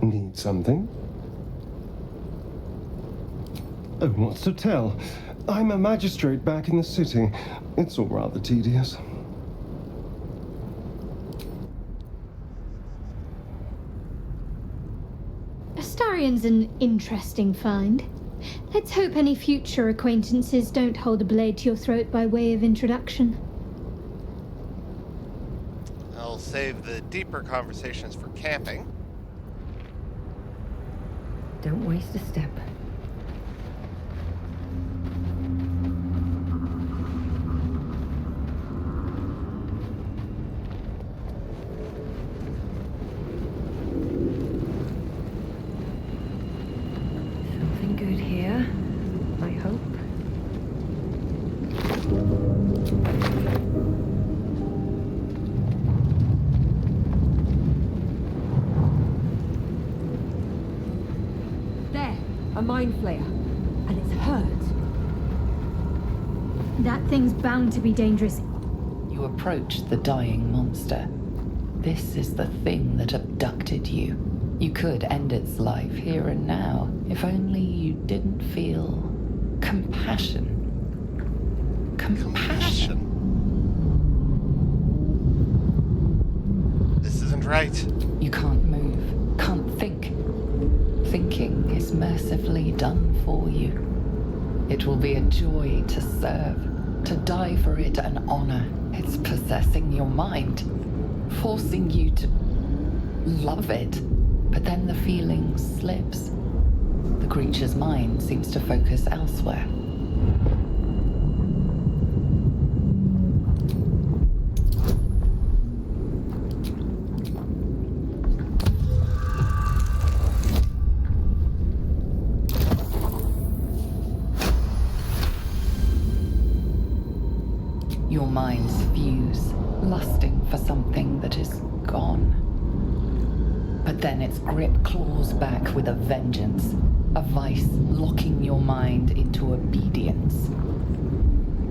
Need something? Oh, what's to tell? I'm a magistrate back in the city. It's all rather tedious. Astarion's an interesting find. Let's hope any future acquaintances don't hold a blade to your throat by way of introduction. I'll save the deeper conversations for camping. Don't waste a step. Something good here, I hope. A mind flayer, and it's hurt. That thing's bound to be dangerous. You approach the dying monster. This is the thing that abducted you. You could end its life here and now, if only you didn't feel compassion. Compassion? This isn't right. You can't move, can't think. Thinking is mercifully done for you. It will be a joy to serve, to die for it an honor. It's possessing your mind, forcing you to love it. But then the feeling slips. The creature's mind seems to focus elsewhere. Your minds fuse, lusting for something that is gone. But then its grip claws back with a vengeance, a vice locking your mind into obedience.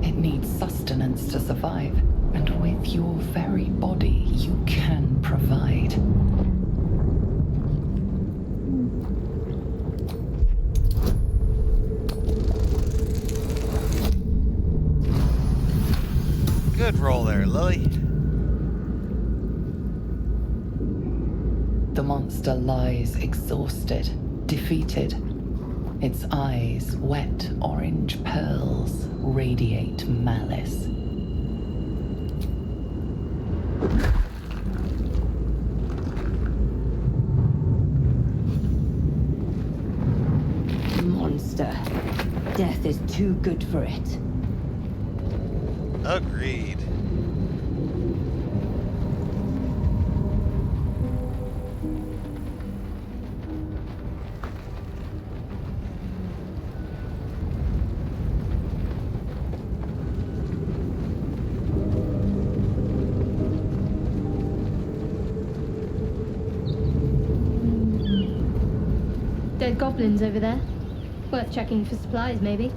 It needs sustenance to survive, and with your very body you can provide. Good roll there, Lily. The monster lies exhausted, defeated. Its eyes, wet orange pearls, radiate malice. Monster. Death is too good for it. Agreed. Dead goblins over there. Worth checking for supplies, maybe.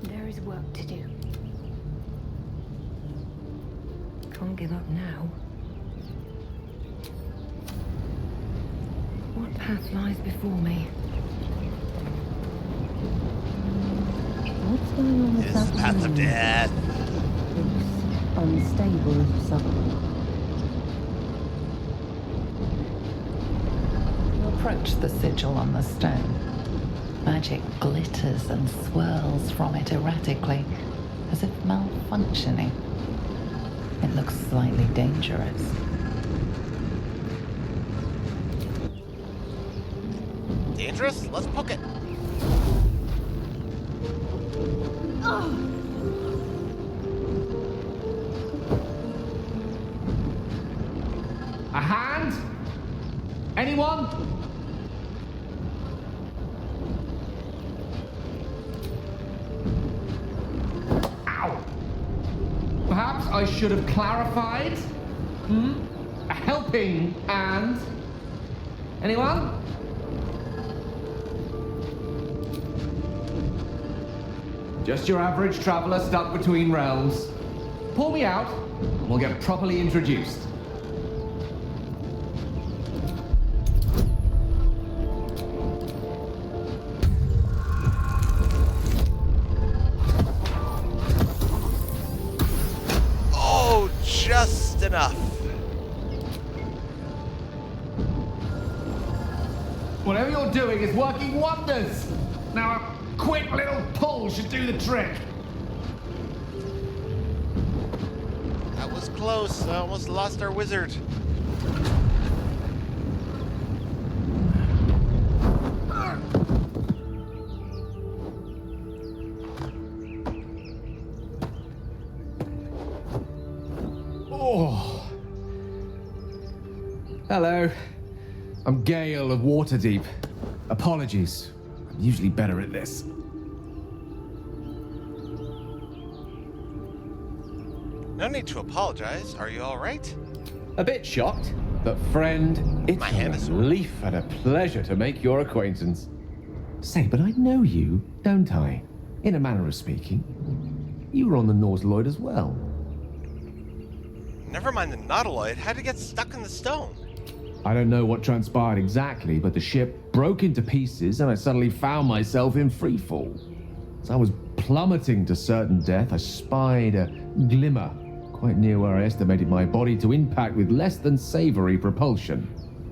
There is work to do. Can't give up now. What path lies before me? What's going on with This is that the path of moon? death. Loose, unstable, subtle. You approach the sigil on the stone. Magic glitters and swirls from it erratically, as if malfunctioning. It looks slightly dangerous. Dangerous? Let's poke it. A hand? Anyone? Ow! Perhaps I should have clarified? a helping hand? Anyone? Just your average traveler stuck between realms. Pull me out, and we'll get properly introduced. Oh, just enough. Whatever you're doing is working wonders. Now a quick little pull should do the trick. That was close. I almost lost our wizard. Oh. Hello. I'm Gale of Waterdeep. Apologies. I'm usually better at this. No need to apologize. Are you all right? A bit shocked, but friend, it's My hand a is sore. relief and a pleasure to make your acquaintance. Say, but I know you, don't I? In a manner of speaking. You were on the Nautiloid as well. Never mind the Nautiloid. How'd it get stuck in the stone? I don't know what transpired exactly, but the ship broke into pieces and I suddenly found myself in freefall. As I was plummeting to certain death, I spied a glimmer quite near where I estimated my body to impact with less than savory propulsion.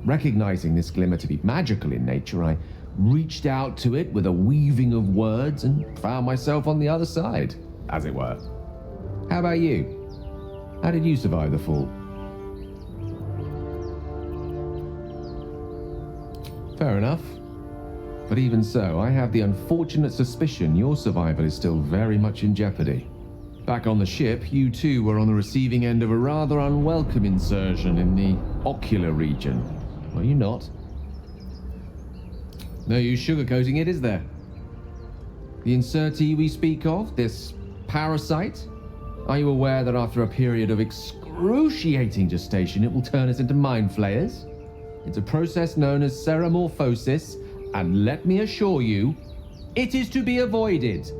Recognizing this glimmer to be magical in nature, I reached out to it with a weaving of words and found myself on the other side, as it were. How about you? How did you survive the fall? Fair enough. But even so, I have the unfortunate suspicion your survival is still very much in jeopardy. Back on the ship, you too were on the receiving end of a rather unwelcome insertion in the ocular region. Were you not? No use sugarcoating it, is there? The insertee we speak of, this parasite, are you aware that after a period of excruciating gestation, it will turn us into mind flayers? It's a process known as seromorphosis, and let me assure you, it is to be avoided.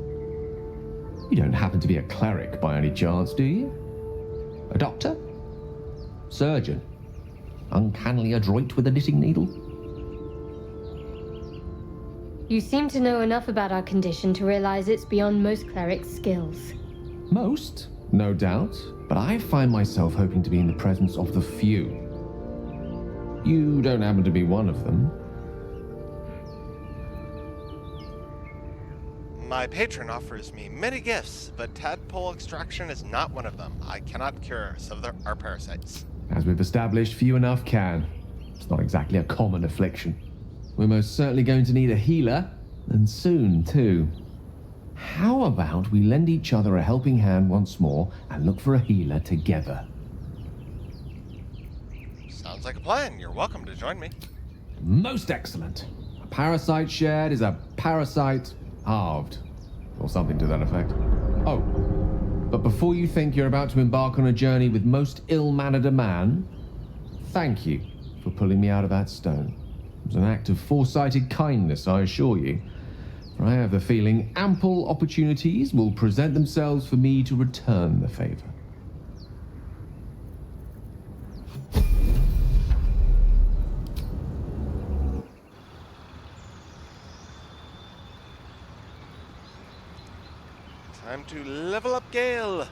You don't happen to be a cleric by any chance, do you? A doctor? Surgeon? Uncannily adroit with a knitting needle? You seem to know enough about our condition to realize it's beyond most clerics' skills. Most, no doubt, but I find myself hoping to be in the presence of the few. You don't happen to be one of them. My patron offers me many gifts, but tadpole extraction is not one of them. I cannot cure some of our parasites. As we've established, few enough can. It's not exactly a common affliction. We're most certainly going to need a healer, and soon, too. How about we lend each other a helping hand once more and look for a healer together? Sounds like a plan. You're welcome to join me. Most excellent. A parasite shared is a parasite halved, or something to that effect. Oh, but before you think you're about to embark on a journey with most ill-mannered a man, thank you for pulling me out of that stone. It was an act of foresighted kindness, I assure you. For I have the feeling ample opportunities will present themselves for me to return the favor. Time to level up Gale.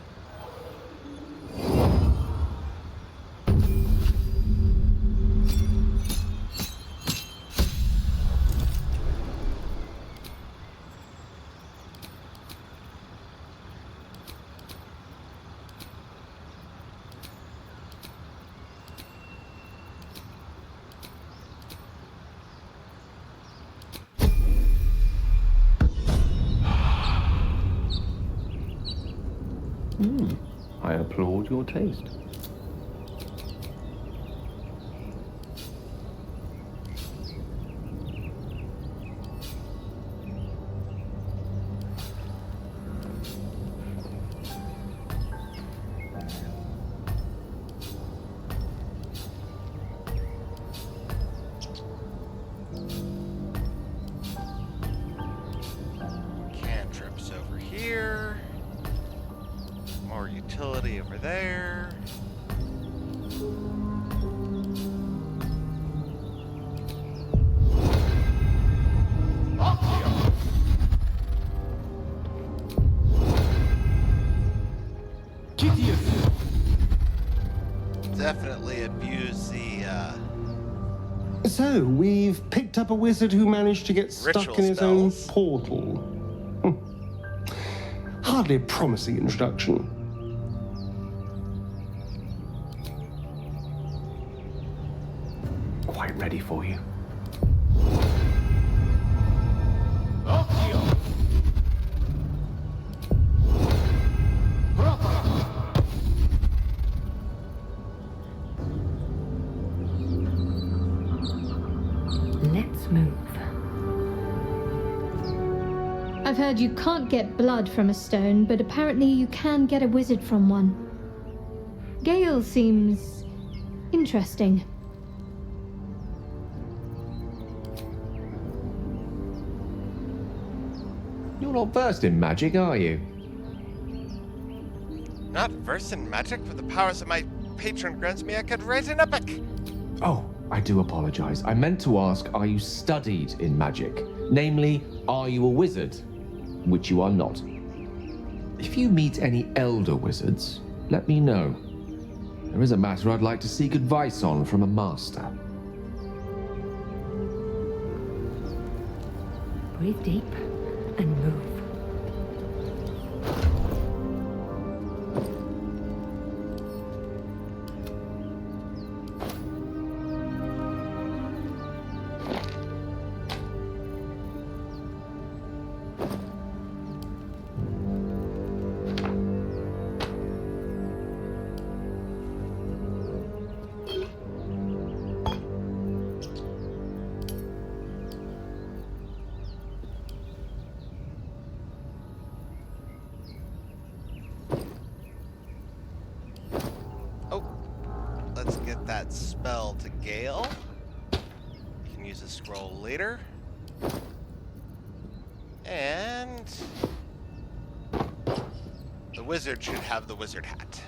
I applaud your taste. utility over there. Definitely abuse the So, we've picked up a wizard who managed to get stuck Ritual in his own spells. portal. Hardly a promising introduction. Quite ready for you. Let's move. I've heard you can't get blood from a stone, but apparently you can get a wizard from one. Gale seems interesting. You're not versed in magic, are you? not versed in magic. With the powers that my patron grants me, I could write an epic. Oh, I do apologize. I meant to ask, are you studied in magic? Namely, are you a wizard? Which you are not. If you meet any elder wizards, let me know. There is a matter I'd like to seek advice on from a master. Breathe deep and move. Let's get that spell to Gale. You can use a scroll later. And the wizard should have the wizard hat.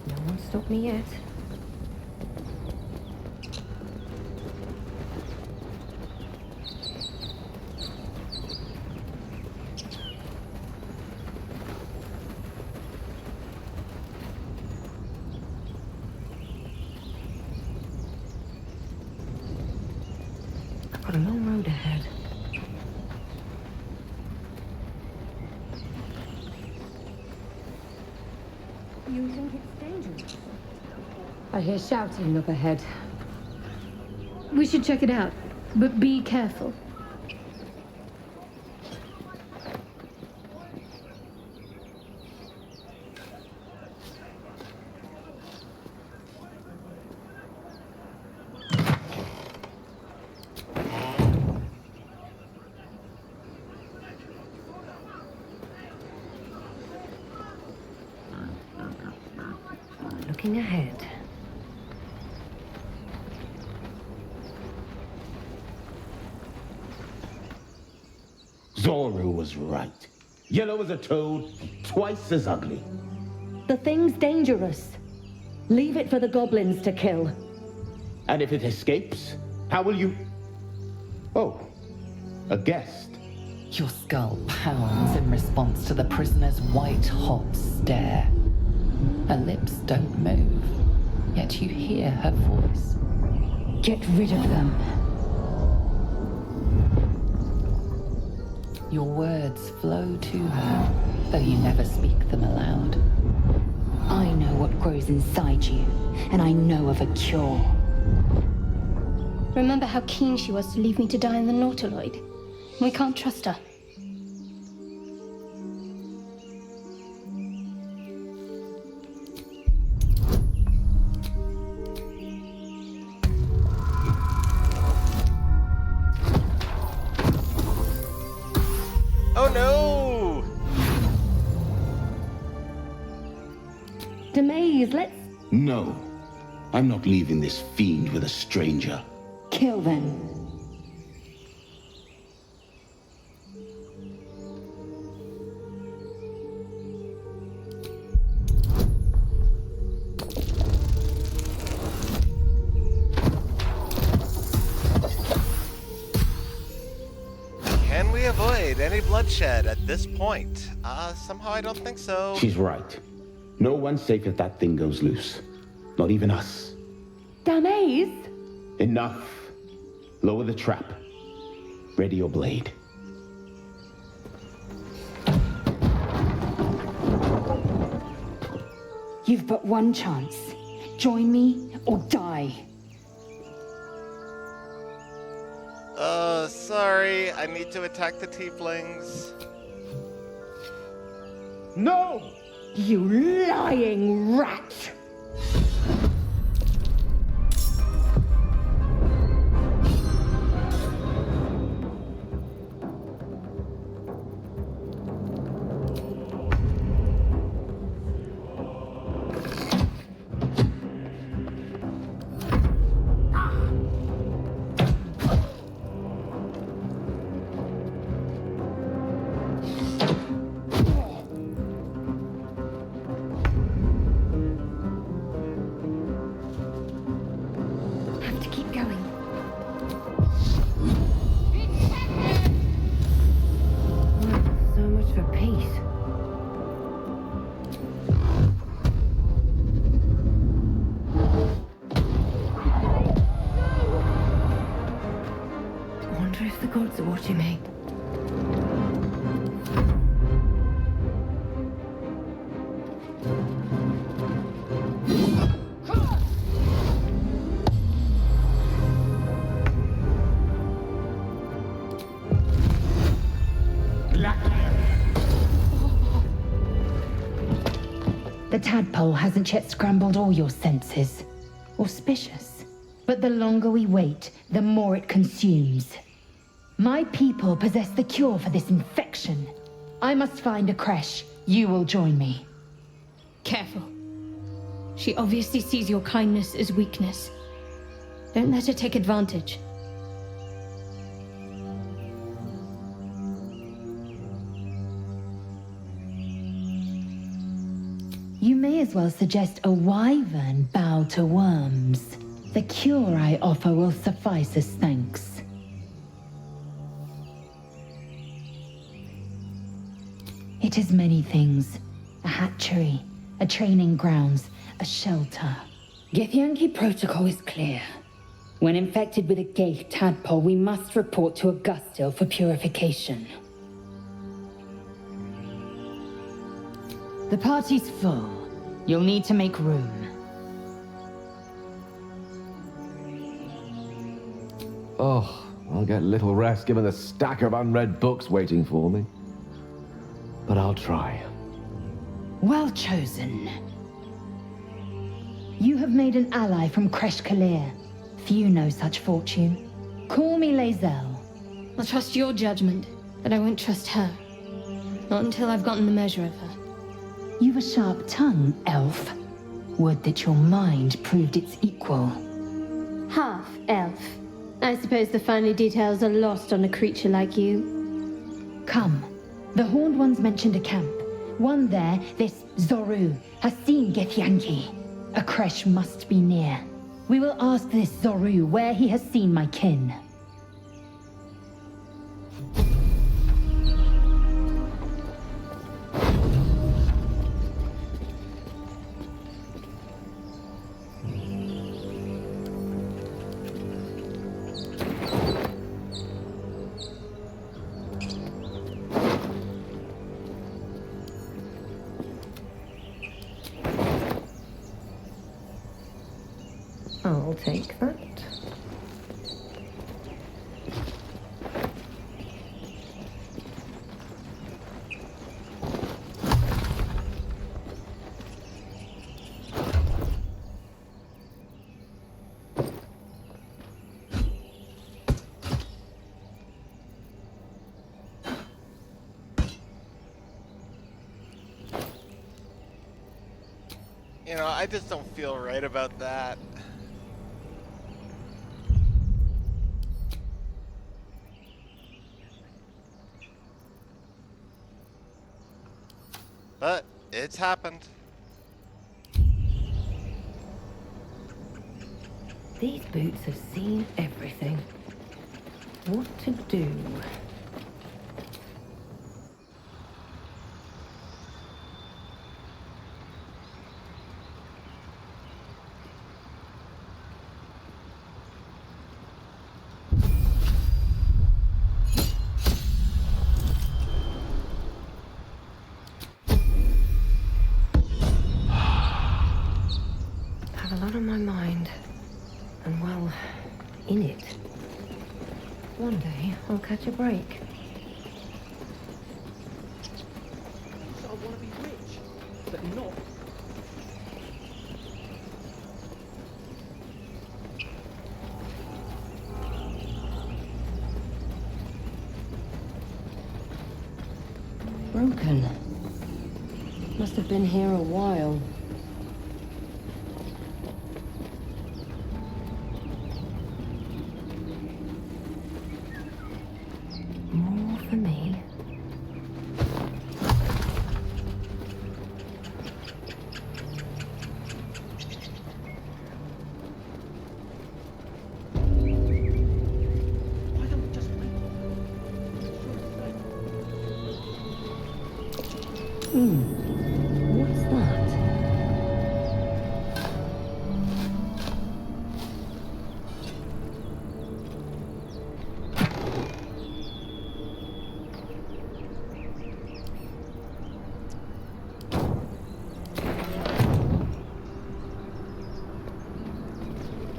No one stopped me yet. Got a long road ahead. You think it's dangerous? I hear shouting up ahead. We should check it out, but be careful. Looking ahead. Zoru was right. Yellow as a toad, twice as ugly. The thing's dangerous. Leave it for the goblins to kill. And if it escapes, how will you... Oh, a guest. Your skull pounds in response to the prisoner's white-hot stare. Her lips don't move, yet you hear her voice. Get rid of them. Your words flow to her, though you never speak them aloud. I know what grows inside you, and I know of a cure. Remember how keen she was to leave me to die in the Nautiloid? We can't trust her. Oh no! Demaze, let's No, I'm not leaving this fiend with a stranger. kill them. bloodshed at this point? Somehow I don't think so. She's right. No one's safe if that thing goes loose. Not even us. Damaze? Enough. Lower the trap. Ready your blade. You've but one chance. Join me or die. Sorry. I need to attack the tieflings. No! You lying rat! gods are watching me. The tadpole hasn't yet scrambled all your senses. Auspicious. But the longer we wait, the more it consumes. My people possess the cure for this infection. I must find a creche. You will join me. Careful. She obviously sees your kindness as weakness. Don't let her take advantage. You may as well suggest a wyvern bow to worms. The cure I offer will suffice as thanks. It is many things. A hatchery, a training grounds, a shelter. Githyanki protocol is clear. When infected with a gay tadpole, we must report to Augustil for purification. The party's full. You'll need to make room. Oh, I'll get little rest given the stack of unread books waiting for me. But I'll try. Well chosen. You have made an ally from Kresh Kalir. Few know such fortune. Call me Lae'zel. I'll trust your judgment, but I won't trust her. Not until I've gotten the measure of her. You've a sharp tongue, elf. Would that your mind proved its equal. Half elf. I suppose the finer details are lost on a creature like you. Come. The Horned Ones mentioned a camp. One there, this Zoru, has seen Githyanki. A creche must be near. We will ask this Zoru where he has seen my kin. I'll take that. You know, I just don't feel right about that. But it's happened. These boots have seen everything. What to do? in it. One day, I'll catch a break. I want to be rich, but not. Broken. Must have been here a while. More for me. Why don't we just wait? What's that?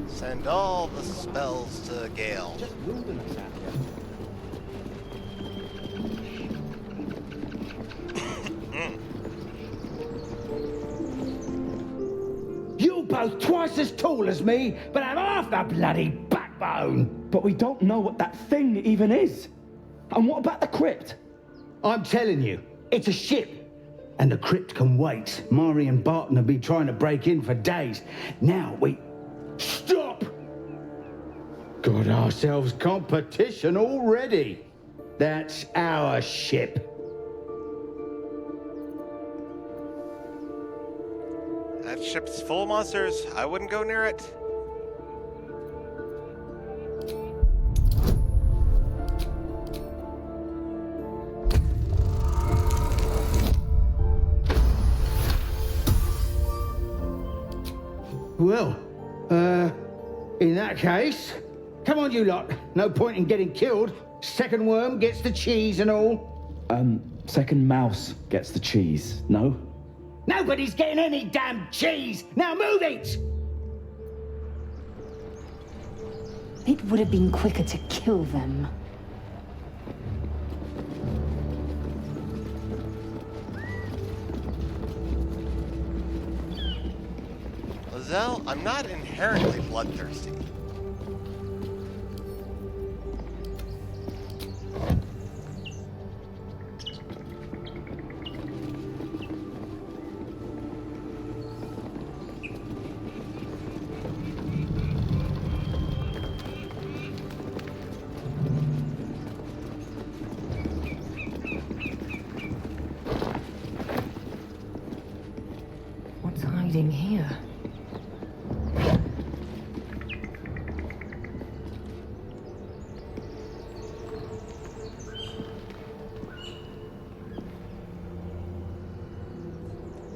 Send all the spells to Gale. Just wilderness out here. You're both twice as tall as me, but have half the bloody backbone. But we don't know what that thing even is. And what about the crypt? I'm telling you, it's a ship. And the crypt can wait. Mari and Barton have been trying to break in for days. Now we... Stop! Got ourselves competition already. That's our ship. That ship's full of monsters. I wouldn't go near it. Well, in that case, come on you lot. No point in getting killed. Second worm gets the cheese and all. Second mouse gets the cheese, no? Nobody's getting any damn cheese! Now move it! It would have been quicker to kill them. Lizelle, I'm not inherently bloodthirsty. What's hiding here?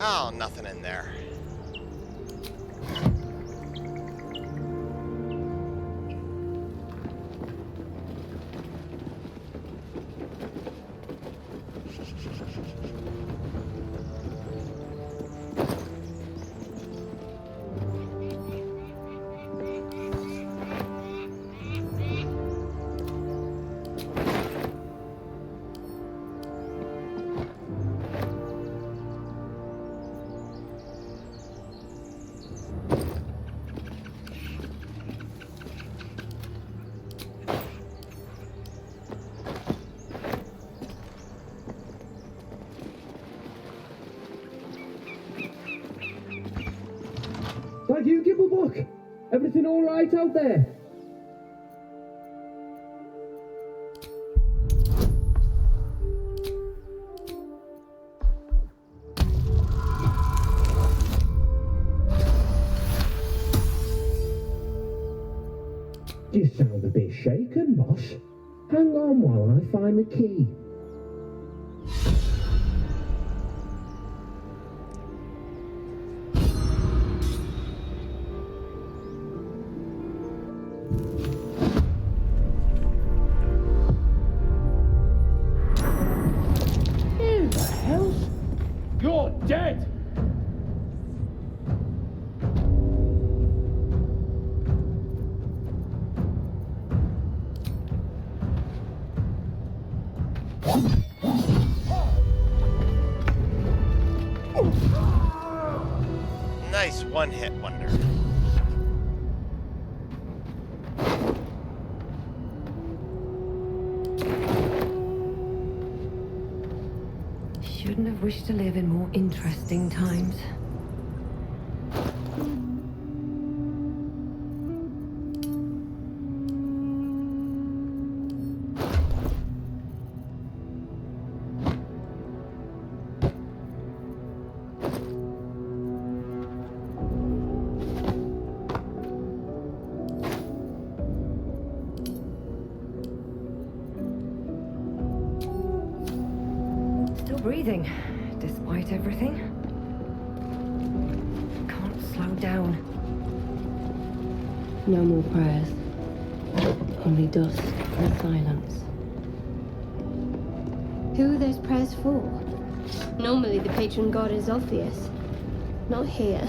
Oh, nothing in there. Thank you, Gibblebuck. Everything all right out there? You sound a bit shaken, boss. Hang on while I find the key. Who the hell? You're dead! Nice one-hit wonder. Shouldn't have wished to live in more interesting times. Breathing, despite everything. Can't slow down. No more prayers. Only dust and silence. Who are those prayers for? Normally the patron god is obvious. Not here.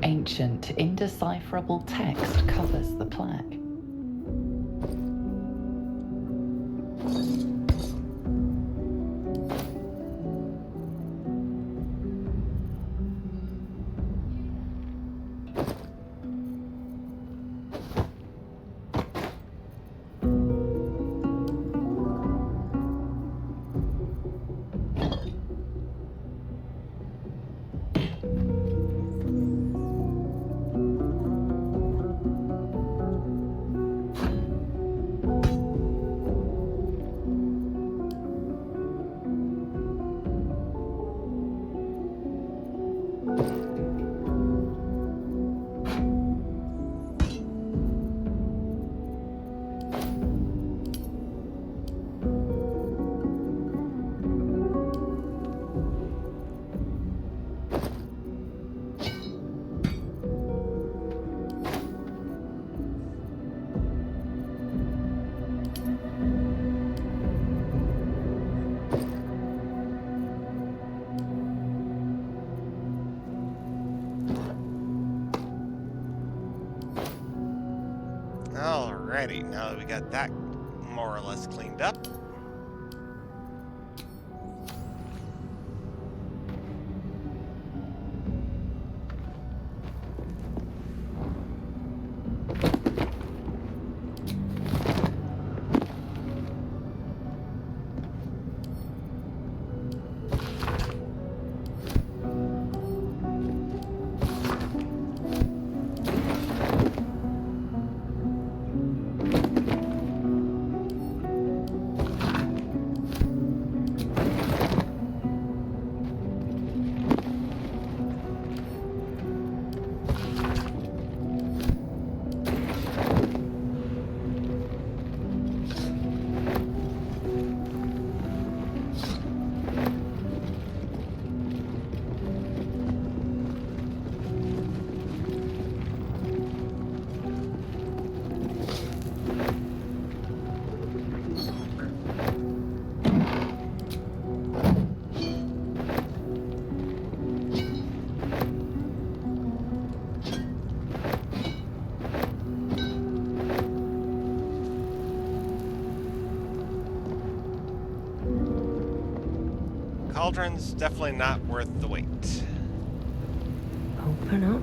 Ancient, indecipherable text covers the plaque. Alrighty, now that we got that more or less cleaned up. Cauldron's definitely not worth the wait. Open up.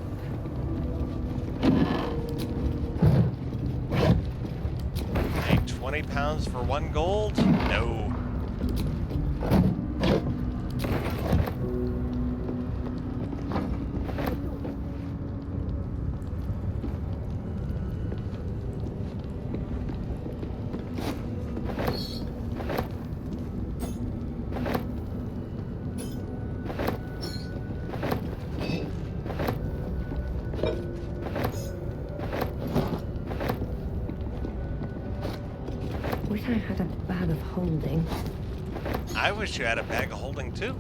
Pay 20 pounds for 1 gold? No. Wish I had a bag of holding. I wish you had a bag of holding too.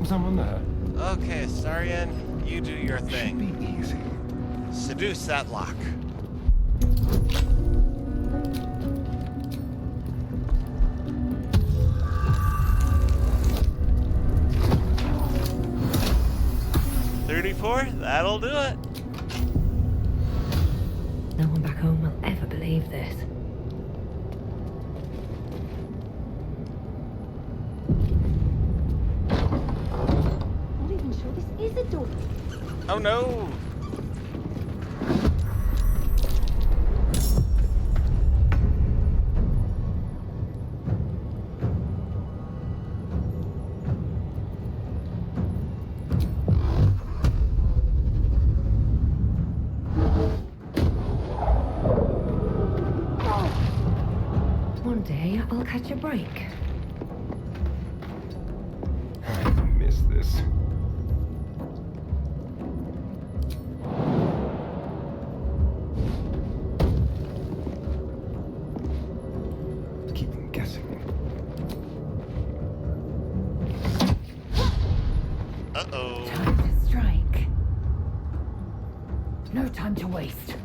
Someone there? Okay, Astarion, you do your thing. Should be easy. Seduce that lock. $34? That'll do it. No one back home will ever believe this. Not even sure this is a door. Oh no! One day I'll catch a break. I miss this. Keep them guessing. Uh-oh. Time to strike. No time to waste.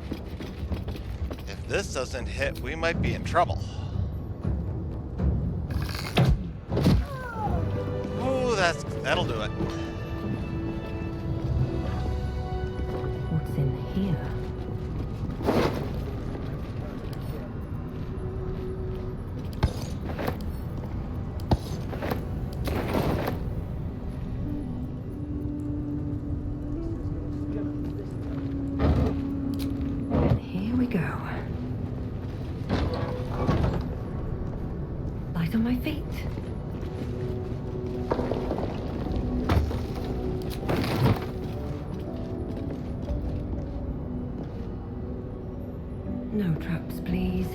If this doesn't hit, we might be in trouble. Ooh, that'll do it. What's in here? And here we go. Light on my feet. No traps, please.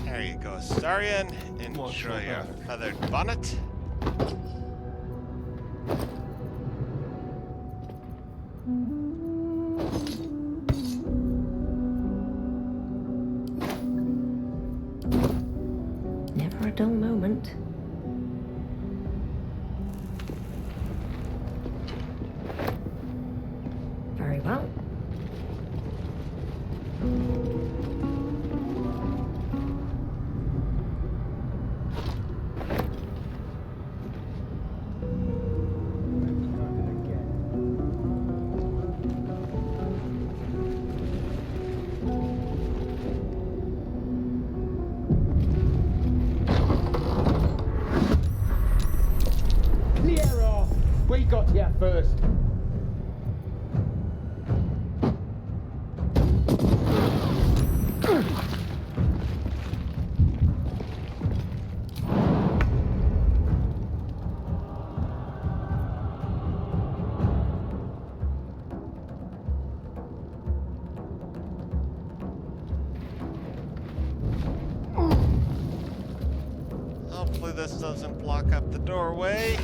There you go, Astarion. Enjoy your feathered bonnet. Never a dull moment. Very well. Clear off! We got here first. Hopefully this doesn't block up the doorway.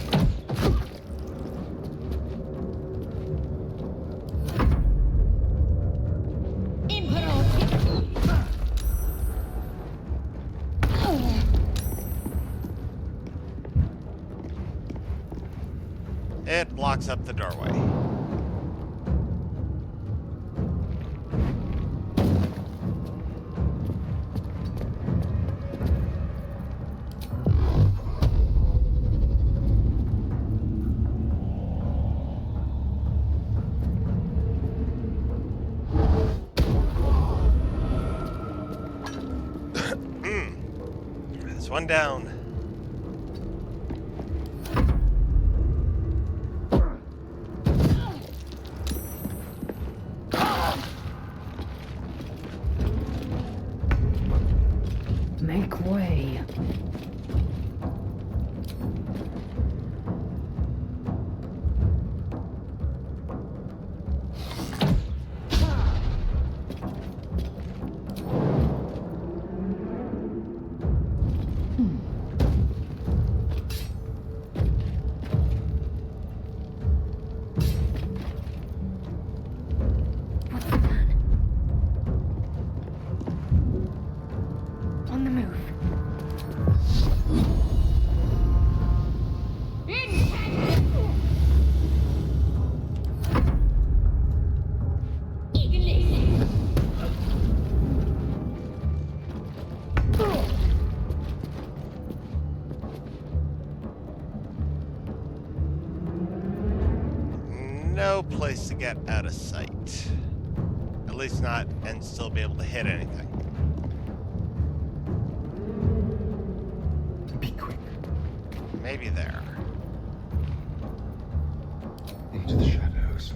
It blocks up the doorway. There's one down. Make way. On the move. No place to get out of sight. At least not and still be able to hit anything. Be quick. Maybe there. Into the shadows.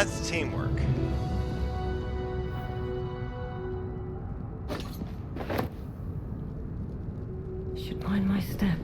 That's teamwork. Should mind my step.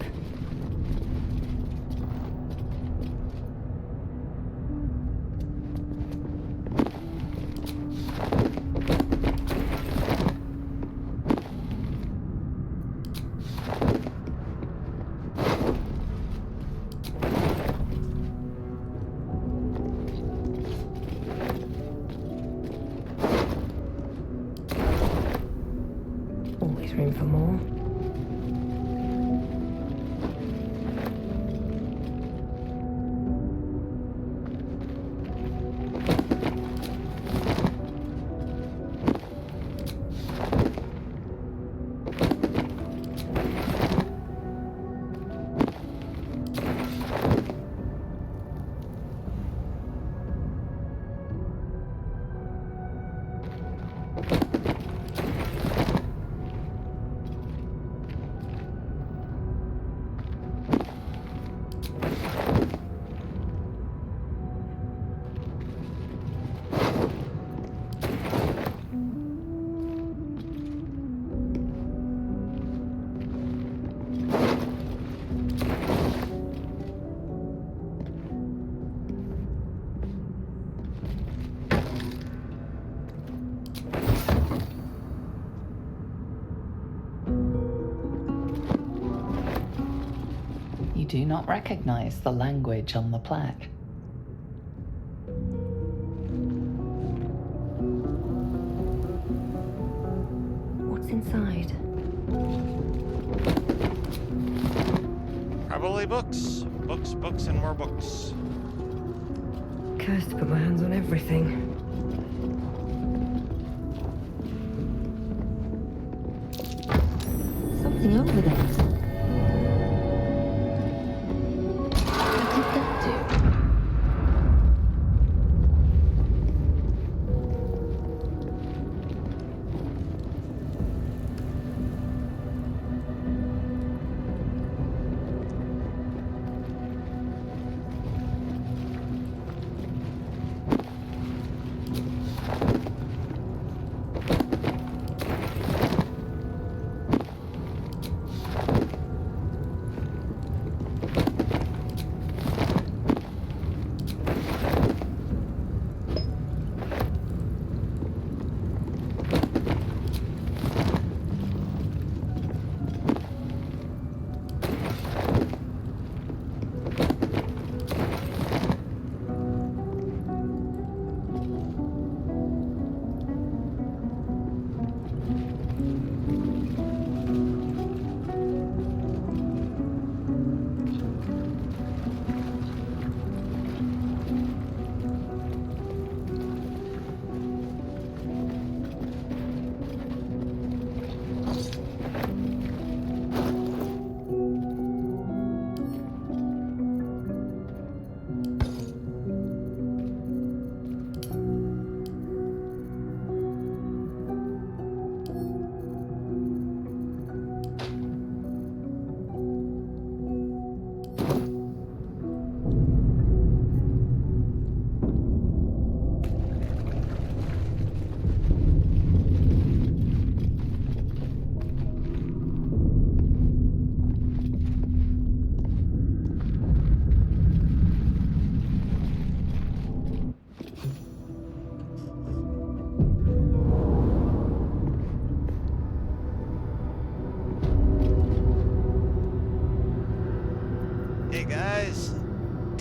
Always room for more. You do not recognize the language on the plaque. What's inside? Probably books. Books, books, and more books. Cursed to put my hands on everything. Something over there. What did that do?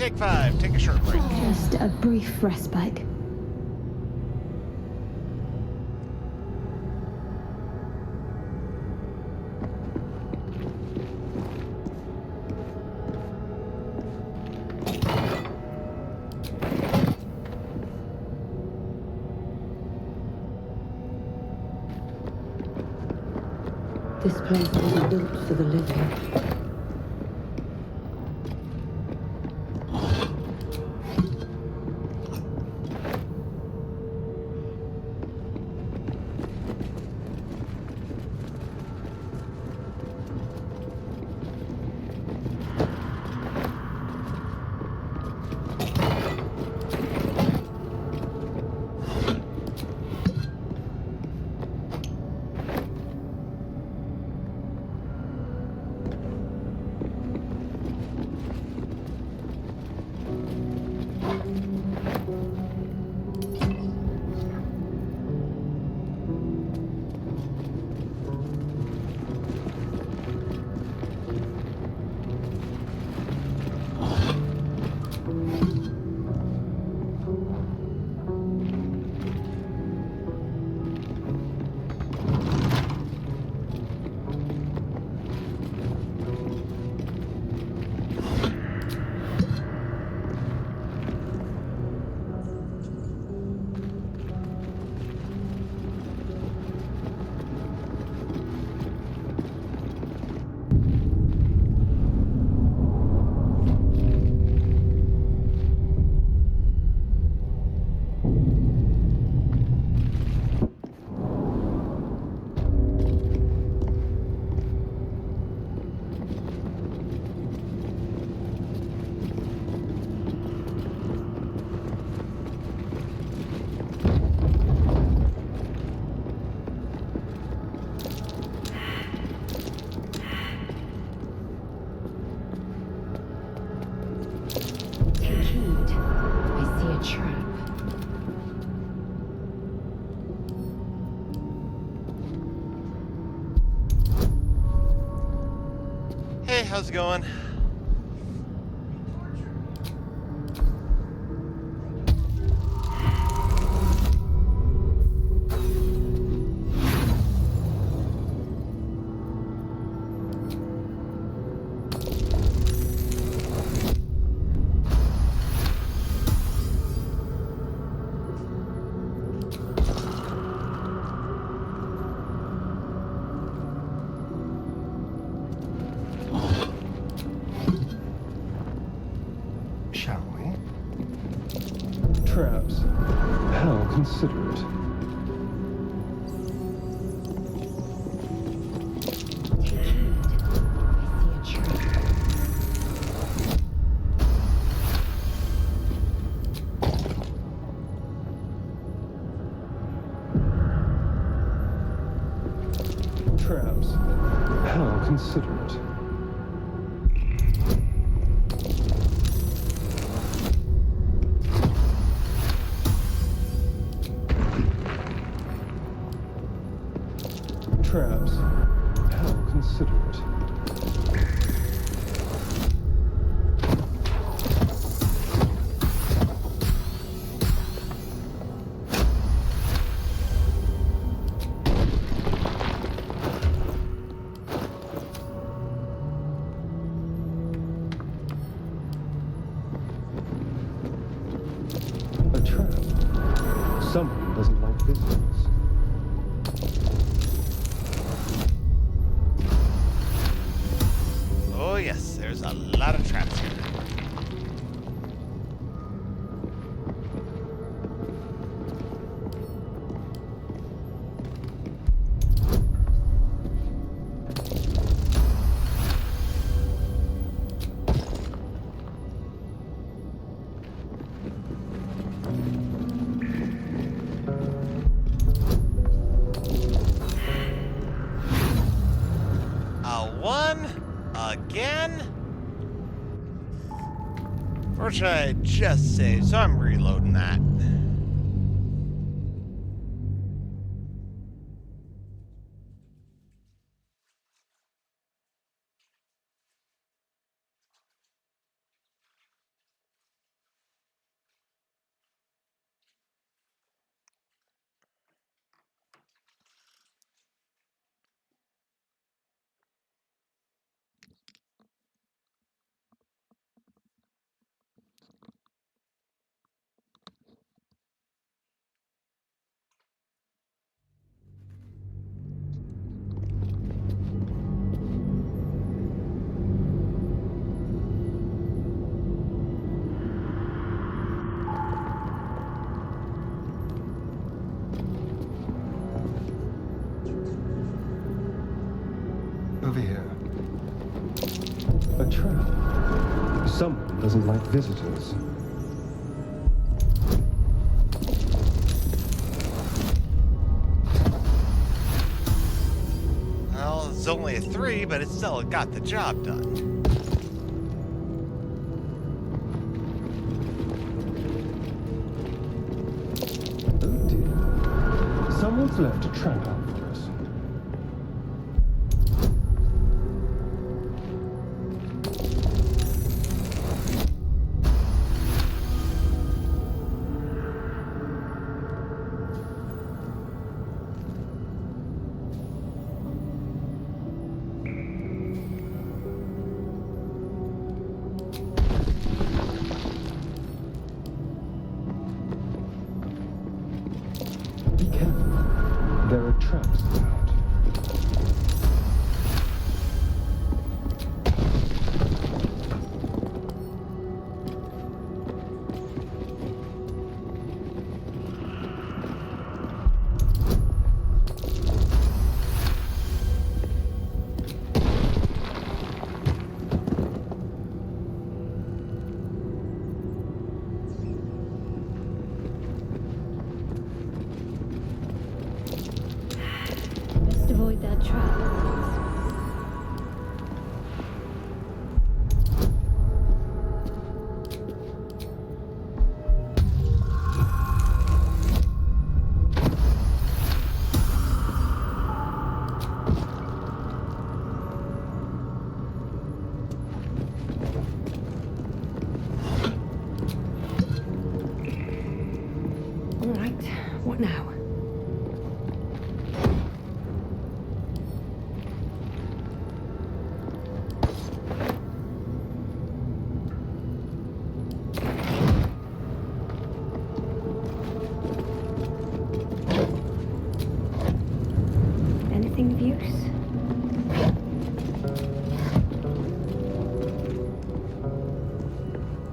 Take 5. Take a short break. Just a brief respite. This place wasn't built for the living. Hey, how's it going? Shall we? Traps. How considerate. Traps. How considerate. Traps. How considerate. A trap. Someone doesn't like visitors. Oh yes, there's a lot of traps here. Again? Fortunately, I just saved, so I'm reloading that. A trap. Someone doesn't like visitors. Well, it's only a 3, but it still got the job done. Oh dear. Someone's left a trap out for us. Be careful. There are traps about. Best avoid that trap. All right, what now? Anything of use?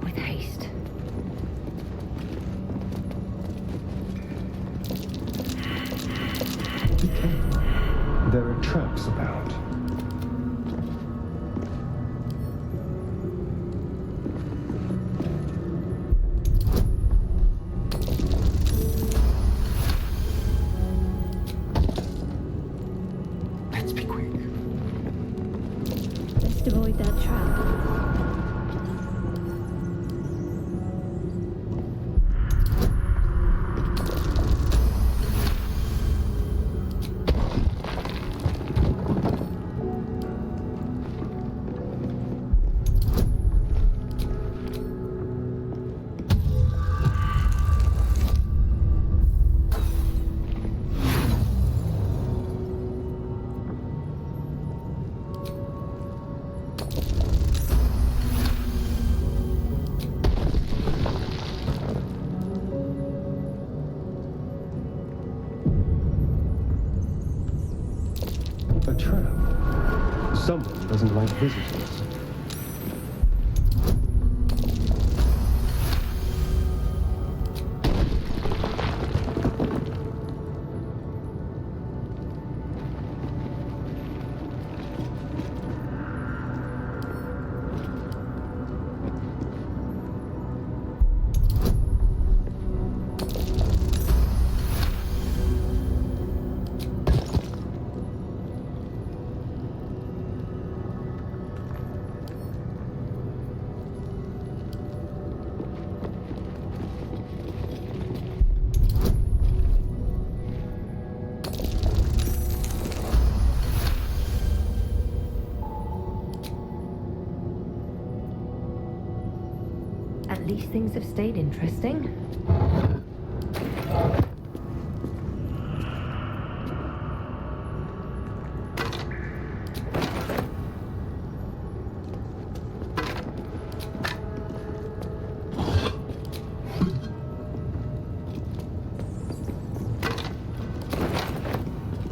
With haste. Be careful. There are traps about. Let's be quick. Best avoid that trap. A trap. Someone doesn't like visitors. At least things have stayed interesting.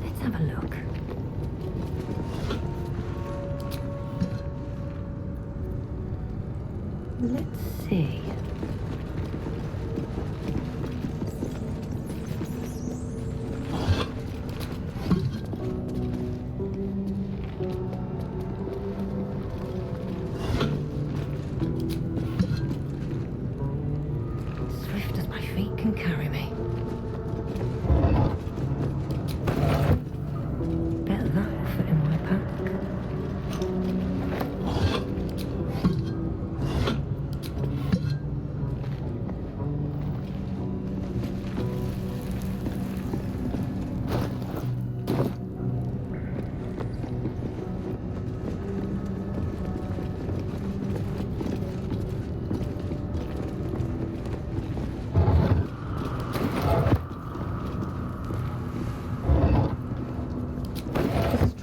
Let's have a look. Let's see.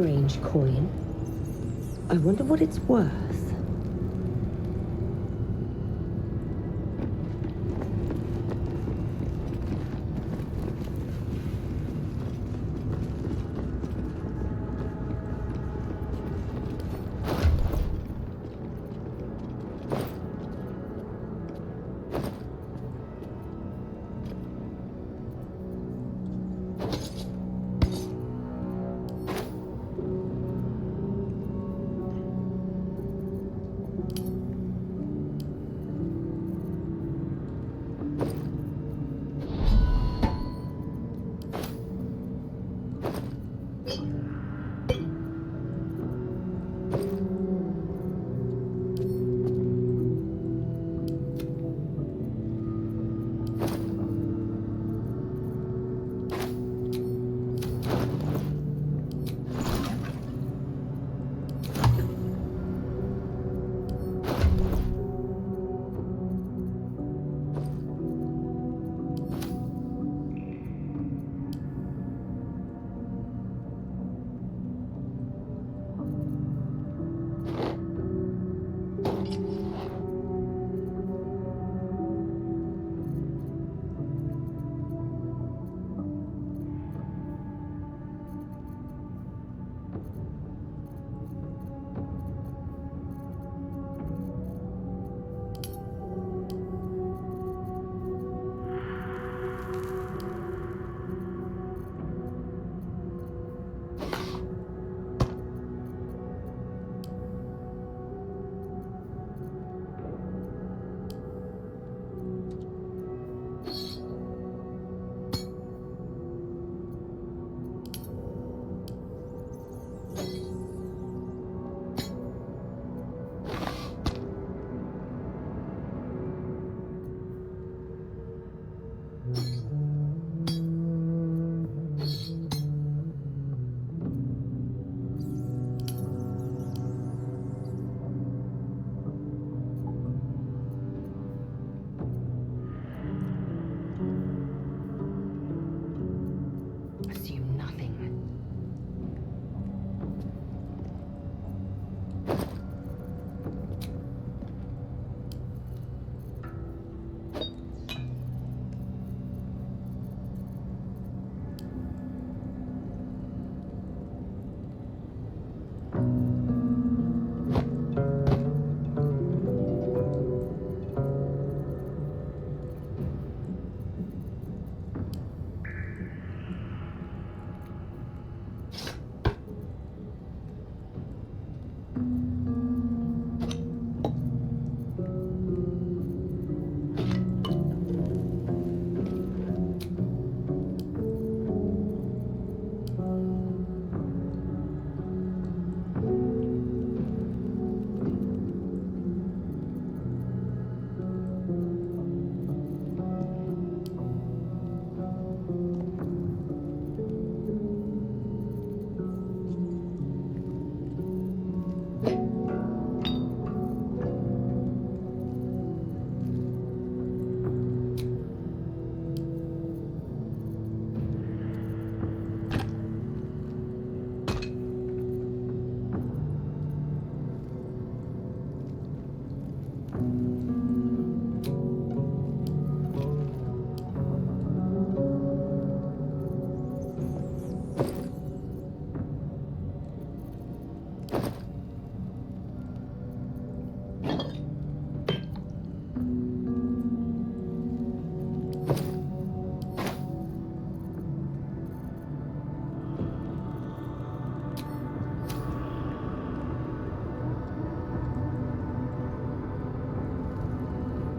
strange coin. I wonder what it's worth.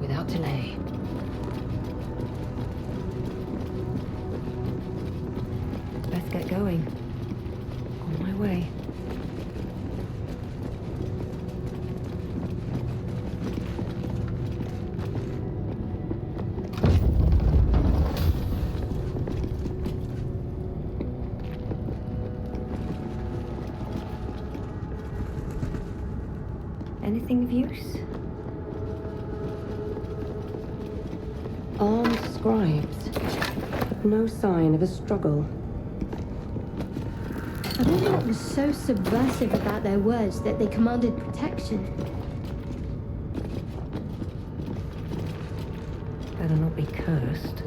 Without delay. Best get going. On my way. Anything of use? Armed scribes. No sign of a struggle. I don't know what was so subversive about their words that they commanded protection. Better not be cursed.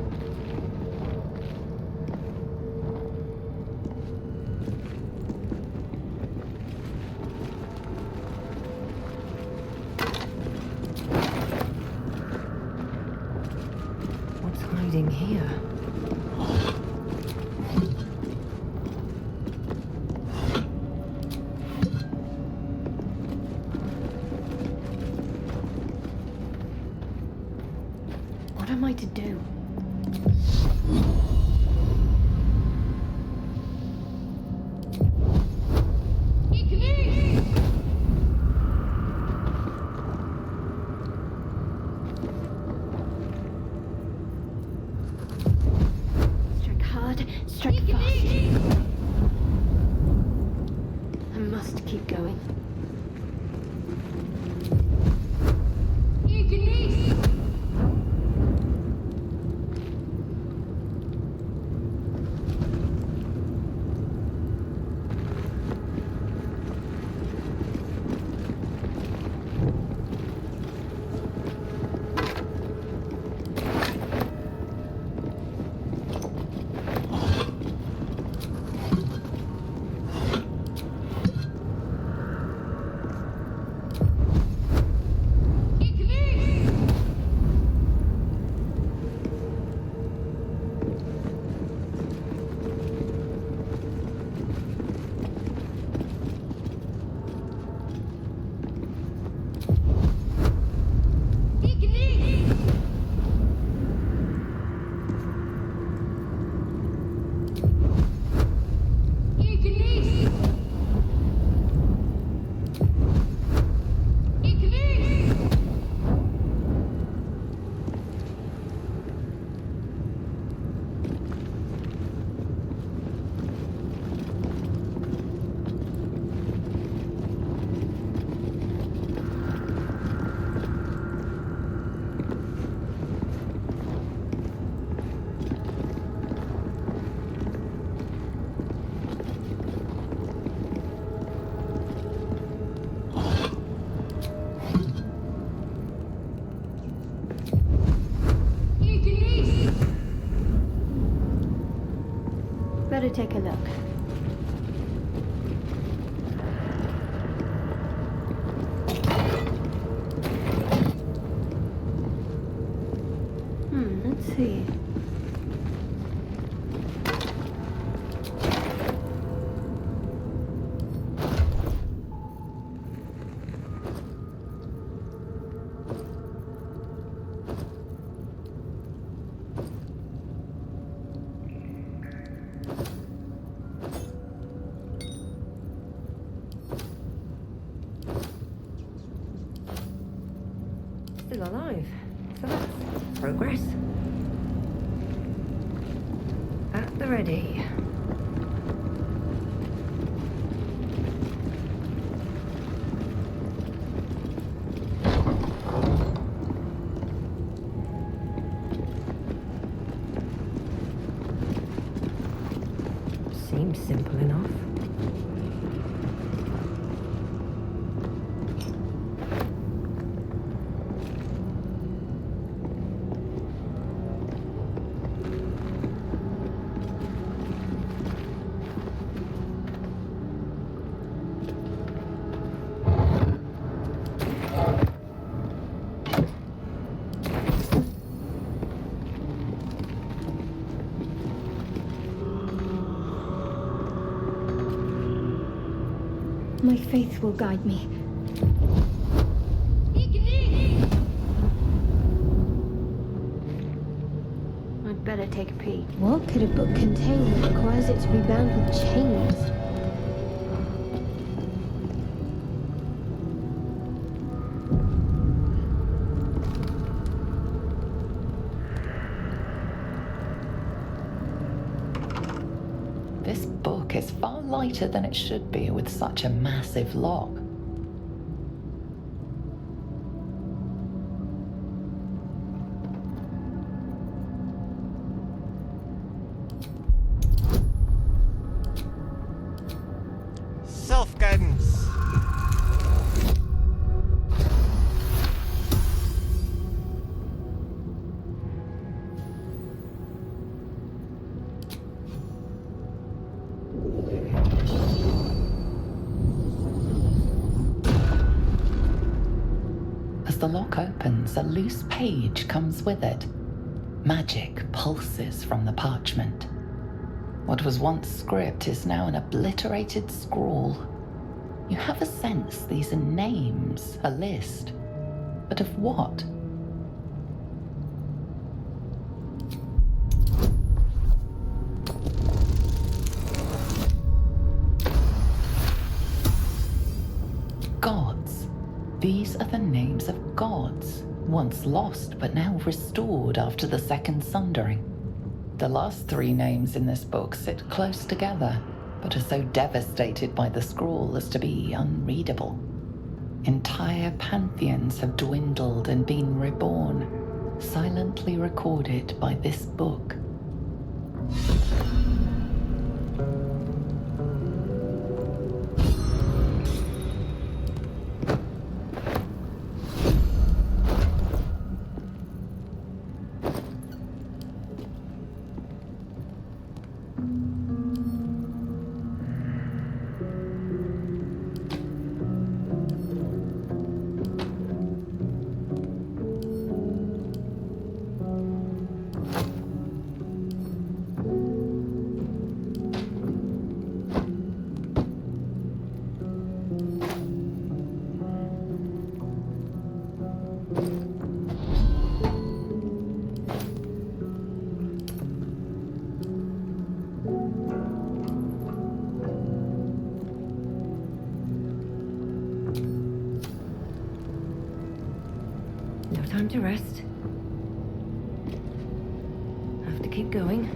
What's hiding here? What am I to do? Strike hard, strike fast. I must keep going. Better take a look. Let's see. Still alive. So that's progress. At the ready. Seems simple enough. My faith will guide me. I'd better take a peek. What could a book contain that requires it to be bound with chains? This book is far lighter than it should be with such a massive lock. As the lock opens, a loose page comes with it. Magic pulses from the parchment. What was once script is now an obliterated scrawl. You have a sense these are names, a list. But of what? Gods. These are the names of gods, once lost but now restored after the Second Sundering. The last three names in this book sit close together, but are so devastated by the scrawl as to be unreadable. Entire pantheons have dwindled and been reborn, silently recorded by this book. No time to rest. Have to keep going.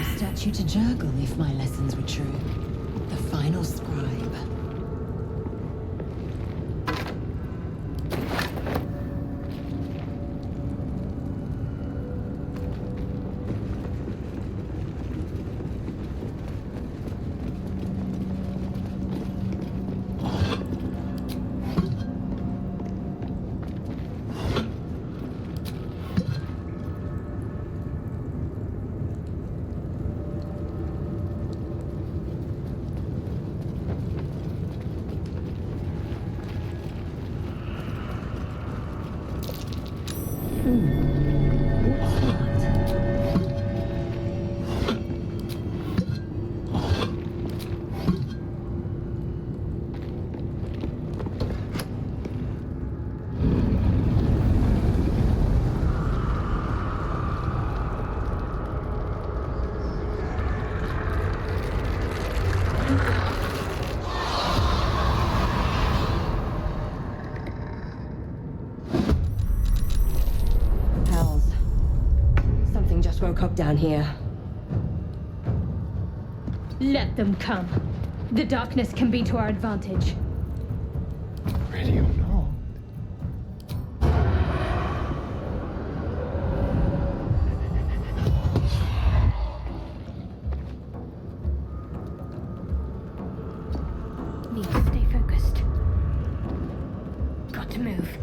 A statue to Jurgle, if my lessons were true. The final scribe. Woke up down here. Let them come. The darkness can be to our advantage. Ready or not. Need to stay focused. Got to move.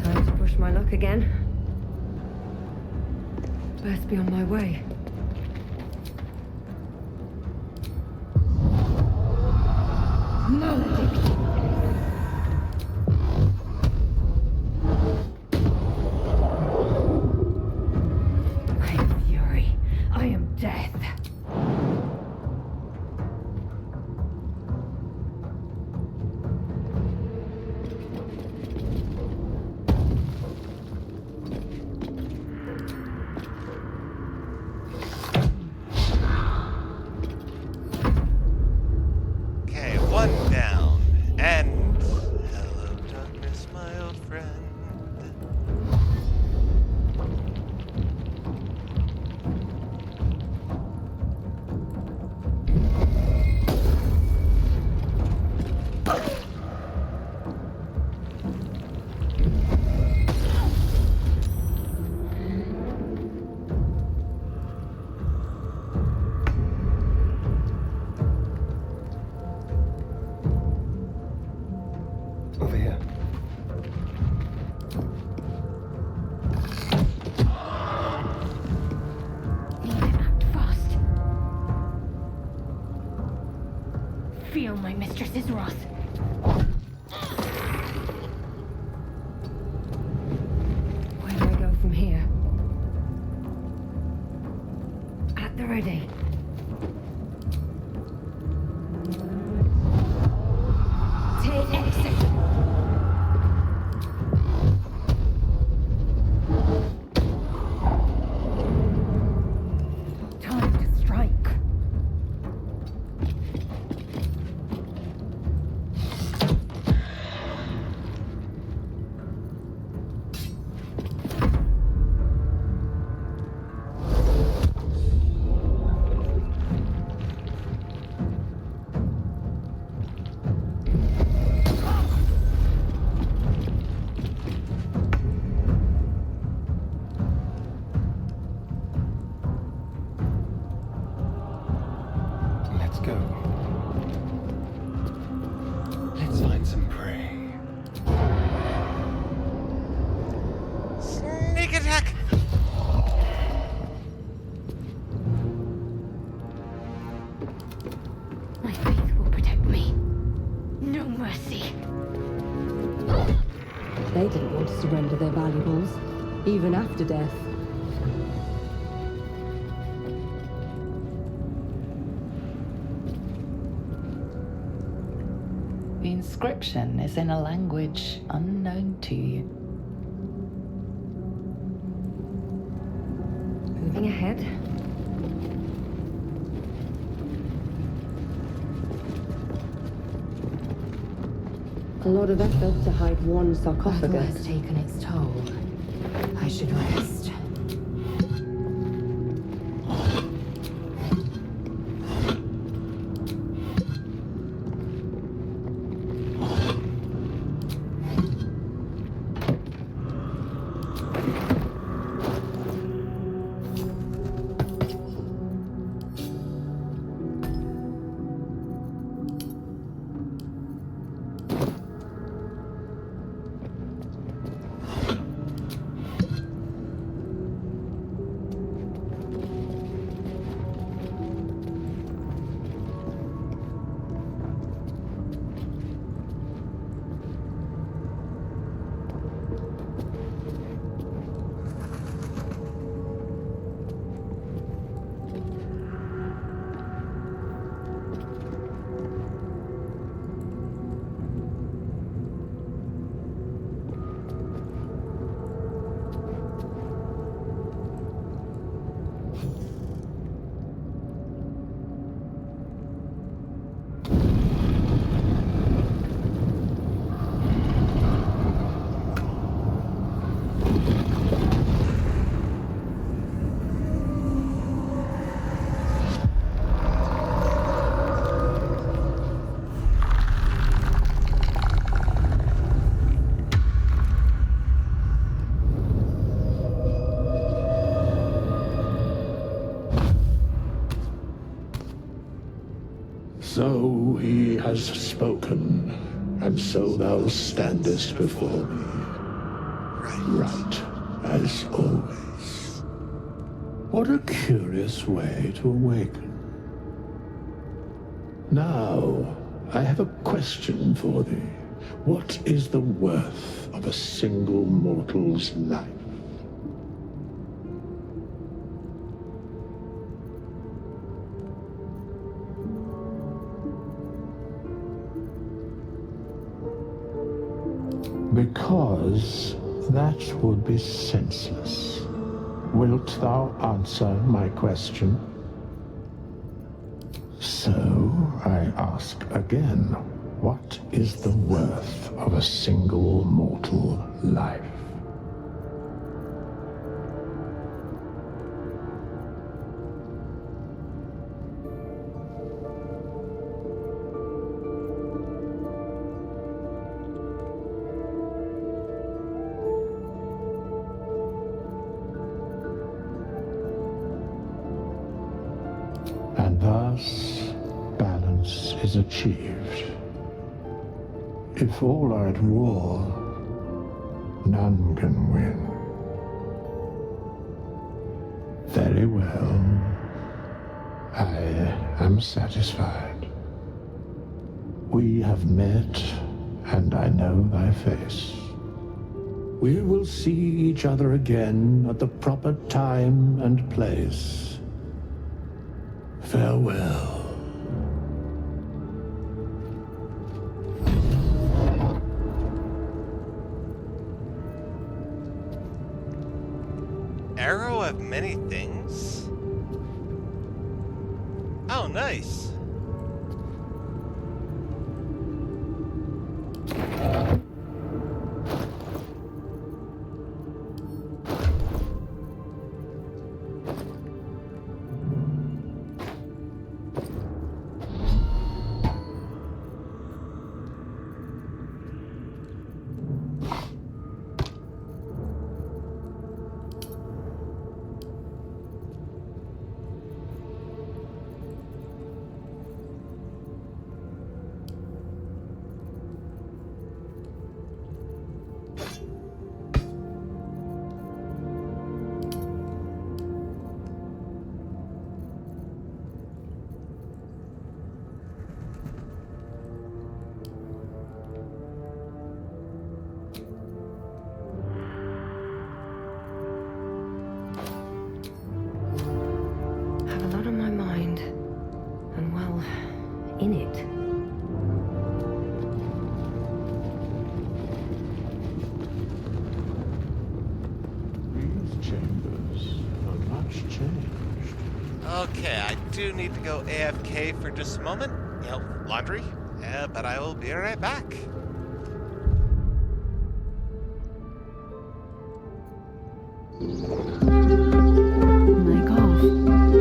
Time to push my luck again. Best be on my way. I am fury. I am death. Okay, one down. And hello, darkness, my old friend. Act fast. Feel my mistress's wrath. Where do I go from here? At the ready. Take exit. Time to strike. Let's go. Let's find some prey. Sneak attack! My faith will protect me. No mercy. They didn't want to surrender their valuables, even after death. The inscription is in a language unknown to you. Moving ahead. A lot of effort to hide one Battle sarcophagus. has taken its toll. I should rest. So he has spoken, and so thou standest before me. Right, as always. What a curious way to awaken. Now, I have a question for thee. What is the worth of a single mortal's life? Because that would be senseless. Wilt thou answer my question? So, I ask again, what is the worth of a single mortal life? And thus, balance is achieved. If all are at war, none can win. Very well. I am satisfied. We have met, and I know thy face. We will see each other again at the proper time and place. Farewell. Arrow of many things? Oh, nice. In it. These chambers are much changed. Okay, I do need to go AFK for just a moment. Laundry. But I will be right back. Mic off.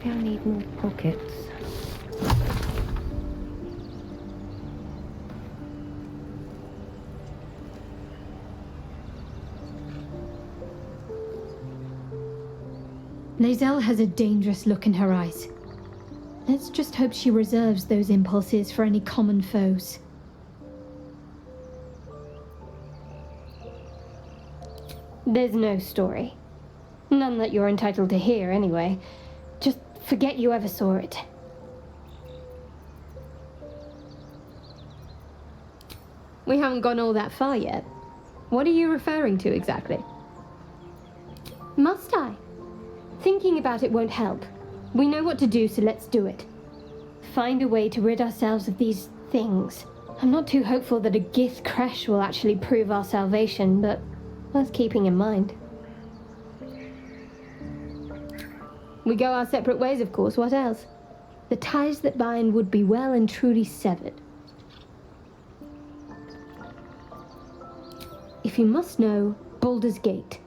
I need more pockets. Lae'zel has a dangerous look in her eyes. Let's just hope she reserves those impulses for any common foes. There's no story. None that you're entitled to hear, anyway. Just forget you ever saw it. We haven't gone all that far yet. What are you referring to exactly? Must I? Thinking about it won't help. We know what to do, so let's do it. Find a way to rid ourselves of these things. I'm not too hopeful that a Gith crash will actually prove our salvation, but worth keeping in mind. We go our separate ways, of course. What else? The ties that bind would be well and truly severed. If you must know, Baldur's Gate.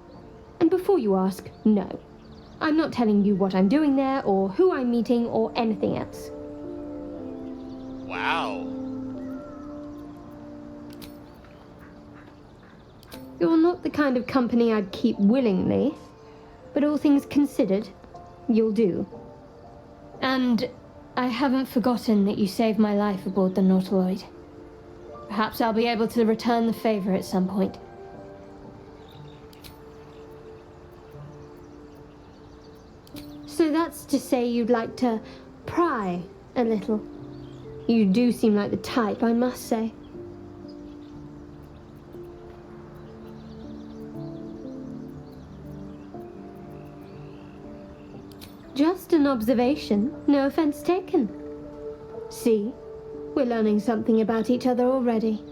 And before you ask, no. I'm not telling you what I'm doing there, or who I'm meeting, or anything else. Wow. You're not the kind of company I'd keep willingly, but all things considered, you'll do. And I haven't forgotten that you saved my life aboard the Nautiloid. Perhaps I'll be able to return the favor at some point. So that's to say you'd like to pry a little. You do seem like the type, I must say. Just an observation, no offense taken. See, we're learning something about each other already.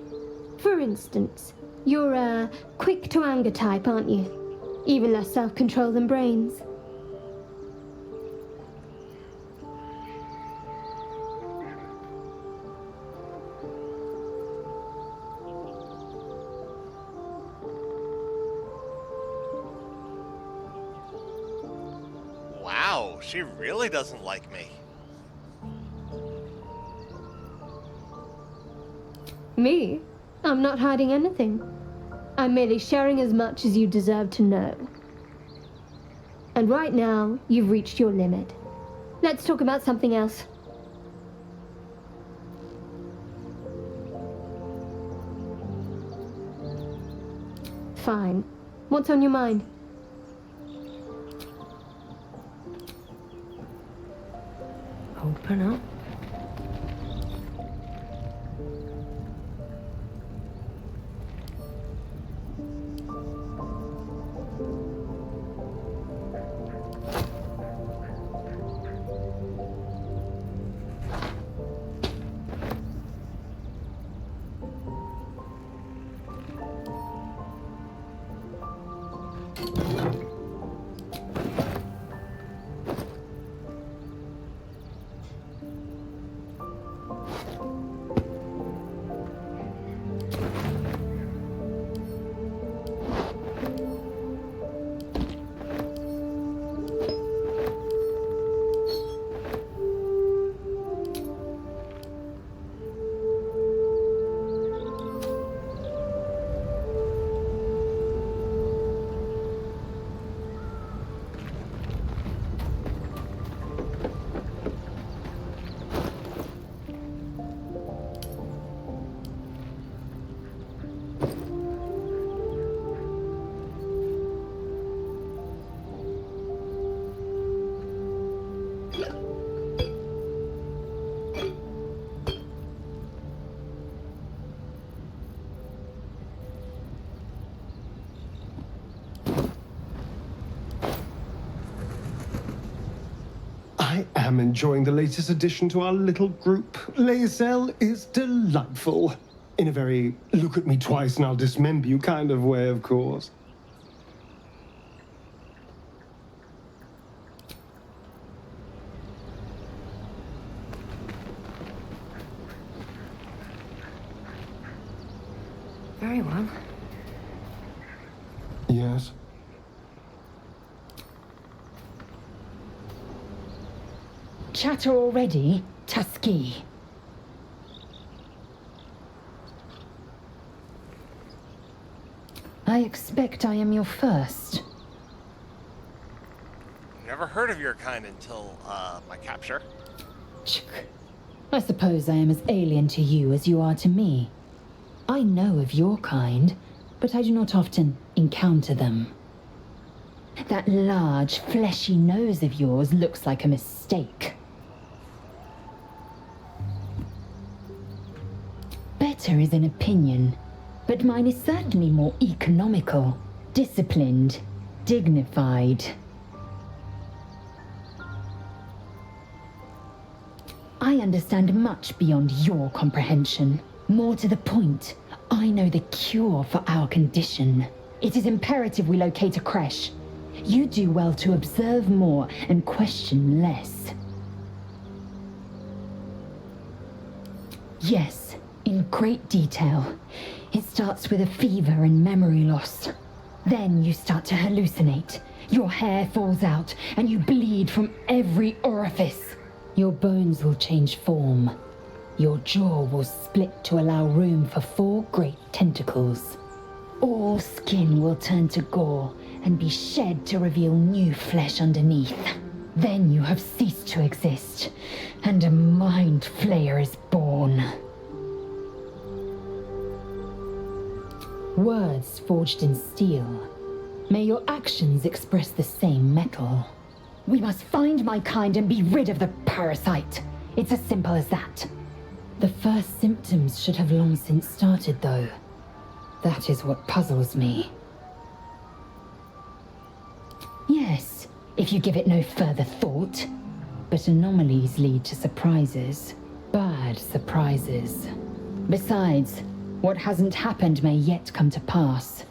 For instance, you're a quick-to-anger type, aren't you? Even less self-control than brains. Wow, she really doesn't like me. Me? I'm not hiding anything. I'm merely sharing as much as you deserve to know. And right now, you've reached your limit. Let's talk about something else. Fine. What's on your mind? Open up. I am enjoying the latest addition to our little group. Lae'zel is delightful. In a very look at me twice and I'll dismember you kind of way, of course. Very well. Yes. chatter already, Tuskegee? I expect I am your first. Never heard of your kind until, my capture. I suppose I am as alien to you as you are to me. I know of your kind, but I do not often encounter them. That large, fleshy nose of yours looks like a mistake. Better is an opinion, but mine is certainly more economical, disciplined, dignified. I understand much beyond your comprehension. More to the point, I know the cure for our condition. It is imperative we locate a creche. You do well to observe more and question less. Yes, in great detail. It starts with a fever and memory loss. Then you start to hallucinate. Your hair falls out and you bleed from every orifice. Your bones will change form. Your jaw will split to allow room for 4 great tentacles. All skin will turn to gore and be shed to reveal new flesh underneath. Then you have ceased to exist, and a mind flayer is born. Words forged in steel. May your actions express the same metal. We must find my kind and be rid of the parasite. It's as simple as that. The first symptoms should have long since started, though. That is what puzzles me. Yes, if you give it no further thought. But anomalies lead to surprises. Bad surprises. Besides, what hasn't happened may yet come to pass.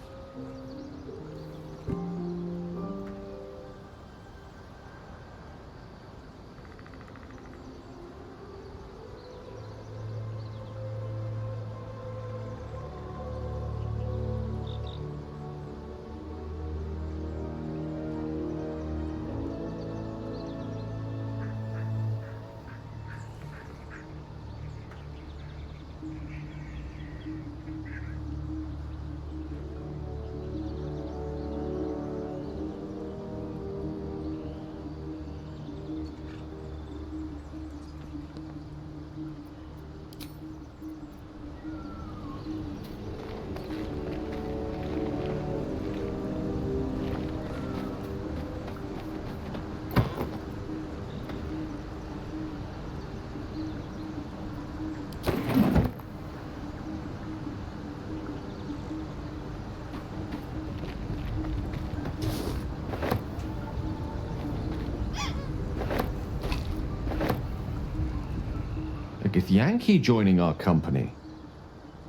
Yankee joining our company.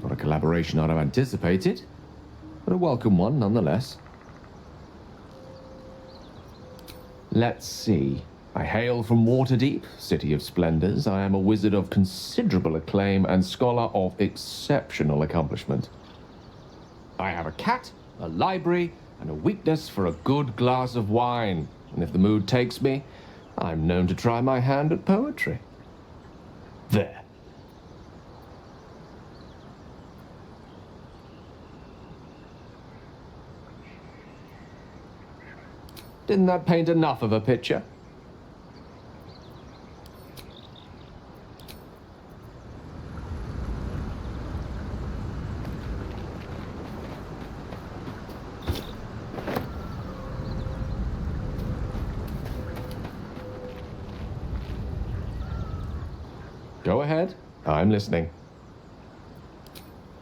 Not a collaboration I'd have anticipated, but a welcome one nonetheless. Let's see. I hail from Waterdeep, city of splendors. I am a wizard of considerable acclaim and scholar of exceptional accomplishment. I have a cat, a library, and a weakness for a good glass of wine. And if the mood takes me, I'm known to try my hand at poetry. There. Didn't that paint enough of a picture? Go ahead. I'm listening.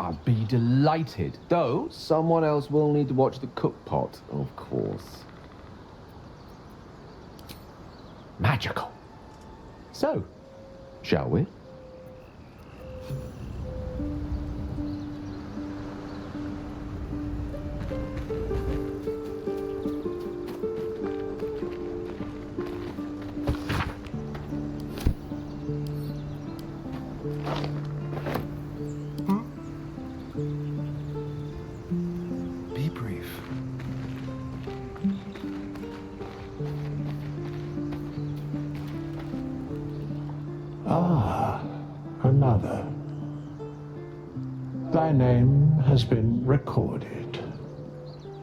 I'd be delighted, though someone else will need to watch the cook pot, of course. Magical. So, shall we? Be brief. mother. Thy name has been recorded.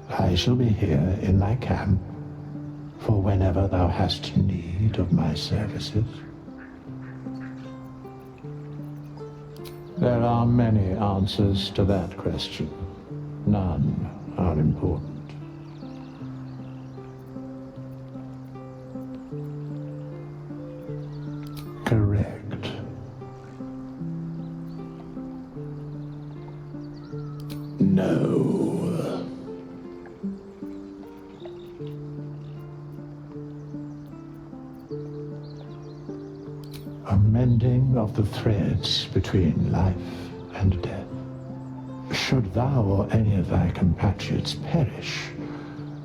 I shall be here in thy camp for whenever thou hast need of my services. There are many answers to that question. None are important. Correct. No. A mending of the threads between life and death. Should thou or any of thy compatriots perish,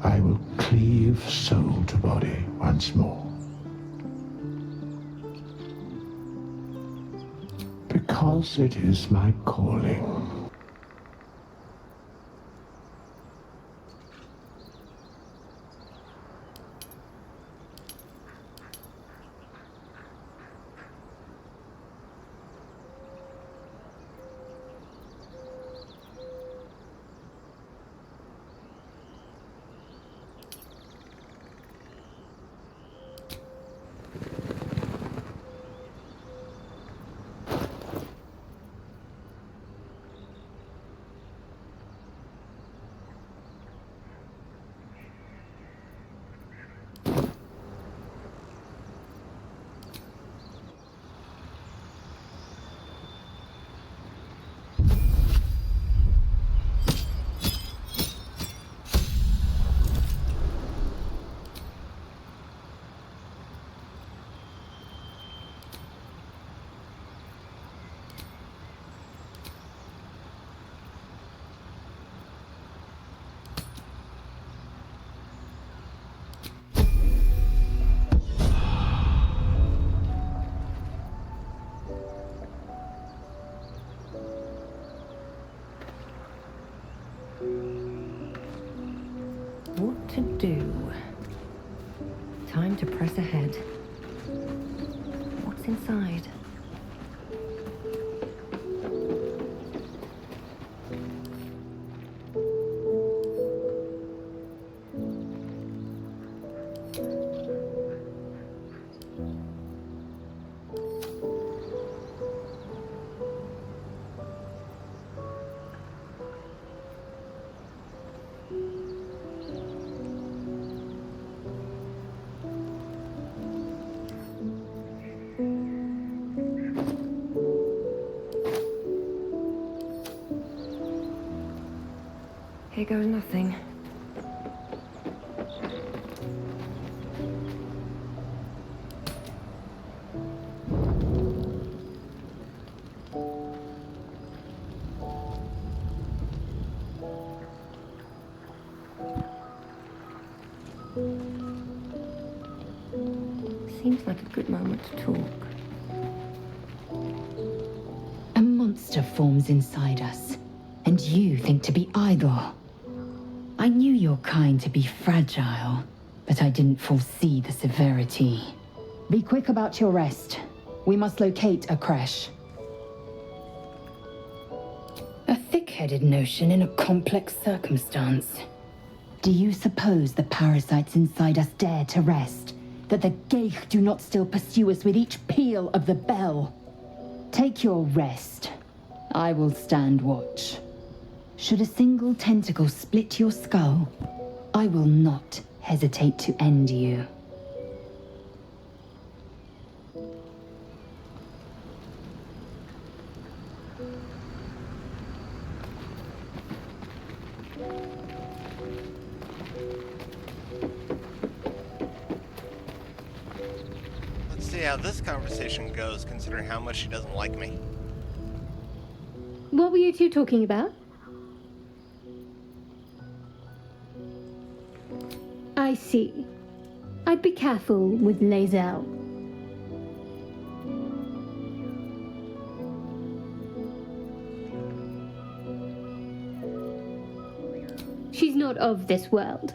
I will cleave soul to body once more. Because it is my calling. What to do? Time to press ahead. What's inside? Here goes nothing. Seems like a good moment to talk. A monster forms inside us, and you think to be idle. I knew your kind to be fragile, but I didn't foresee the severity. Be quick about your rest. We must locate a creche. A thick-headed notion in a complex circumstance. Do you suppose the parasites inside us dare to rest? That the Geich do not still pursue us with each peal of the bell? Take your rest. I will stand watch. Should a single tentacle split your skull, I will not hesitate to end you. Let's see how this conversation goes, considering how much she doesn't like me. What were you two talking about? I see. I'd be careful with Lae'zel. She's not of this world.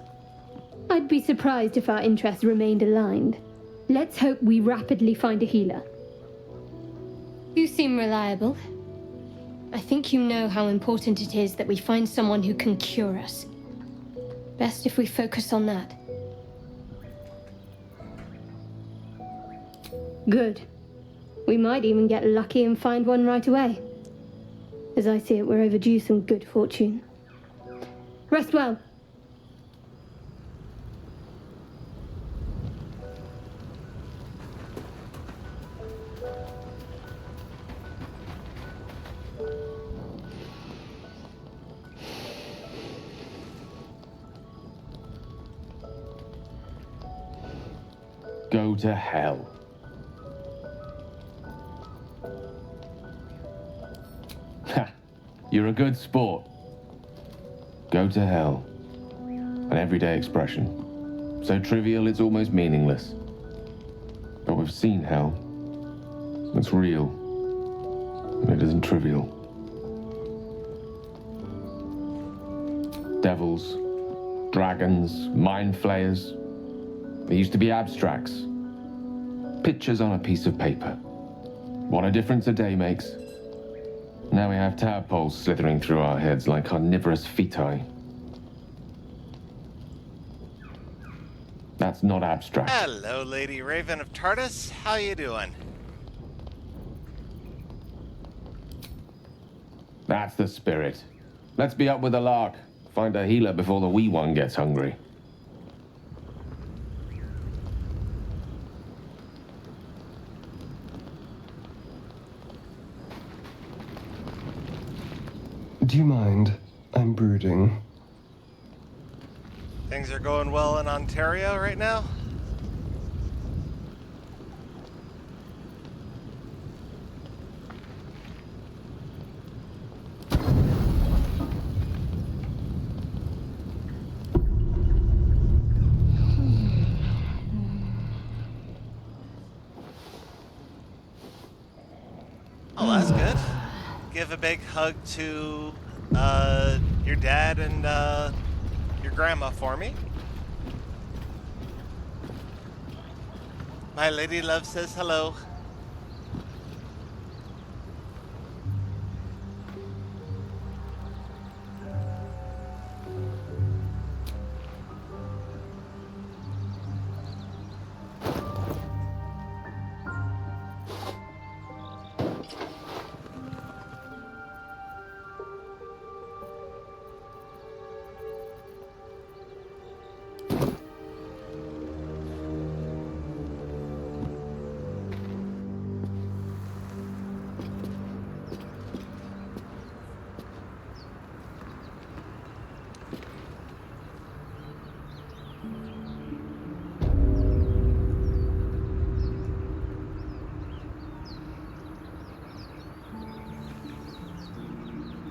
I'd be surprised if our interests remained aligned. Let's hope we rapidly find a healer. You seem reliable. I think you know how important it is that we find someone who can cure us. Best if we focus on that. Good. We might even get lucky and find one right away. As I see it, we're overdue some good fortune. Rest well. Go to hell. Ha! You're a good sport. Go to hell. An everyday expression. So trivial it's almost meaningless. But we've seen hell. It's real. And it isn't trivial. Devils, dragons, mind flayers. They used to be abstracts. Pictures on a piece of paper. What a difference a day makes. Now we have tadpoles slithering through our heads like carnivorous feti. That's not abstract. Hello, Lady Raven of Tardis. How you doing? That's the spirit. Let's be up with the lark. Find a healer before the wee one gets hungry. Do you mind? I'm brooding. Things are going well in Ontario right now? Oh, that's good. Give a big hug to your dad and your grandma for me. My lady love says hello.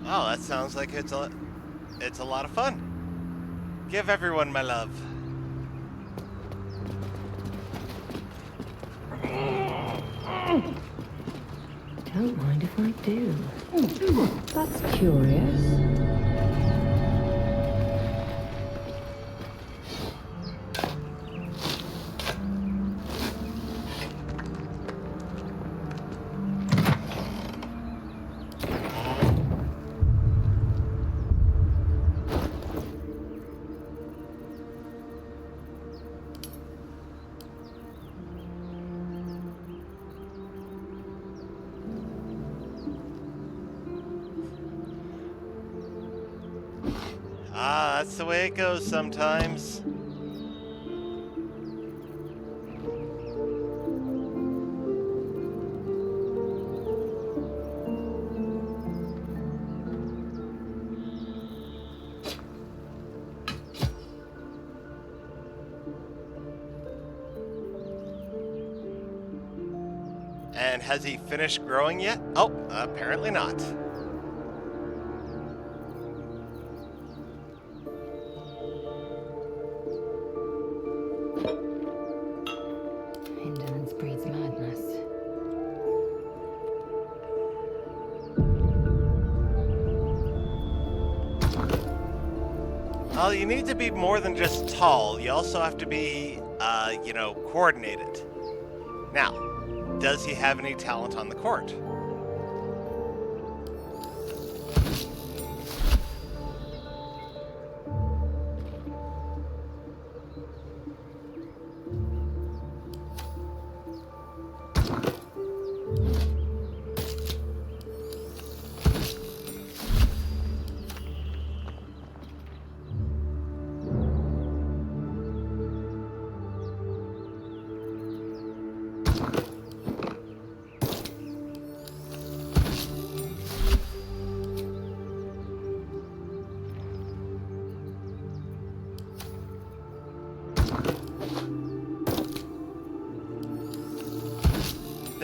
Oh, that sounds like it's a lot of fun. Give everyone my love. Don't mind if I do. That's curious. Ah, that's the way it goes sometimes. And has he finished growing yet? Oh, apparently not. Indolence breeds madness. Well, you need to be more than just tall. You also have to be, coordinated. Now, does he have any talent on the court?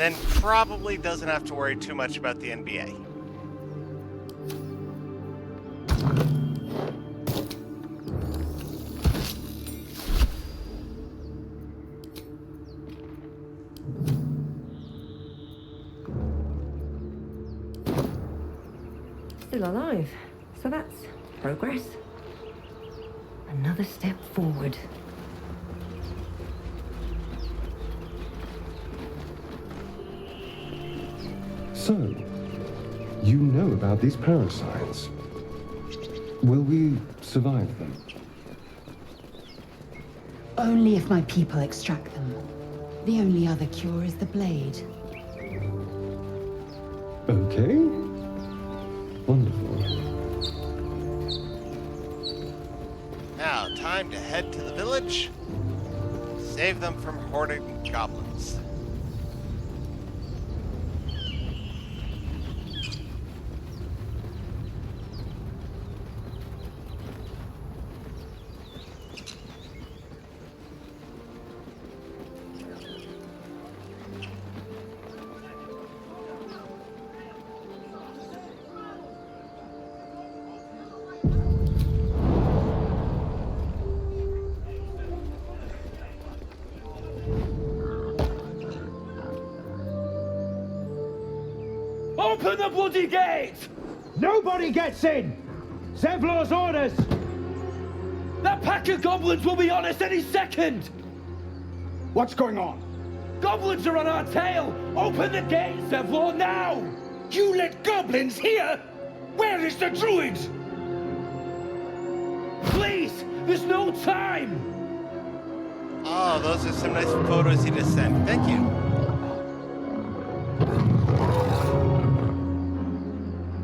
then probably doesn't have to worry too much about the NBA. Still alive. So that's progress. Another step forward. So, you know about these parasites. Will we survive them? Only if my people extract them. The only other cure is the blade. Okay. Wonderful. Now, time to head to the village. Save them from hoarding goblins. Open the bloody gate! Nobody gets in! Zevlor's orders! That pack of goblins will be on us any second! What's going on? Goblins are on our tail! Open the gate, Zevlor, now! You let goblins here? Where is the druid? Please! There's no time! Oh, those are some nice photos you just sent. Thank you.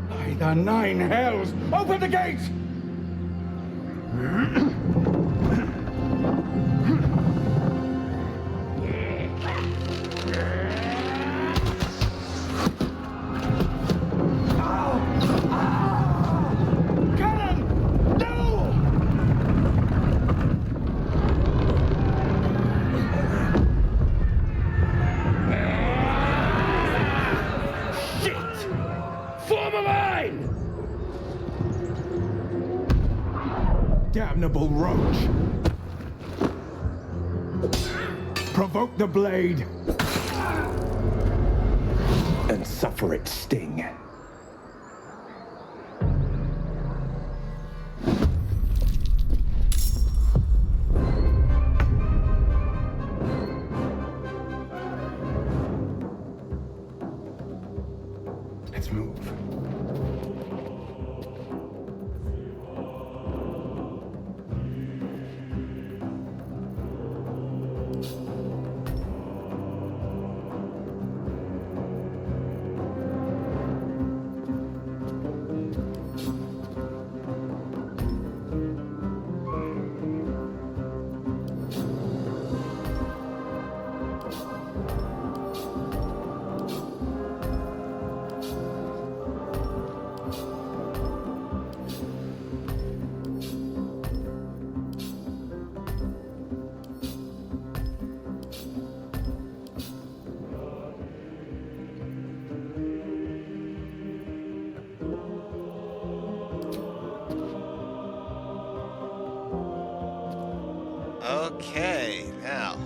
By the nine hells! Open the gate! Damnable roach! Provoke the blade and suffer its sting. Let's move. Okay, now.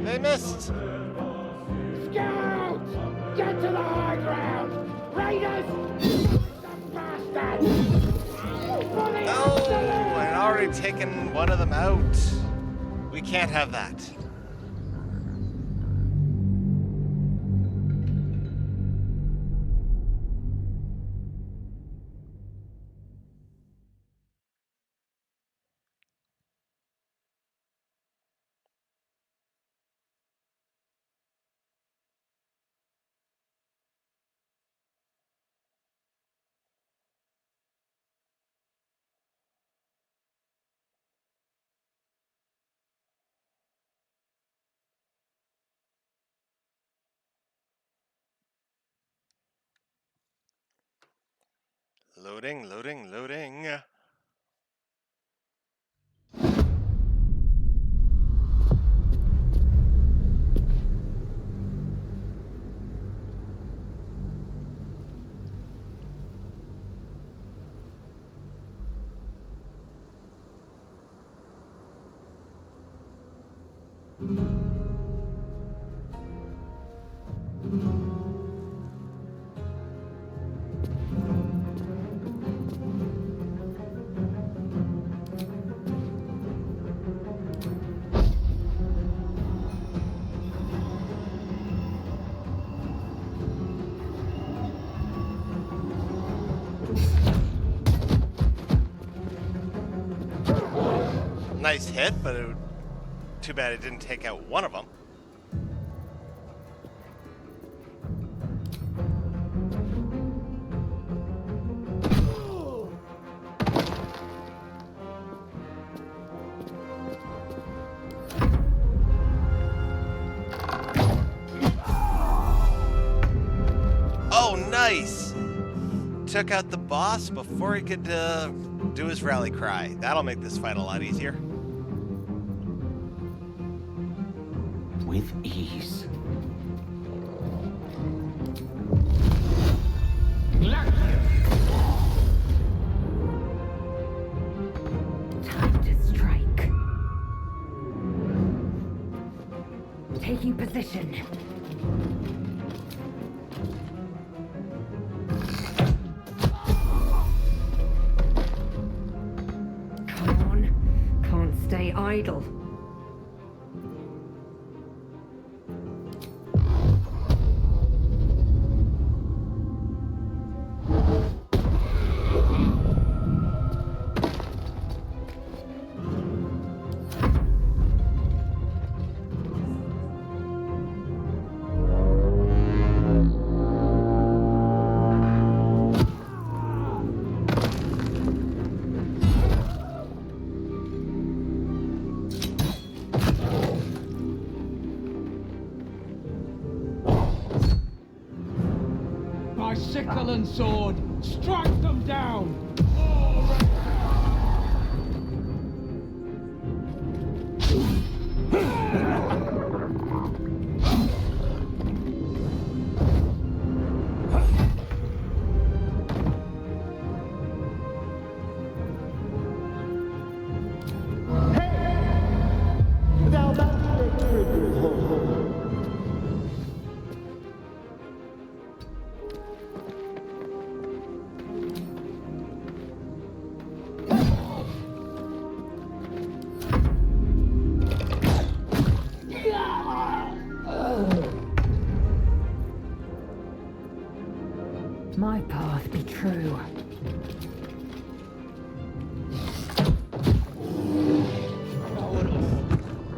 They missed. Scout! Get to the high ground! Raiders! Bastards! Oh, I'd already taken one of them out. We can't have that. Loading, loading, loading. Nice hit, but too bad it didn't take out one of them. Oh, nice! Took out the boss before he could do his rally cry. That'll make this fight a lot easier. With ease. Time to strike. Taking position. Come on. Can't stay idle. My sickle and sword, strike them down! My path be true.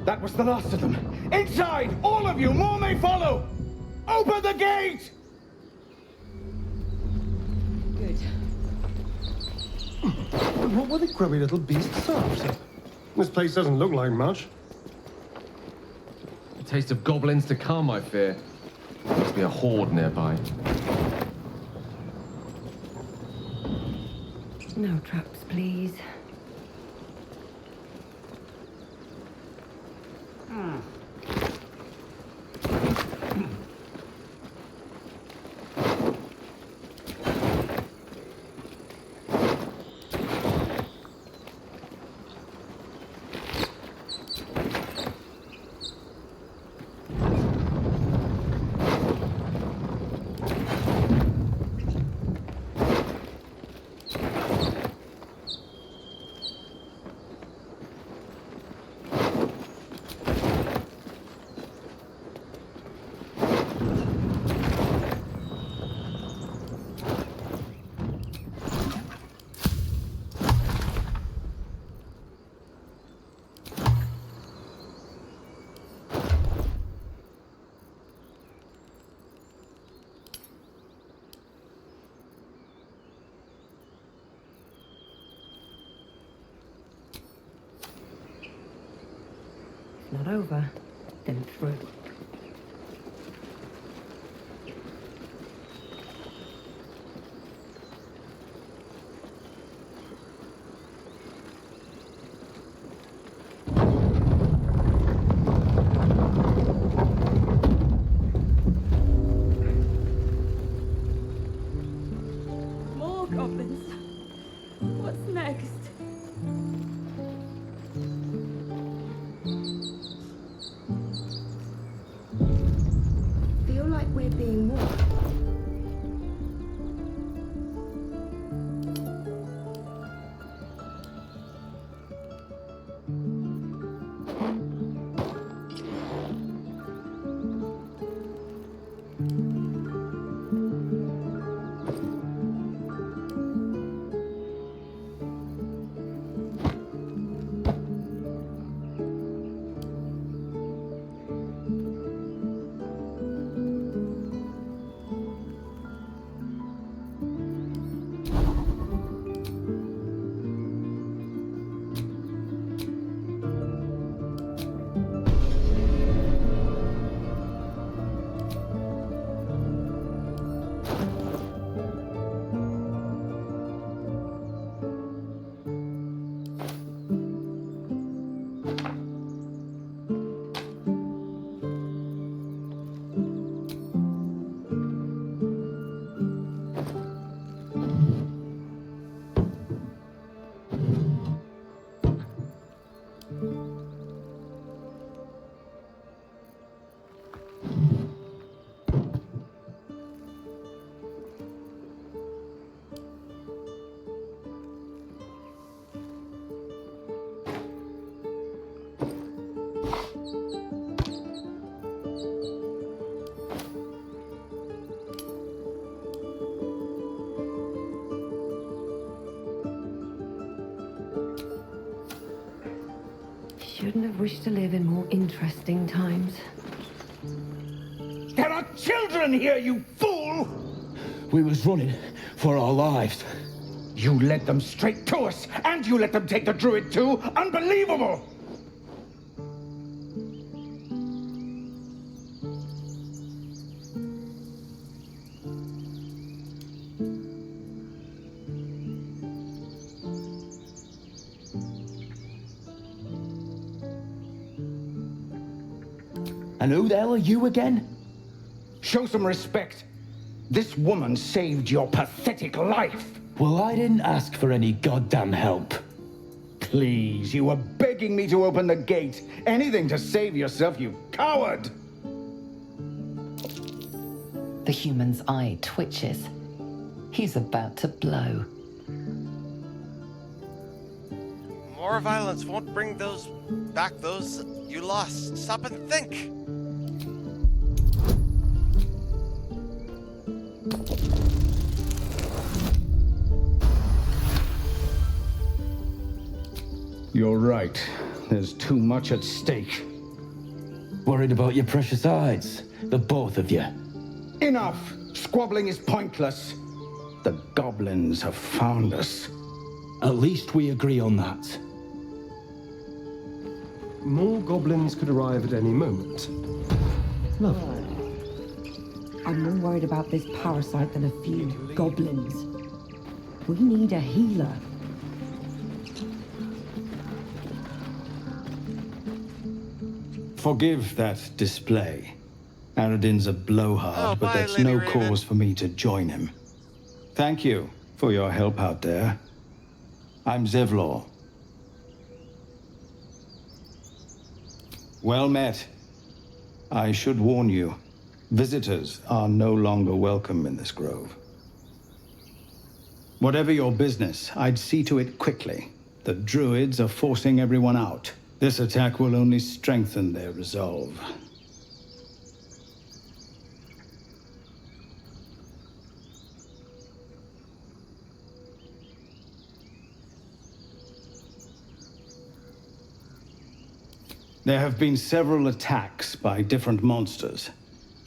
That was the last of them. Inside! All of you! More may follow! Open the gate! Good. What were the grubby little beasts after? This place doesn't look like much. A taste of goblins to come, I fear. There must be a horde nearby. No traps, please. Not over, then through. Shouldn't have wished to live in more interesting times. There are children here, you fool! We was running for our lives. You led them straight to us, and you let them take the druid too? Unbelievable! And who the hell are you again? Show some respect. This woman saved your pathetic life. Well, I didn't ask for any goddamn help. Please, you were begging me to open the gate. Anything to save yourself, you coward! The human's eye twitches. He's about to blow. More violence won't bring those you lost. Stop and think. You're right. There's too much at stake. Worried about your precious hides, the both of you. Enough! Squabbling is pointless. The goblins have found us. At least we agree on that. More goblins could arrive at any moment. Lovely. I'm more worried about this parasite than a few goblins. We need a healer. Forgive that display. Aradin's a blowhard, but bye, that's Lady no Raven. cause for me to join him. Thank you for your help out there. I'm Zevlor. Well met. I should warn you, visitors are no longer welcome in this grove. Whatever your business, I'd see to it quickly. The druids are forcing everyone out. This attack will only strengthen their resolve. There have been several attacks by different monsters.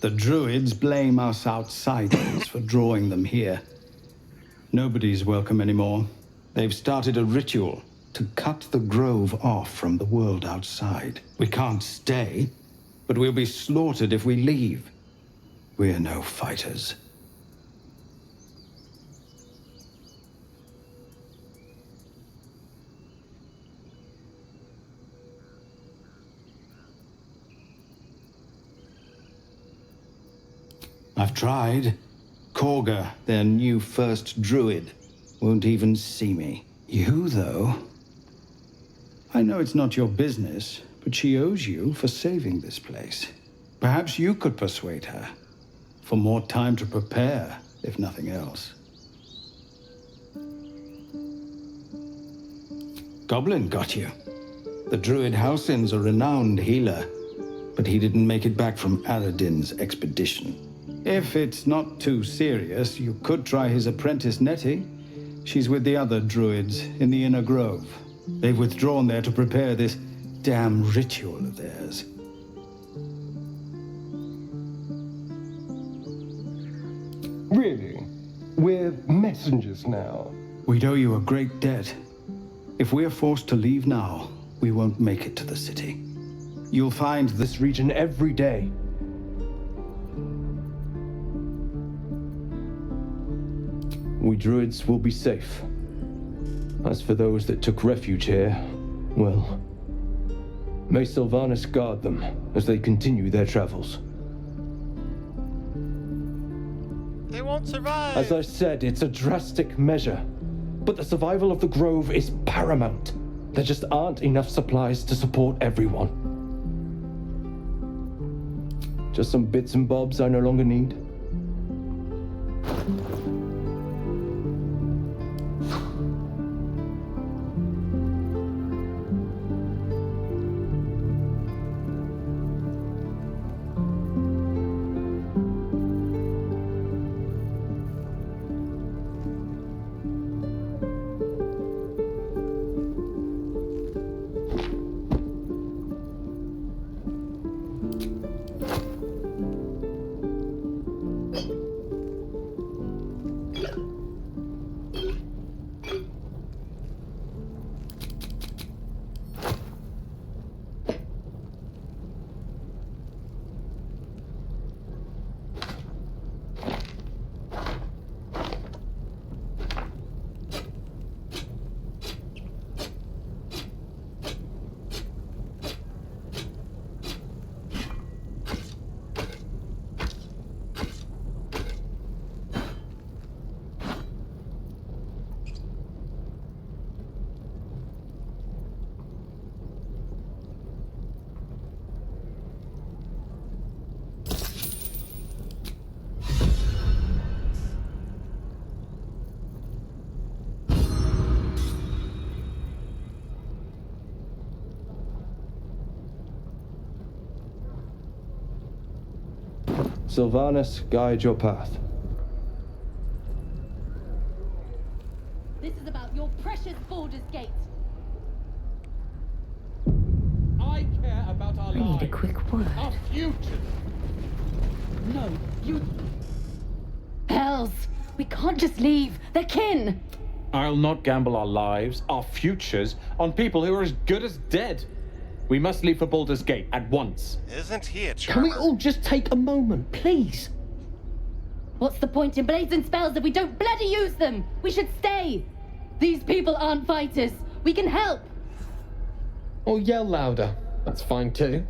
The druids blame us outsiders for drawing them here. Nobody's welcome anymore. They've started a ritual to cut the grove off from the world outside. We can't stay, but we'll be slaughtered if we leave. We're no fighters. I've tried. Korga, their new first druid, won't even see me. You, though? I know it's not your business, but she owes you for saving this place. Perhaps you could persuade her. For more time to prepare, if nothing else. Goblin got you. The druid Halsin's a renowned healer, but he didn't make it back from Aradin's expedition. If it's not too serious, you could try his apprentice Nettie. She's with the other druids in the Inner Grove. They've withdrawn there to prepare this damn ritual of theirs. Really? We're messengers now. We'd owe you a great debt. If we're forced to leave now, we won't make it to the city. You'll find this region every day. We druids will be safe. As for those that took refuge here, well, may Sylvanas guard them as they continue their travels. They won't survive. As I said, it's a drastic measure, but the survival of the grove is paramount. There just aren't enough supplies to support everyone. Just some bits and bobs I no longer need. Sylvanus guide your path. This is about your precious Baldur's Gate. I care about our I lives. need a quick word. Our futures. No, you... Hells! We can't just leave. They're kin! I'll not gamble our lives, our futures, on people who are as good as dead. We must leave for Baldur's Gate at once. Isn't he a Can we charmer? all just take a moment, please? What's the point in blazing spells if we don't bloody use them? We should stay! These people aren't fighters. We can help! Or yell louder. That's fine too.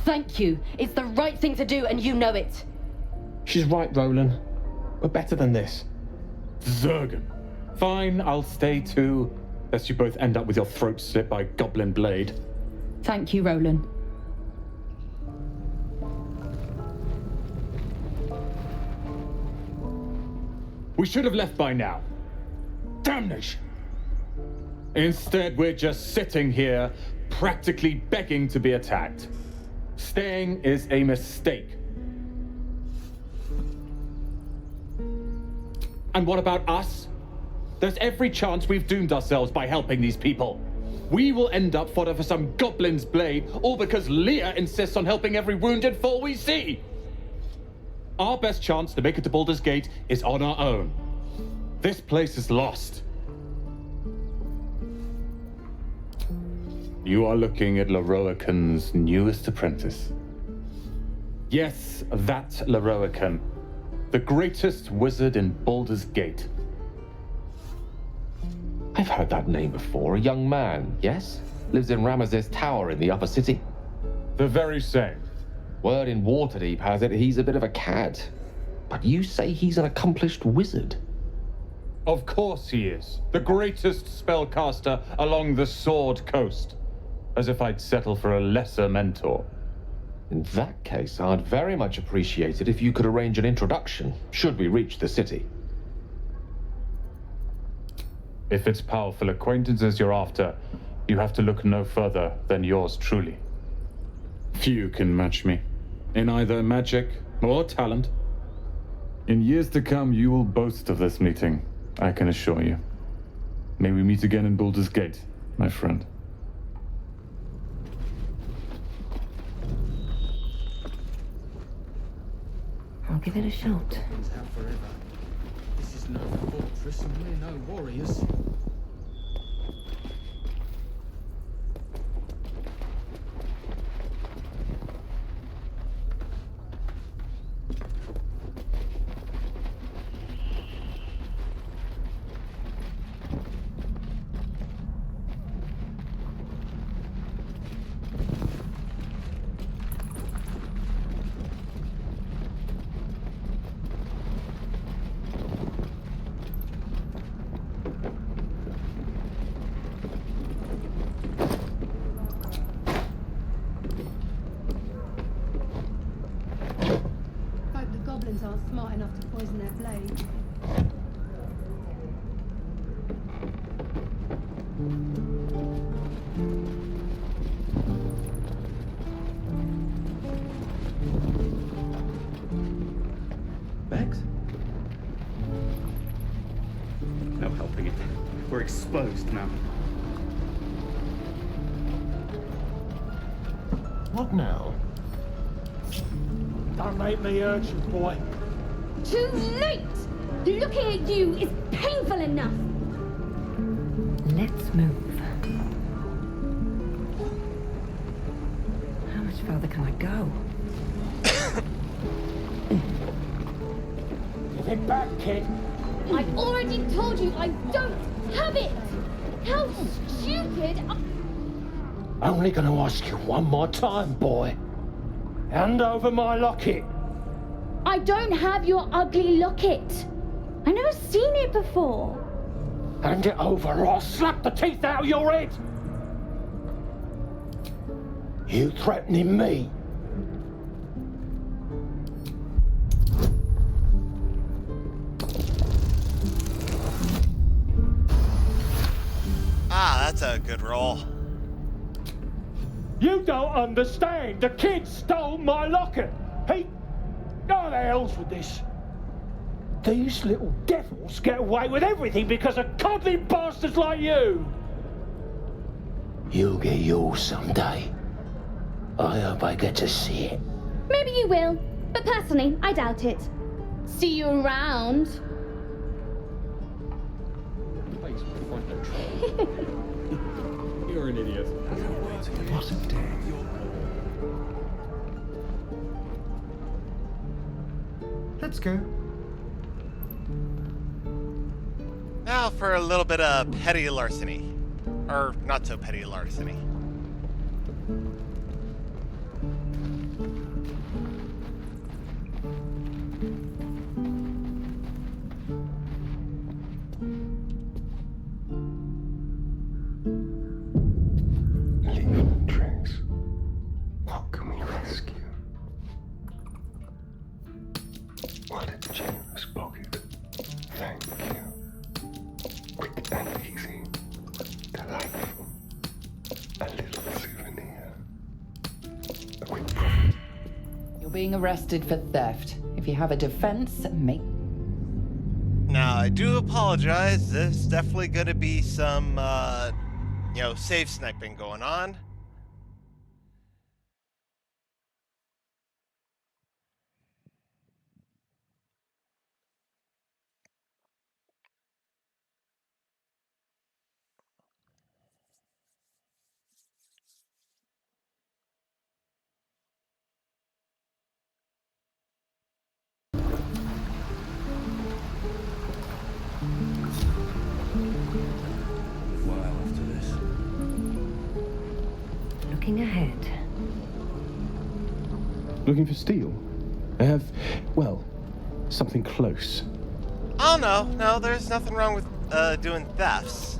Thank you. It's the right thing to do, and you know it. She's right, Roland. We're better than this. Zergan. Fine, I'll stay too. Lest you both end up with your throats slit by a goblin blade. Thank you, Roland. We should have left by now. Damnation! Instead, we're just sitting here, practically begging to be attacked. Staying is a mistake. And what about us? There's every chance we've doomed ourselves by helping these people. We will end up fodder for some goblin's blade, all because Leah insists on helping every wounded foe we see. Our best chance to make it to Baldur's Gate is on our own. This place is lost. You are looking at Leroican's newest apprentice. Yes, that Leroican. The greatest wizard in Baldur's Gate. I've heard that name before. A young man, yes? Lives in Ramesses Tower in the upper city. The very same. Word in Waterdeep has it he's a bit of a cad. But you say he's an accomplished wizard. Of course he is. The greatest spellcaster along the Sword Coast. As if I'd settle for a lesser mentor. In that case, I'd very much appreciate it if you could arrange an introduction, should we reach the city. If it's powerful acquaintances you're after, you have to look no further than yours truly. Few can match me, in either magic or talent. In years to come, you will boast of this meeting, I can assure you. May we meet again in Baldur's Gate, my friend. I'll give it a shot. This is no fortress and we're no warriors. Aren't smart enough to poison their blade. Bex? No helping it. We're exposed now. What now? Don't make me urgent, boy. Too late! Looking at you is painful enough! Let's move. How much further can I go? Give it back, kid. I've already told you I don't have it! How stupid! Only gonna ask you one more time, boy. Hand over my locket. I don't have your ugly locket. I've never seen it before. Hand it over or I'll slap the teeth out of your head. You threatening me? That's a good roll. You don't understand. The kid stole my locket. He... Oh, the hell's with this? These little devils get away with everything because of coddling bastards like you. You'll get yours someday. I hope I get to see it. Maybe you will, but personally, I doubt it. See you around. You're an idiot. What a day. Let's go. Now for a little bit of petty larceny. Or not so petty larceny. Leave tracks. What can we rescue? What a generous pocket. Thank you. Quick and easy. Delightful. A little souvenir. A quick profit. You're being arrested for theft. If you have a defense, make... Now, I do apologize. There's definitely going to be some, safe sniping going on. Looking ahead. Looking for steel? I have, well, something close. Oh, no, there's nothing wrong with doing thefts.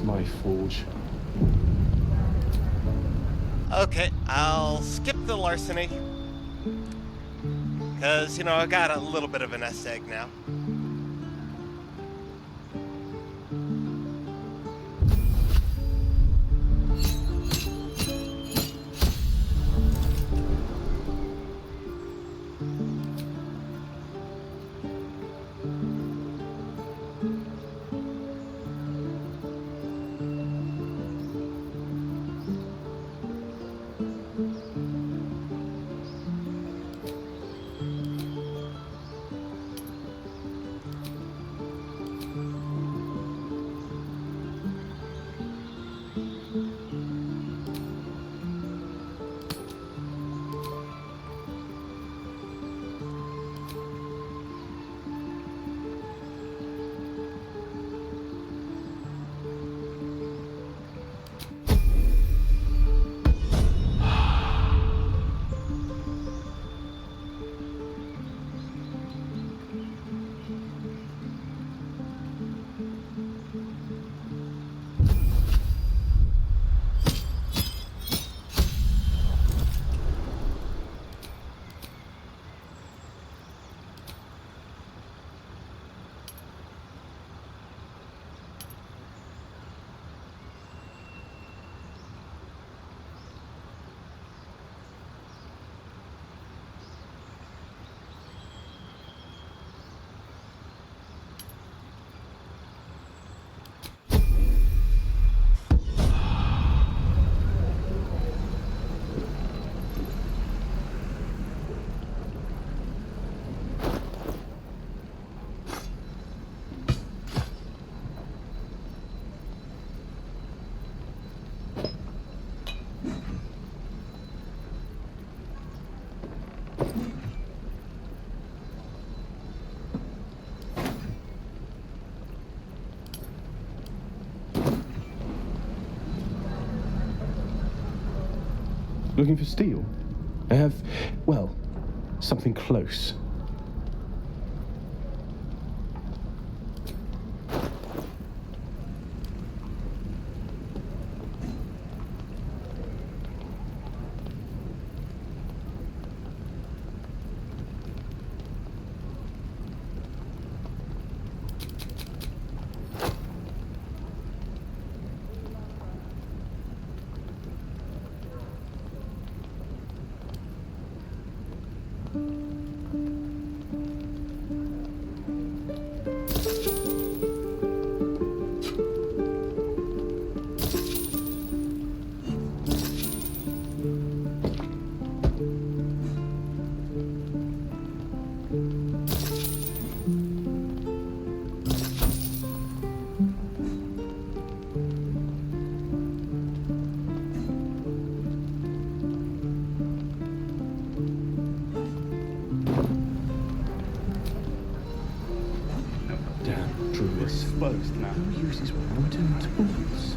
My forge. Okay, I'll skip the larceny. Because, I got a little bit of a nest egg now. Looking for steel? I have, well, something close. Exposed now. Who uses wooden tools?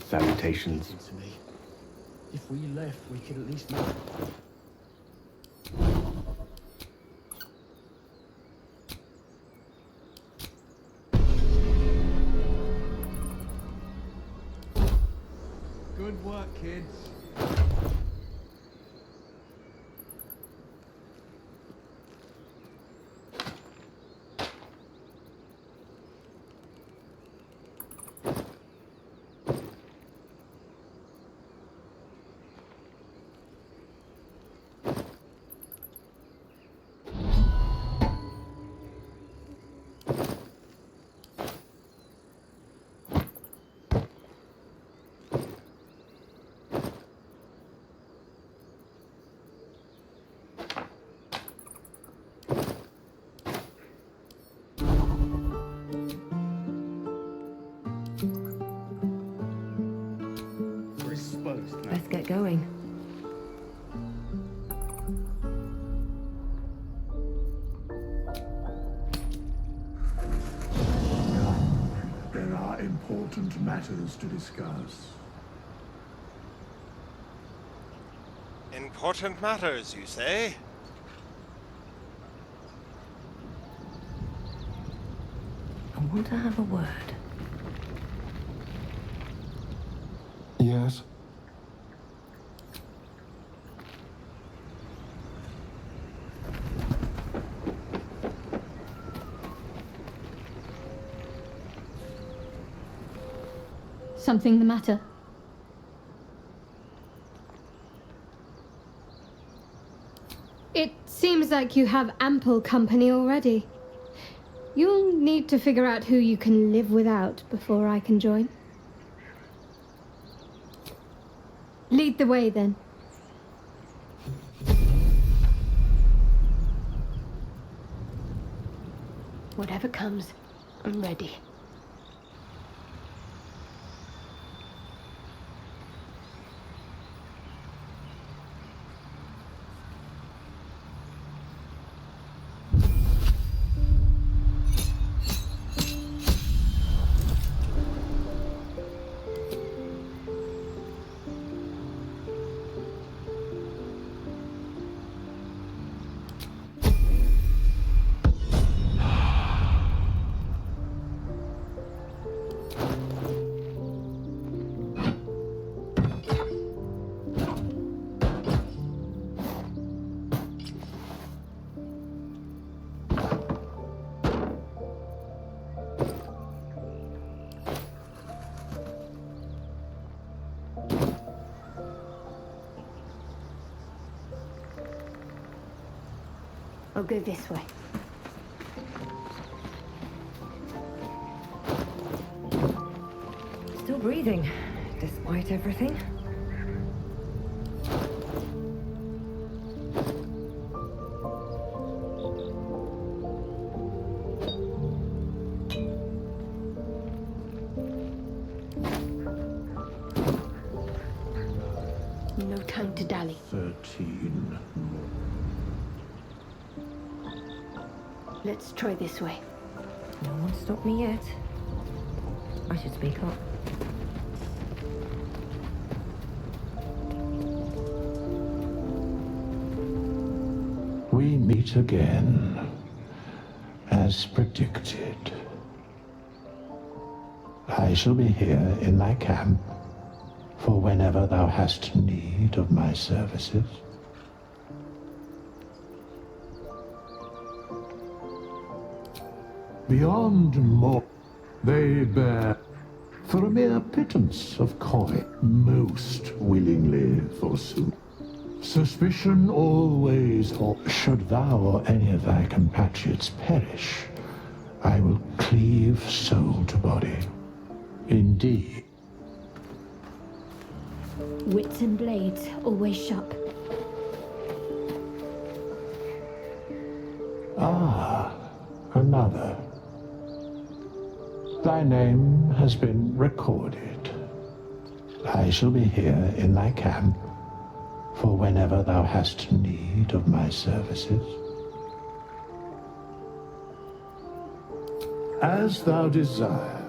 Salutations. To me. If we left, we could at least Good work, kids. Let's get going. There are important matters to discuss. Important matters, you say? I want to have a word. Yes? Something the matter? It seems like you have ample company already. You'll need to figure out who you can live without before I can join. Lead the way, then. Whatever comes, I'm ready. I'll go this way. breathing, despite everything. No time to dally. 13. Let's try this way. No one stopped me yet. I should speak up. We meet again, as predicted. I shall be here in thy camp for whenever thou hast need of my services. Beyond more, they bear for a mere pittance of coin, most willingly, forsooth. Suspicion always, or should thou or any of thy compatriots perish, I will cleave soul to body. Indeed. Wits and blades, always sharp. Ah, another. Thy name has been recorded. I shall be here in thy camp for whenever thou hast need of my services. As thou desire.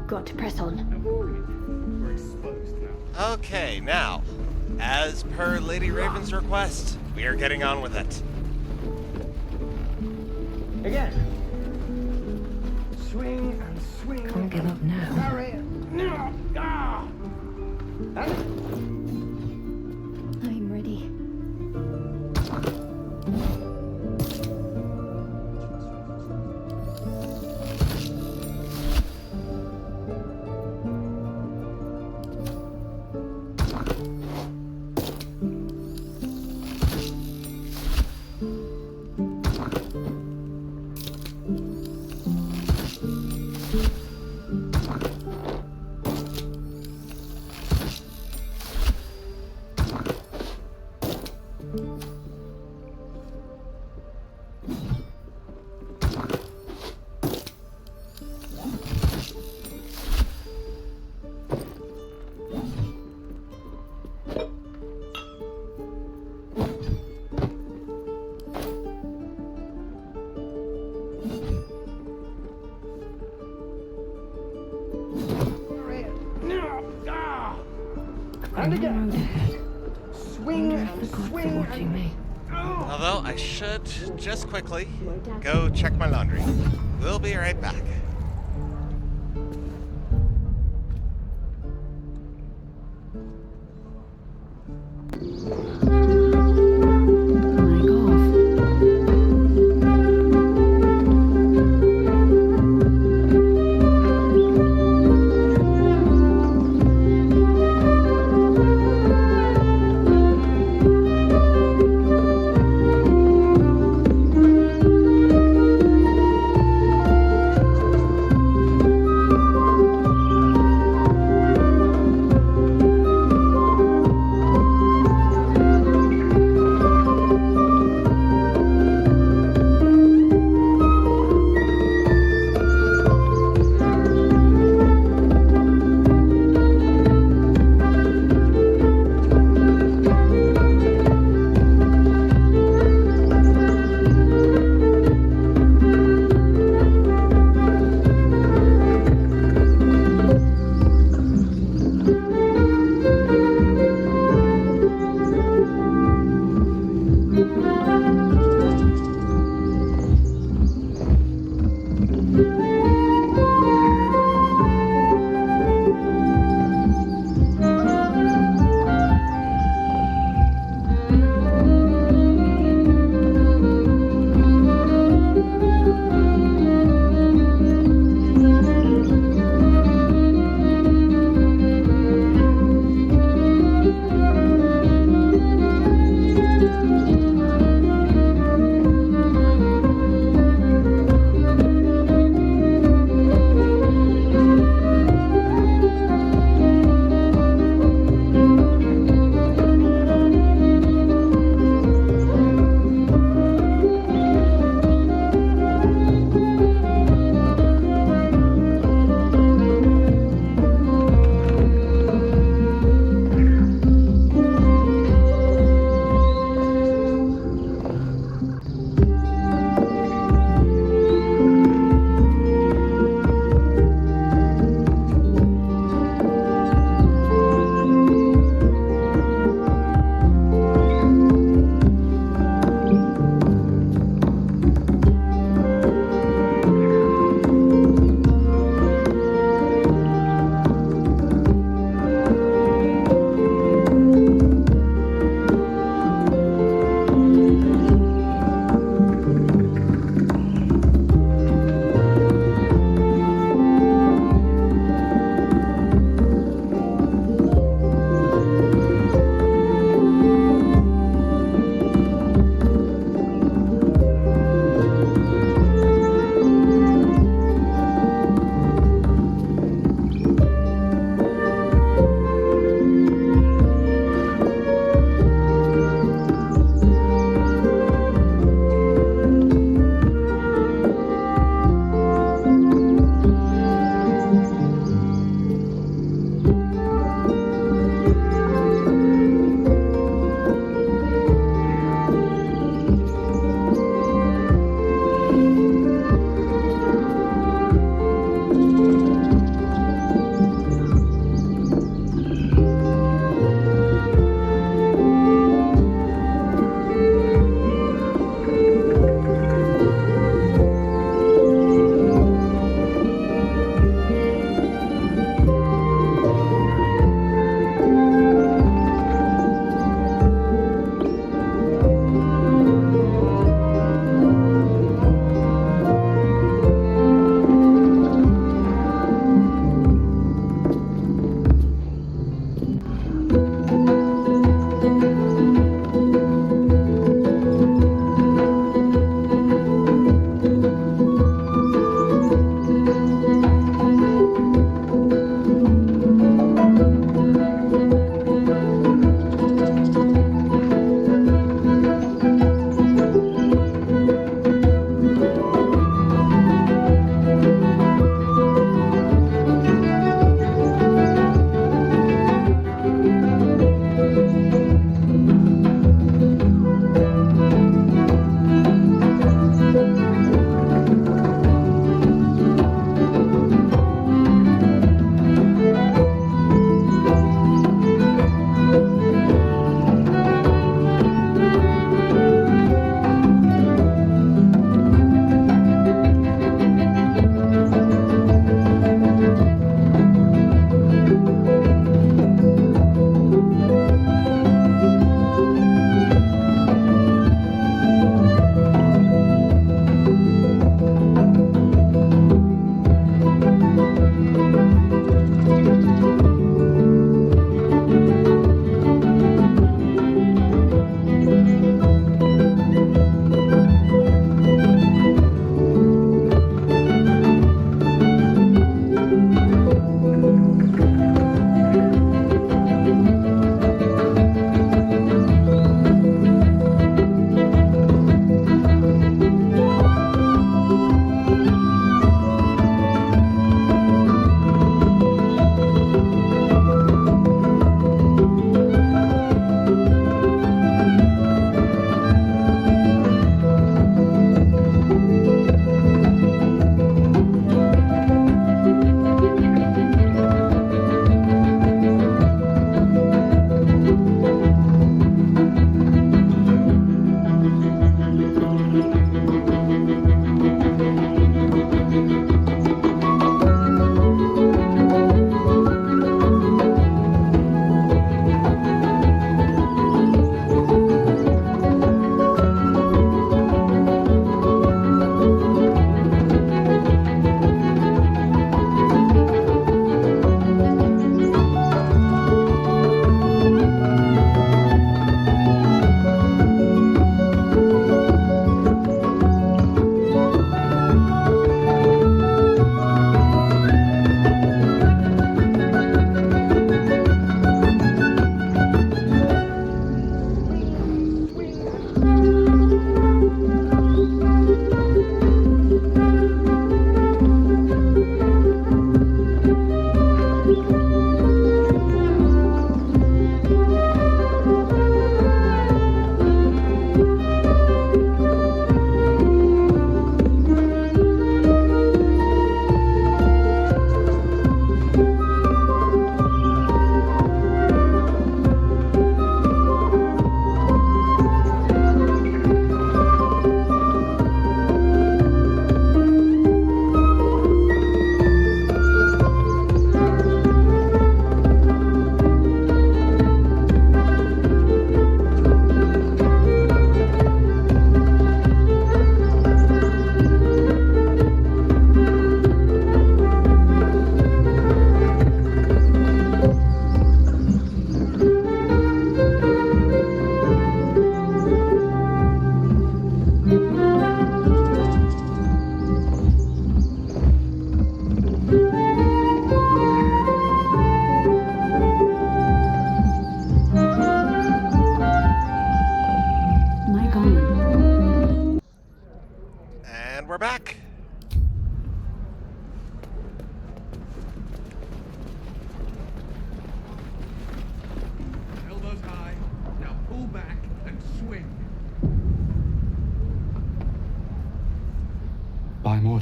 Got to press on. We're exposed now. Okay, now, as per Lady Raven's request, we are getting on with it. Again. Swing and swing. Can't give up now. Parry. No. Ah. I'm ready. And again. Swing, swing. Watching me. Although I should just quickly go check my laundry. We'll be right back.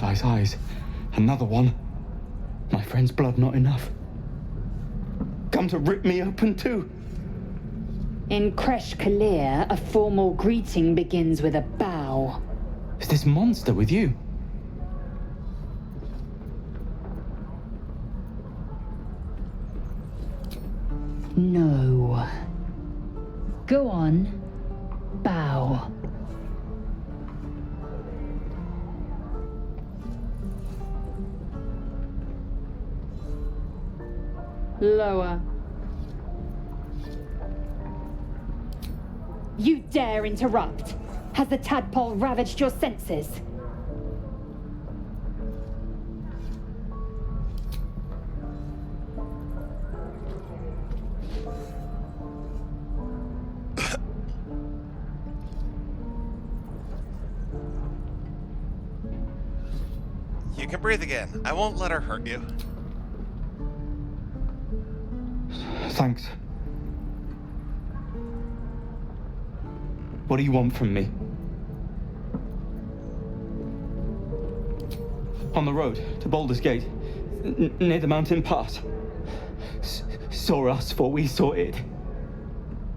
Levi's eyes. Another one. My friend's blood not enough. Come to rip me open too. In Kresh Kalir, a formal greeting begins with a bow. Is this monster with you? No. Go on. Bow. Lower. You dare interrupt? Has the tadpole ravaged your senses? You can breathe again. I won't let her hurt you. Thanks. What do you want from me? On the road to Baldur's Gate, near the mountain pass. Saw us for we saw it.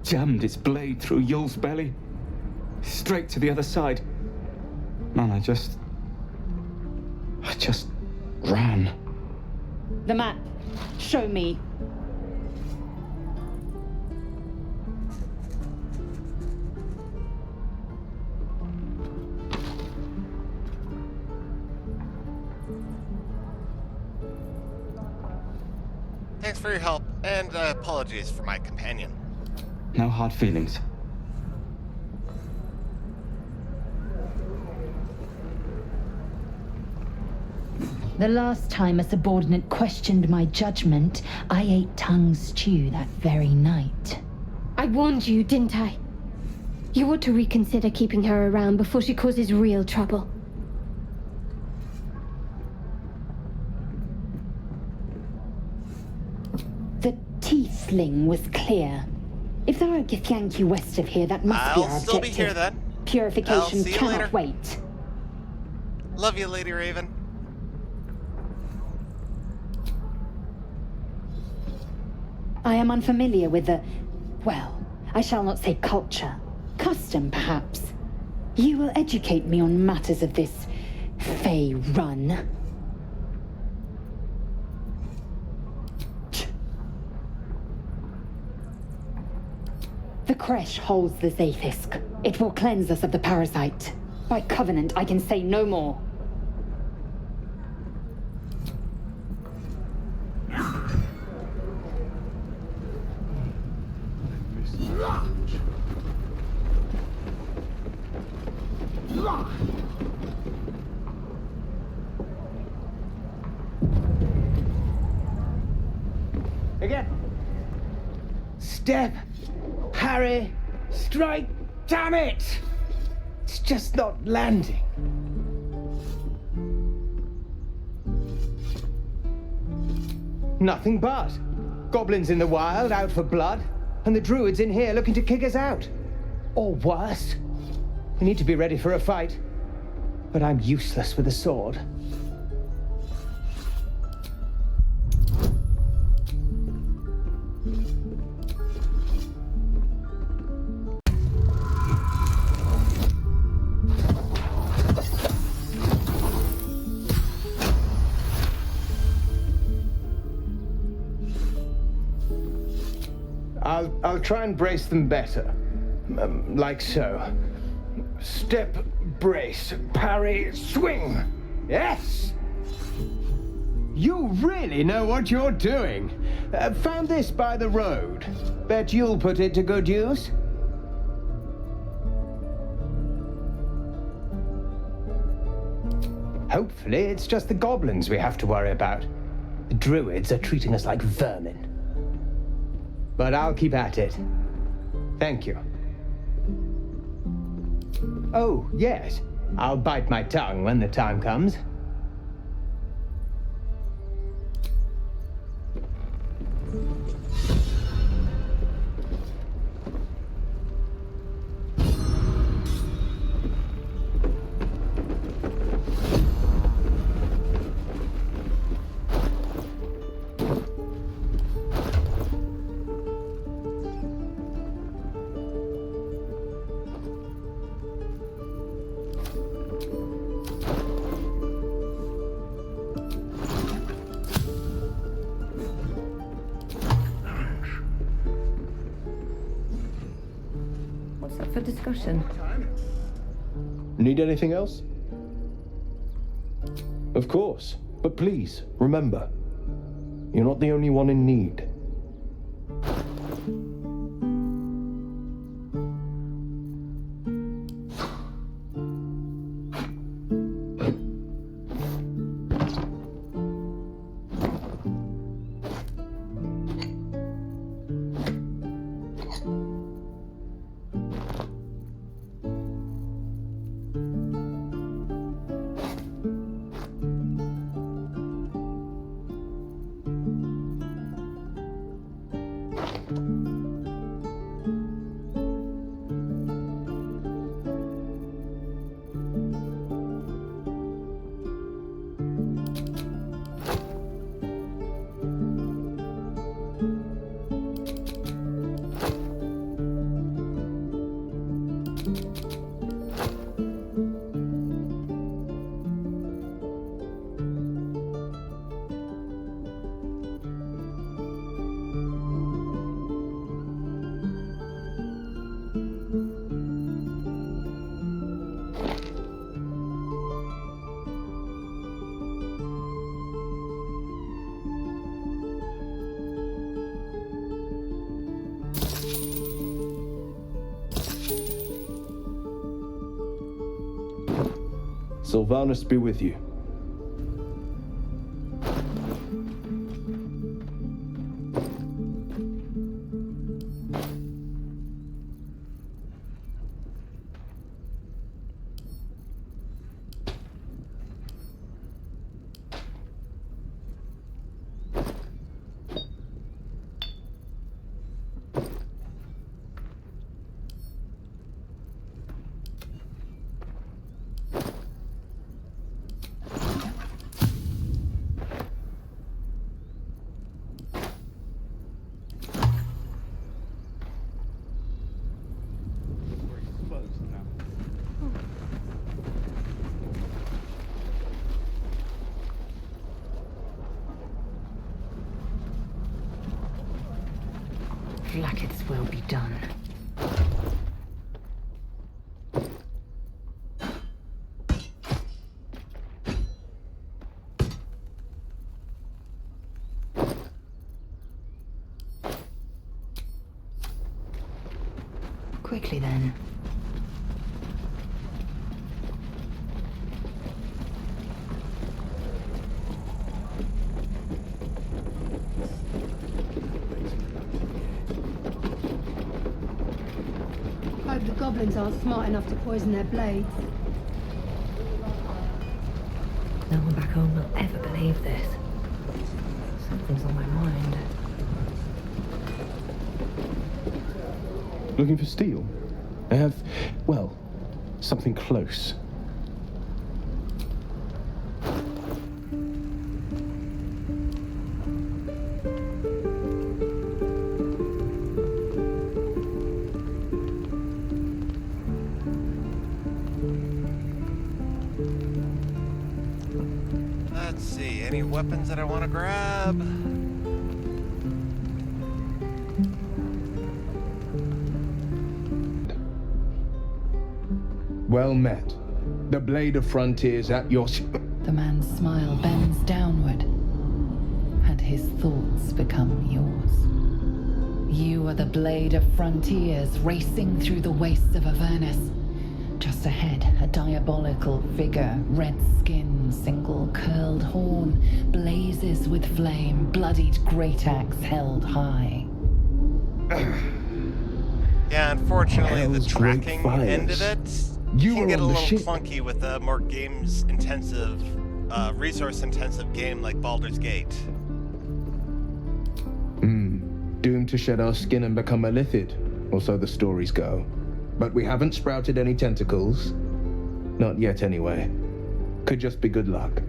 Jammed its blade through Yul's belly. Straight to the other side. Man, I just ran. The map. Show me. Thanks for your help, and apologies for my companion. No hard feelings. The last time a subordinate questioned my judgment, I ate tongue stew that very night. I warned you, didn't I? You ought to reconsider keeping her around before she causes real trouble. The tiefling was clear. If there are Githyanki west of here, that must be our I'll objective. still be here then. Purification I'll see you cannot later. wait. Love you, Lady Raven. I am unfamiliar with the, well, I shall not say culture. Custom, perhaps. You will educate me on matters of this Fey run. The Kresh holds the Zaithisk. It will cleanse us of the parasite. By covenant, I can say no more. Again. Step. Parry. Strike. Damn it! It's just not landing. Nothing but. Goblins in the wild, out for blood, and the druids in here looking to kick us out. Or worse. We need to be ready for a fight. But I'm useless with a sword. I'll try and brace them better. Like so. Step, brace, parry, swing. Yes! You really know what you're doing. Found this by the road. Bet you'll put it to good use. Hopefully, it's just the goblins we have to worry about. The druids are treating us like vermin. But I'll keep at it. Thank you. Oh, yes. I'll bite my tongue when the time comes. for discussion. Need anything else? Of course, but please, remember, you're not the only one in need. Sylvanus be with you. Blacket's will be done. Quickly then. Hope the goblins aren't smart enough to poison their blades. No one back home will ever believe this. Something's on my mind. Looking for steel? I have, well, something close. Let's see, any weapons that I want to grab? Well met. The blade of frontiers at your... The man's smile bends downward, and his thoughts become yours. You are the blade of frontiers racing through the wastes of Avernus. Just ahead, a diabolical figure, red skin, single curled horn, blazes with flame, bloodied great axe held high. Yeah, unfortunately, Hell's the tracking great end of fires. it You can were get a on the little ship. clunky with a more games-intensive, resource-intensive game like Baldur's Gate. Doomed to shed our skin and become a lithid, or so the stories go. But we haven't sprouted any tentacles. Not yet, anyway. Could just be good luck.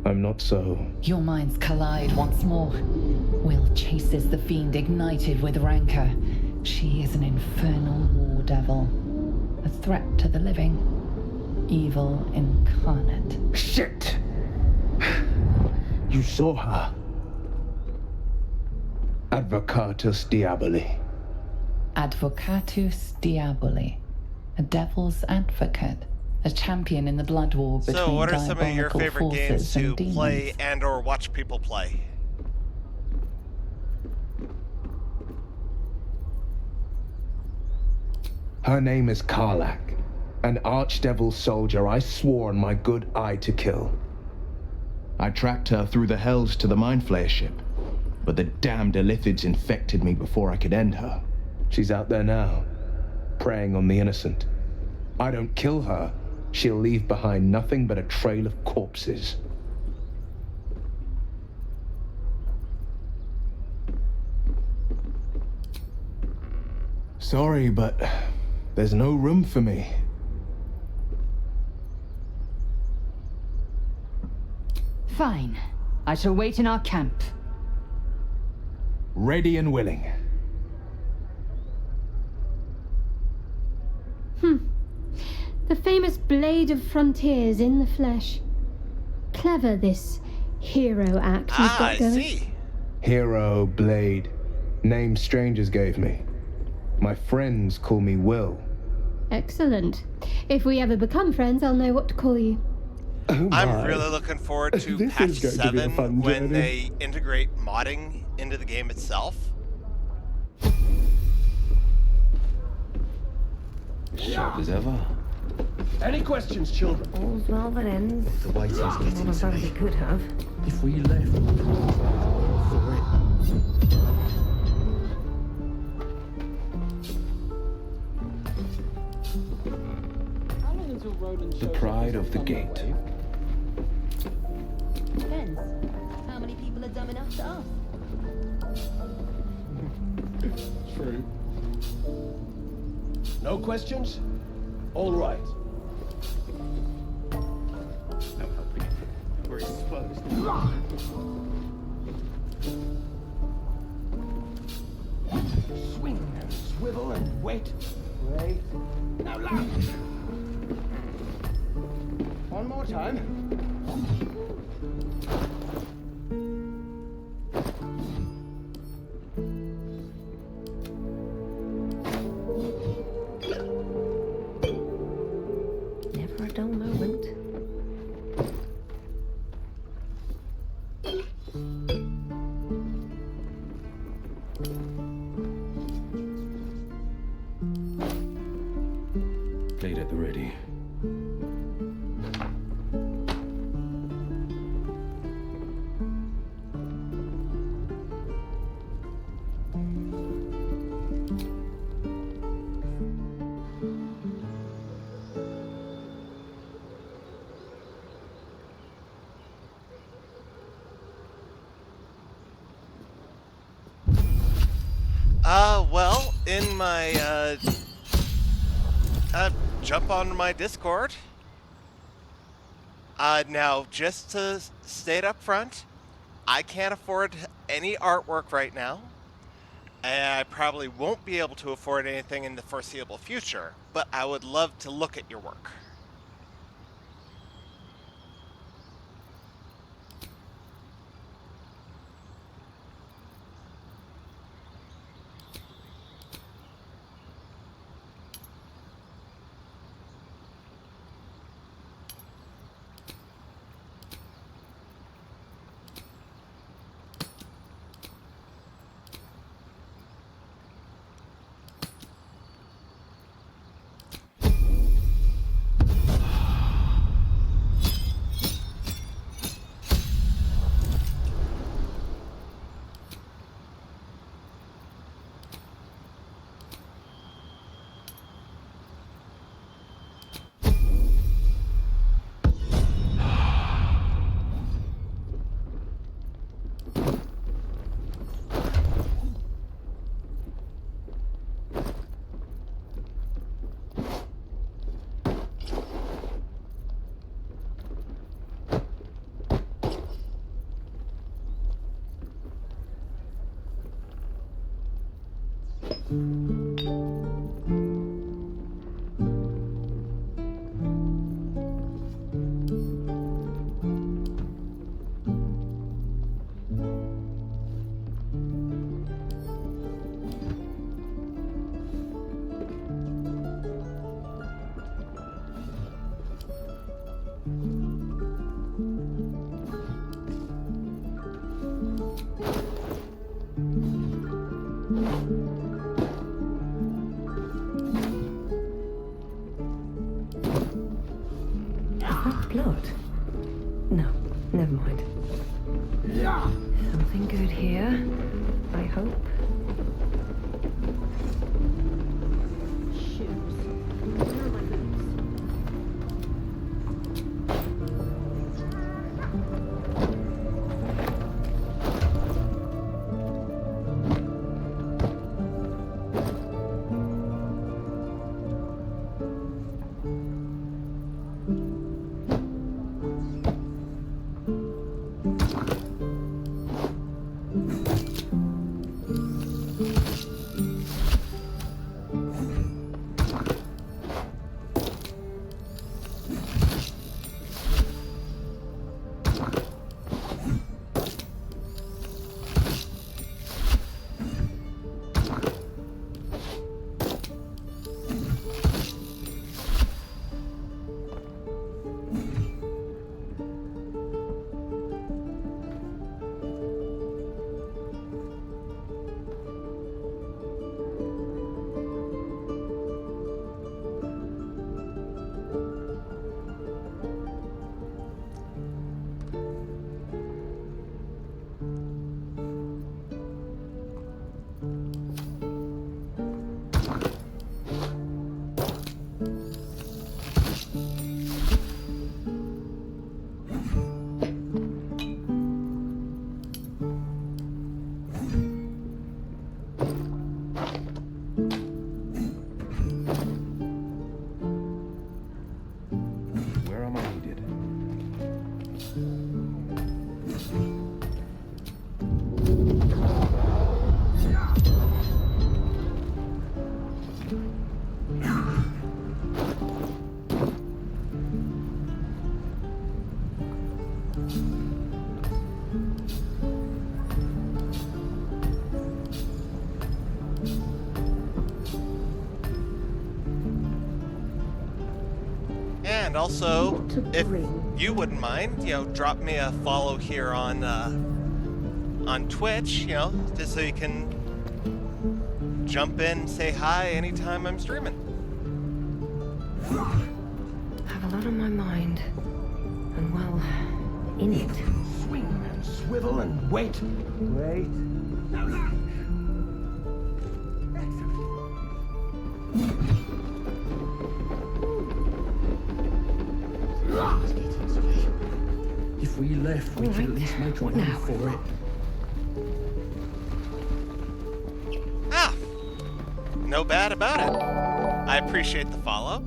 I'm not so... Your minds collide once more. Will chases the fiend ignited with rancor. She is an infernal war devil. A threat to the living. Evil incarnate. Shit! You saw her. Advocatus Diaboli. Advocatus Diaboli, a devil's advocate, a champion in the blood war between So, what are some of your diabolical favorite games forces and to demons. play and/or watch people play? Her name is Karlach, an archdevil soldier I swore on my good eye to kill. I tracked her through the hells to the Mindflayer ship, but the damned Illithids infected me before I could end her. She's out there now, preying on the innocent. I don't kill her, she'll leave behind nothing but a trail of corpses. Sorry, but there's no room for me. Fine. I shall wait in our camp. Ready and willing. The famous Blade of Frontiers in the flesh. Clever, this hero act you've got going. I see. Hero, Blade. Name strangers gave me. My friends call me Will. Excellent. If we ever become friends, I'll know what to call you. Oh I'm really looking forward to This patch is going to be a 7 fun when journey. they integrate modding into the game itself. Sharp as ever. Any questions, children? All's well that ends. The waiting's Not getting as to bad as me. it could have. If we left for it. The pride of the gate. Depends. How many people are dumb enough to ask? True. No questions? All right. No helping it. We're exposed. Swing and swivel and wait. Wait. Now loud. One more time. Never a dull moment. Blade at the ready. Well, in my, jump on my Discord. Now, just to state up front, I can't afford any artwork right now. And I probably won't be able to afford anything in the foreseeable future, but I would love to look at your work. Never mind. Something good here, I hope. And also, if you wouldn't mind, drop me a follow here on Twitch, just so you can jump in and say hi anytime I'm streaming. I have a lot on my mind. And well, in it. Swing and swivel and wait. Wait. Now lunge. If we left, we could at least make a run for it. Ah! No bad about it. I appreciate the follow.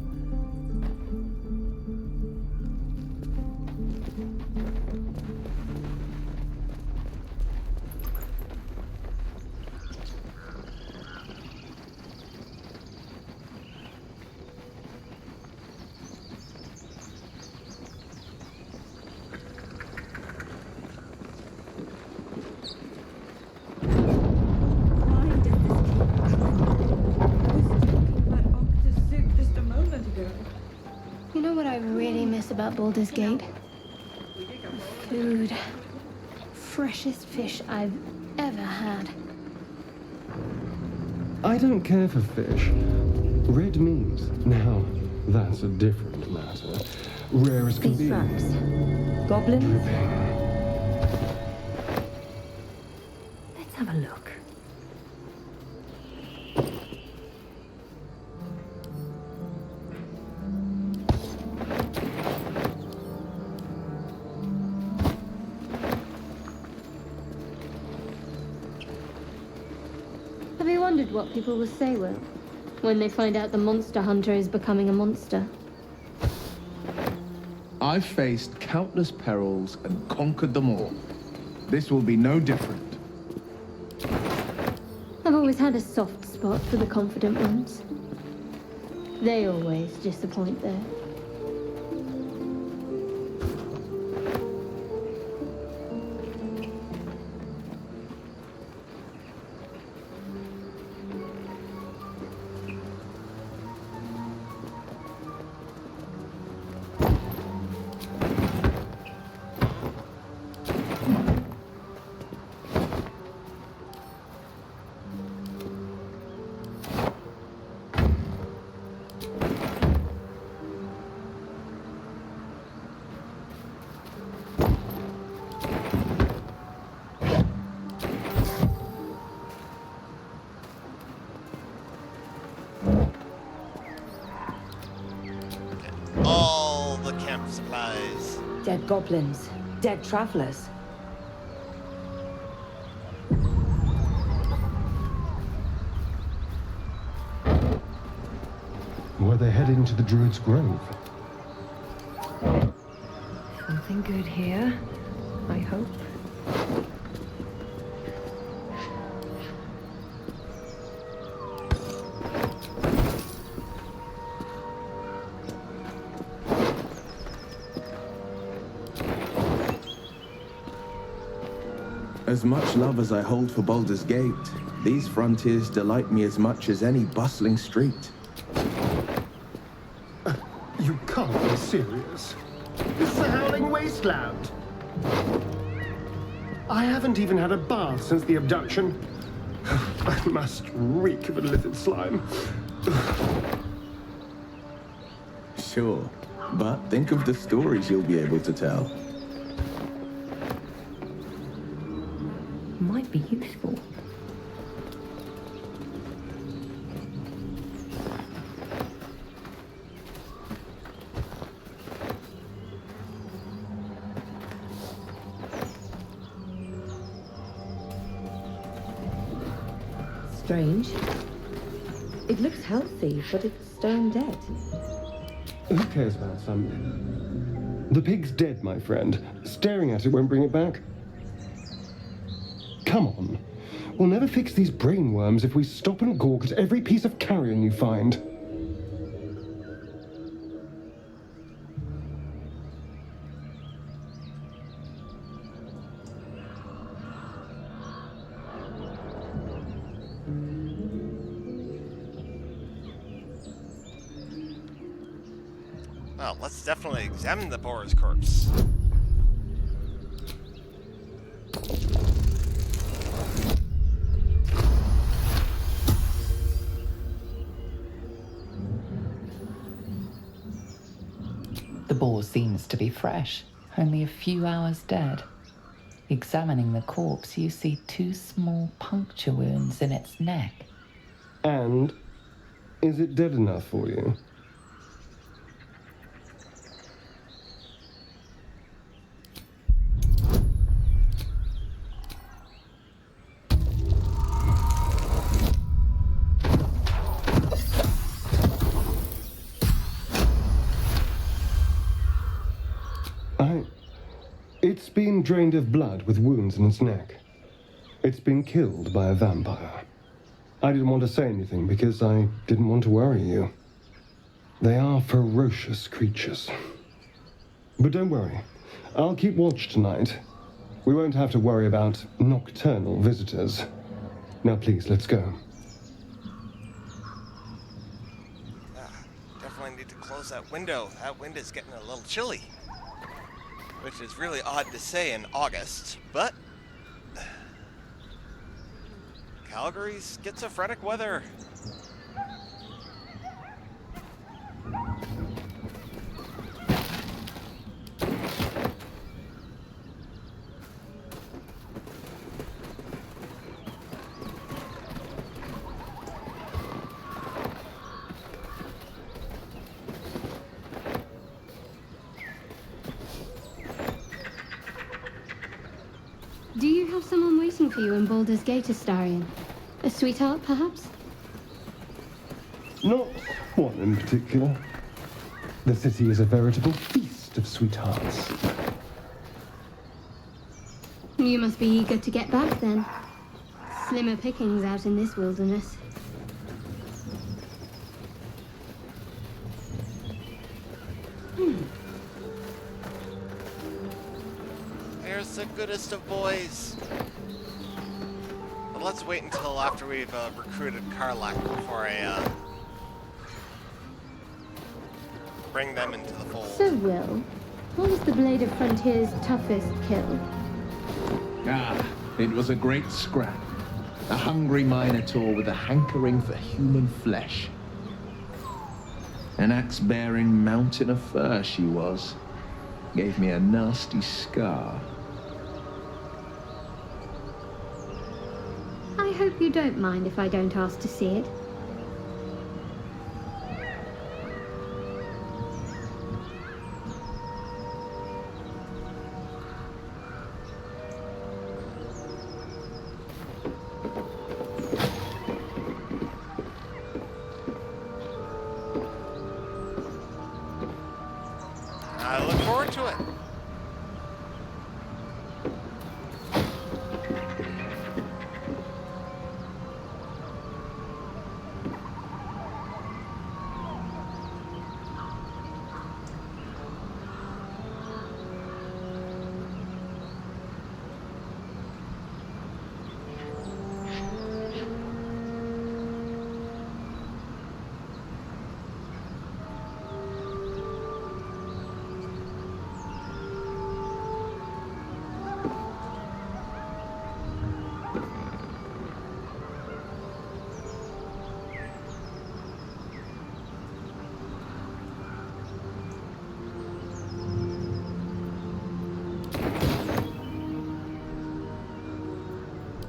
About Baldur's Gate. Food. Freshest fish I've ever had. I don't care for fish. Red meat. Now, that's a different matter. Rare as can be. Traps. Goblins? Let's have a look. Have you wondered what people will say, Will, when they find out the monster hunter is becoming a monster? I've faced countless perils and conquered them all. This will be no different. I've always had a soft spot for the confident ones. They always disappoint, though. Dead goblins, dead travelers. Were they heading to the Druid's grove? Something good here, I hope. As much love as I hold for Baldur's Gate, these frontiers delight me as much as any bustling street. You can't be serious. This is a howling wasteland. I haven't even had a bath since the abduction. I must reek of a littered slime. Sure, but think of the stories you'll be able to tell. Might be useful. Strange. It looks healthy, but it's stone dead. Who cares about something? The pig's dead, my friend. Staring at it won't bring it back. Come on. We'll never fix these brainworms if we stop and gawk at every piece of carrion you find. Well, let's definitely examine the boar's corpse. The boar seems to be fresh, only a few hours dead. Examining the corpse, you see 2 small puncture wounds in its neck. And is it dead enough for you? It's been drained of blood with wounds in its neck. It's been killed by a vampire. I didn't want to say anything because I didn't want to worry you. They are ferocious creatures. But don't worry, I'll keep watch tonight. We won't have to worry about nocturnal visitors. Now please, let's go. Definitely need to close that window. That wind is getting a little chilly. Which is really odd to say in August, but Calgary's schizophrenic weather. Do you have someone waiting for you in Baldur's Gate, Astarion? A sweetheart, perhaps? Not one in particular. The city is a veritable feast of sweethearts. You must be eager to get back, then. Slimmer pickings out in this wilderness. There's the goodest of boys. But let's wait until after we've recruited Karlach before I bring them into the fold. So, Will, what was the Blade of Frontier's toughest kill? Ah, it was a great scrap. A hungry minotaur with a hankering for human flesh. An axe-bearing mountain of fur she was. Gave me a nasty scar. I hope you don't mind if I don't ask to see it. forward to it.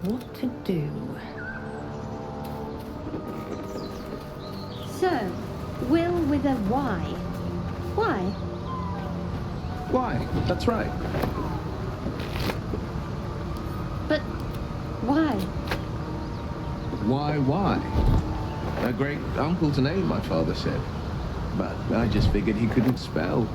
What to do? So, Will with a Y. Why? Why? That's right. But why? Why? A great uncle to name, my father said. But I just figured he couldn't spell.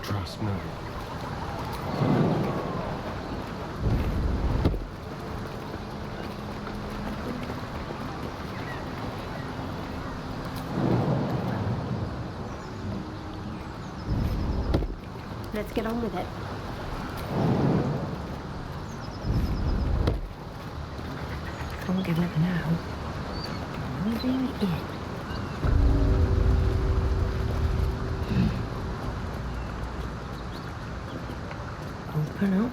Trust me. Let's get on with it. Can't get up now. Moving in. Open up.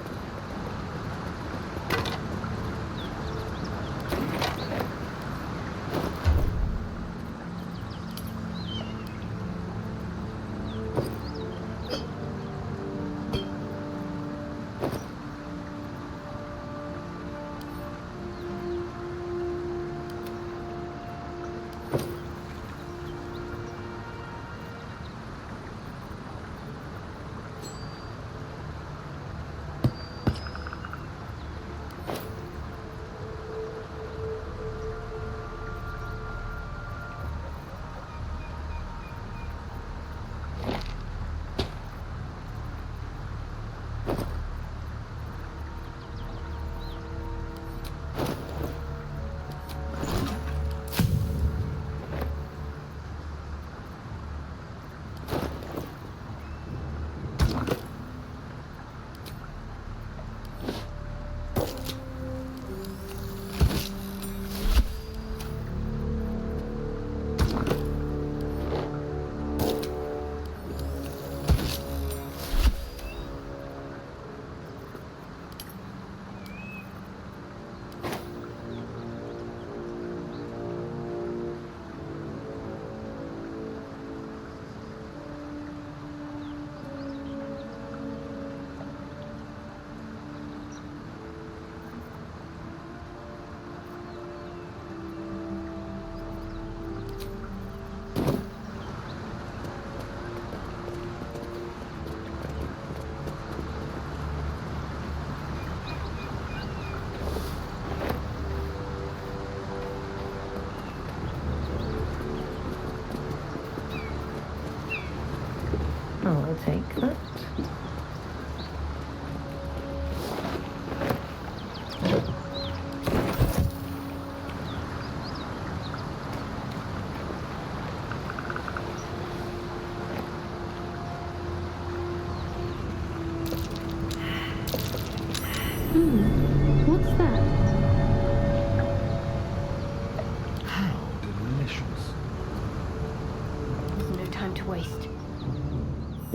I'll take that.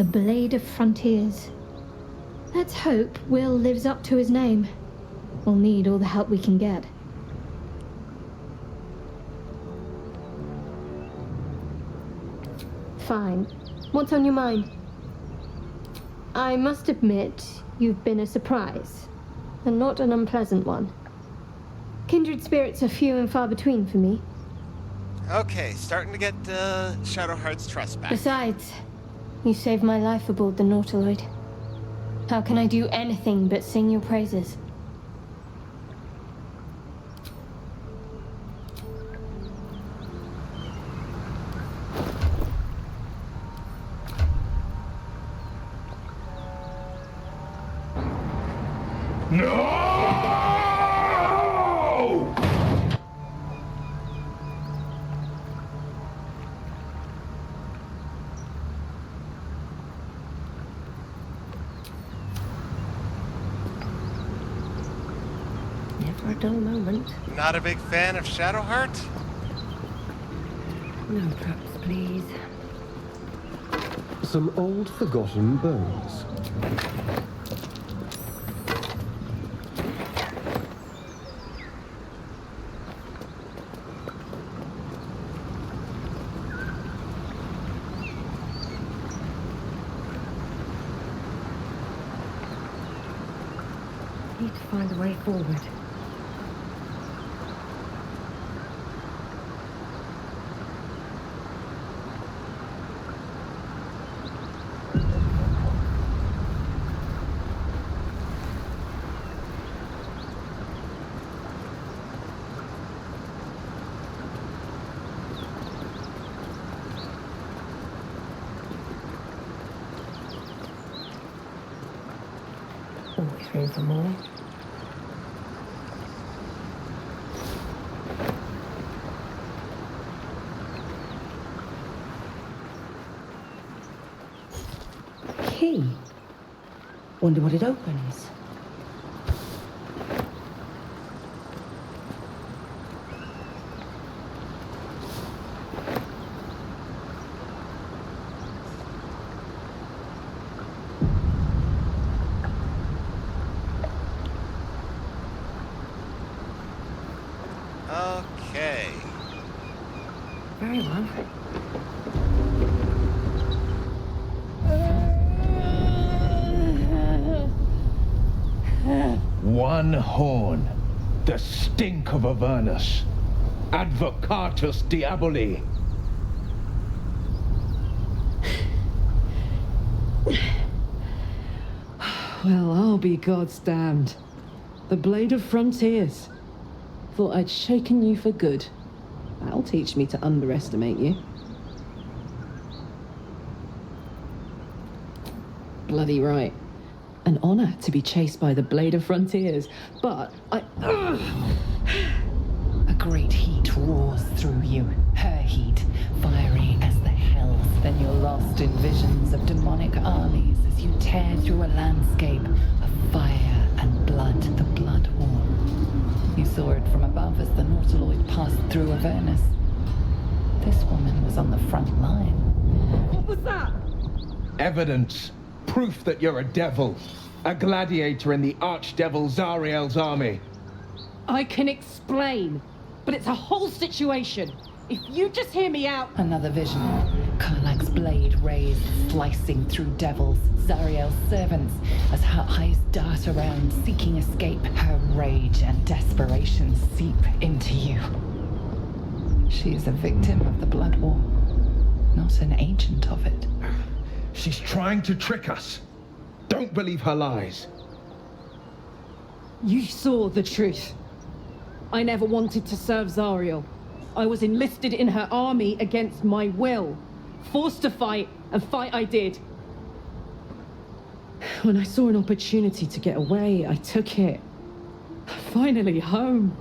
the Blade of Frontiers. Let's hope Will lives up to his name. We'll need all the help we can get. Fine. What's on your mind? I must admit, you've been a surprise, and not an unpleasant one. Kindred spirits are few and far between for me. Okay, starting to get Shadowheart's trust back. Besides, you saved my life aboard the Nautiloid. How can I do anything but sing your praises? No! Never a dull moment. Not a big fan of Shadowheart? No traps, please. Some old forgotten bones. Need to find a way forward. Always room for more. Key. Wonder what it opens. Okay. Very well. One horn. The stink of Avernus. Advocatus Diaboli. Well, I'll be God's damned. The Blade of Frontiers. Thought I'd shaken you for good. That'll teach me to underestimate you. Bloody right. An honor to be chased by the Blade of Frontiers, but I... A great heat roars through you, her heat, fiery as the hells. Then you're lost in visions of demonic armies as you tear through a landscape of fire and blood, the Blood War. You saw it from above as the Nautiloid passed through Avernus. This woman was on the front line. What was that? Evidence. Proof that you're a devil. A gladiator in the archdevil Zariel's army. I can explain, but it's a whole situation. If you just hear me out... Another vision. Karlach's blade raised, slicing through devils, Zariel's servants, as her eyes dart around, seeking escape. Her rage and desperation seep into you. She is a victim of the Blood War, not an agent of it. She's trying to trick us. Don't believe her lies. You saw the truth. I never wanted to serve Zariel. I was enlisted in her army against my will. Forced to fight, and fight I did. When I saw an opportunity to get away, I took it. Finally home.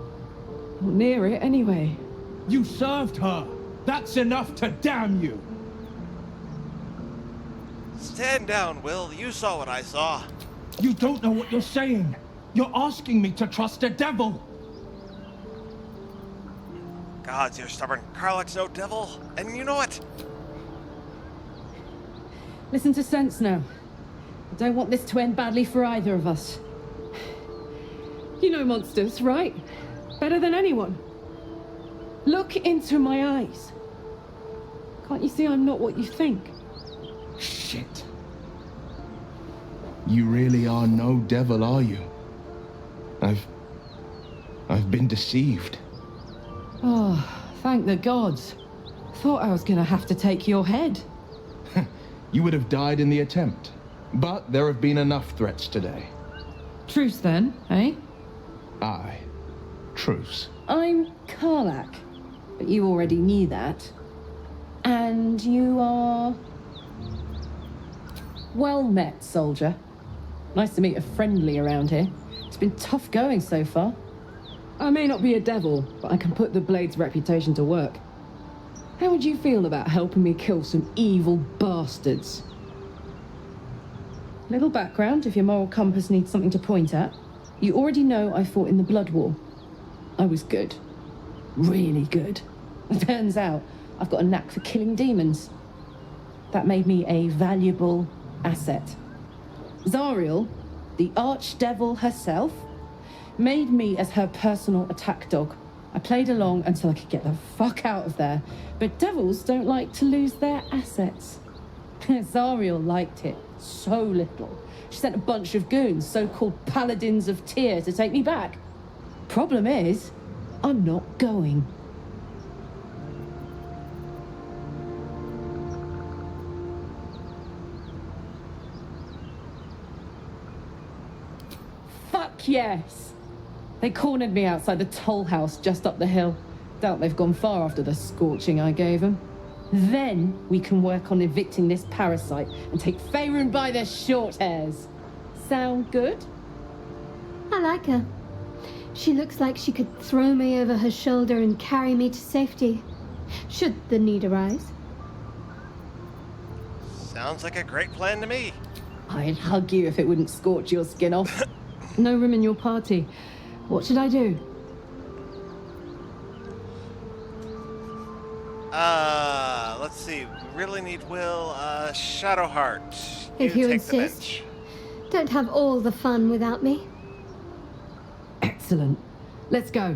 Or near it, anyway. You served her. That's enough to damn you. Stand down, Will. You saw what I saw. You don't know what you're saying. You're asking me to trust a devil. Gods, you're stubborn. Karlach's no devil. And you know it. Listen to sense now. I don't want this to end badly for either of us. You know monsters, right? Better than anyone. Look into my eyes. Can't you see I'm not what you think? Shit. You really are no devil, are you? I've been deceived. Oh, thank the gods. Thought I was gonna have to take your head. You would have died in the attempt. But there have been enough threats today. Truce then, eh? Aye. Truce. I'm Karlak, but you already knew that. And you are... Well met, soldier. Nice to meet a friendly around here. It's been tough going so far. I may not be a devil, but I can put the Blade's reputation to work. How would you feel about helping me kill some evil bastards? Little background, if your moral compass needs something to point at. You already know I fought in the Blood War. I was good. Really good. Turns out, I've got a knack for killing demons. That made me a valuable asset. Zariel, the archdevil herself, made me as her personal attack dog. I played along until I could get the fuck out of there. But devils don't like to lose their assets. Zariel liked it so little. She sent a bunch of goons, so-called paladins of Tyr, to take me back. Problem is, I'm not going. Fuck yes! They cornered me outside the toll house just up the hill. Doubt they've gone far after the scorching I gave them. Then we can work on evicting this parasite and take Faerun by their short hairs. Sound good? I like her. She looks like she could throw me over her shoulder and carry me to safety, should the need arise. Sounds like a great plan to me. I'd hug you if it wouldn't scorch your skin off. No room in your party. What should I do? Let's see. We really need Will. Shadowheart. If you take the insist. bench. Don't have all the fun without me. Excellent. Let's go.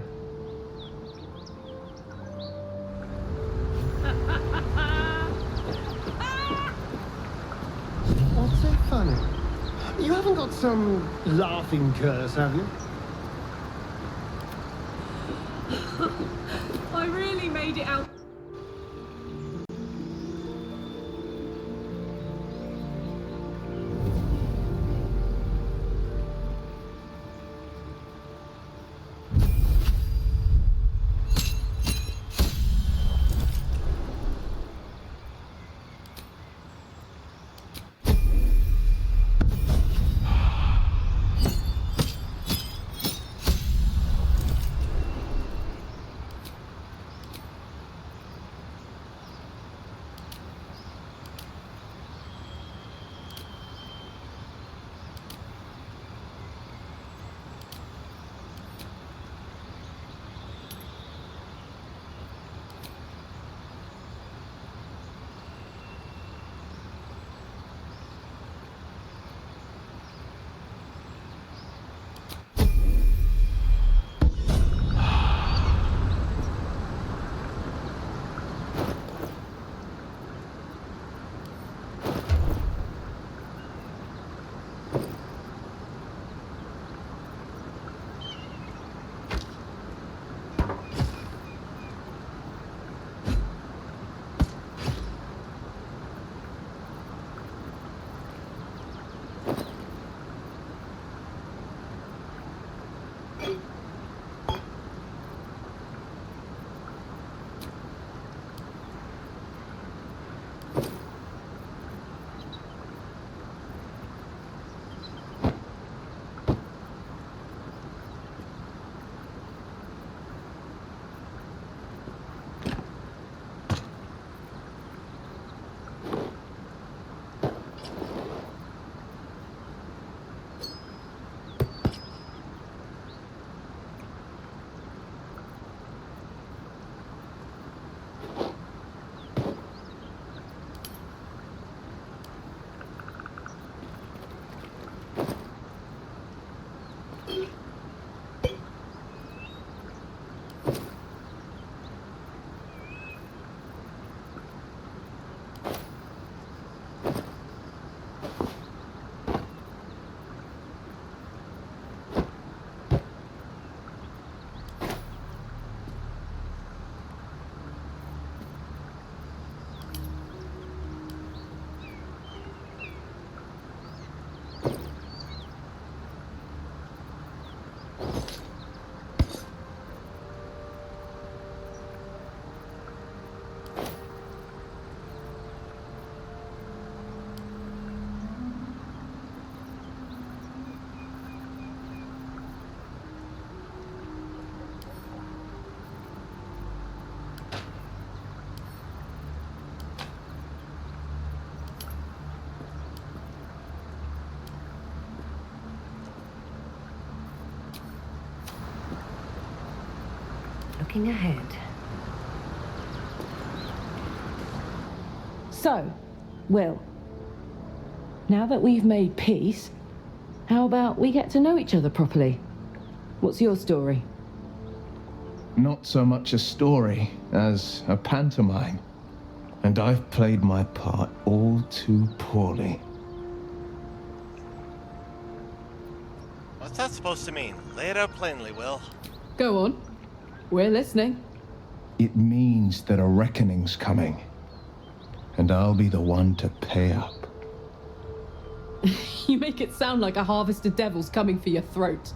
What's so funny? You haven't got some laughing curse, have you? I really made it out. Looking ahead. So, Will, now that we've made peace, how about we get to know each other properly? What's your story? Not so much a story as a pantomime. And I've played my part all too poorly. What's that supposed to mean? Lay it out plainly, Will. Go on. We're listening. It means that a reckoning's coming. And I'll be the one to pay up. You make it sound like a harvest of devils coming for your throat.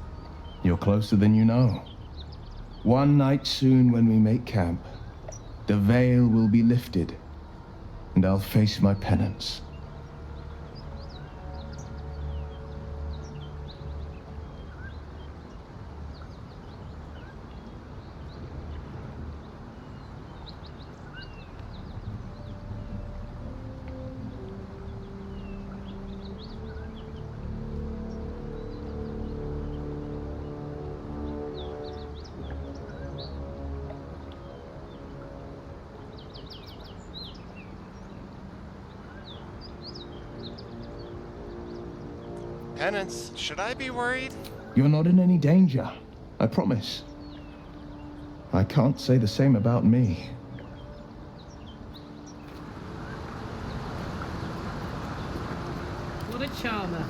You're closer than you know. One night soon when we make camp, the veil will be lifted, and I'll face my penance. Penance, should I be worried? You're not in any danger, I promise. I can't say the same about me. What a charmer.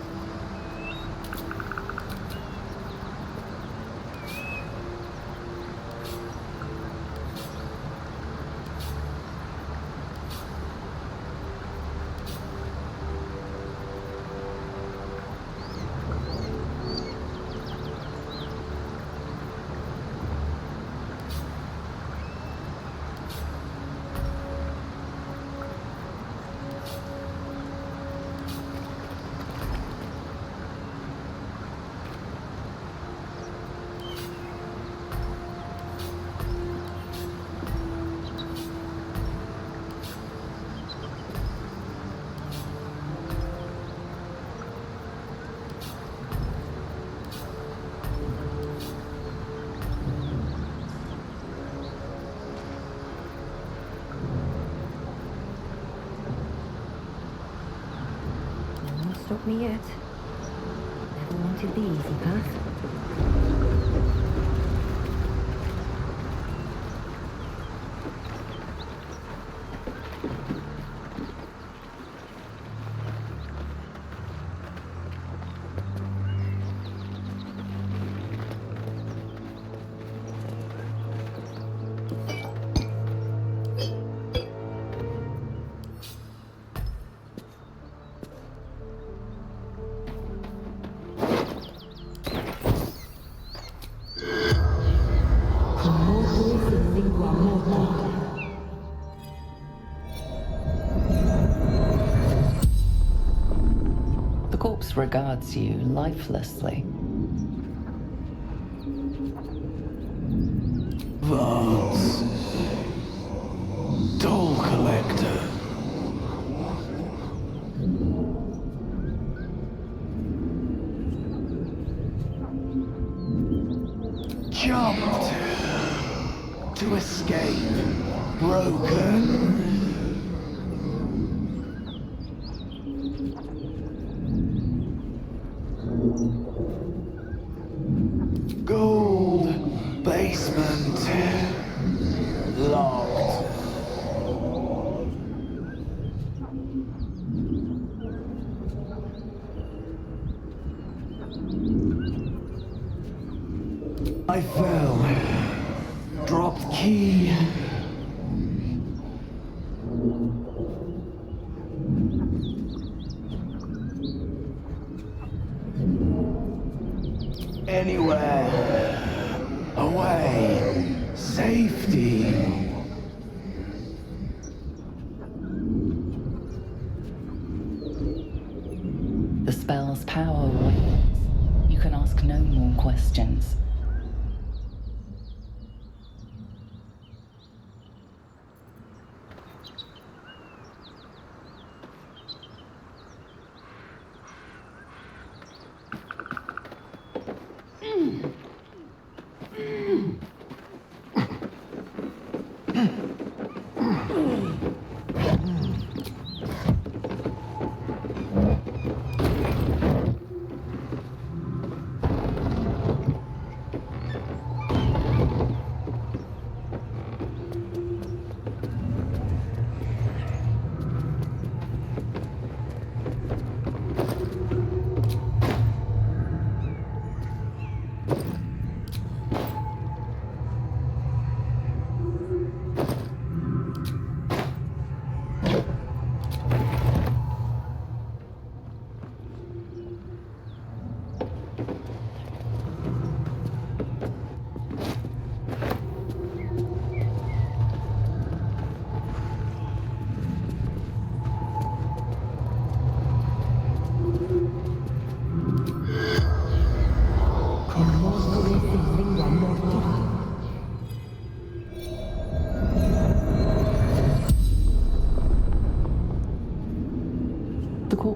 Stop me yet. Never wanted the easy path. The corpse regards you lifelessly. Vance. Doll collector. Jumped. To escape. Broken. Gold basement locked. I fell. Dropped key. Anywhere. Away. Safety. The spell's power wanes. You can ask no more questions.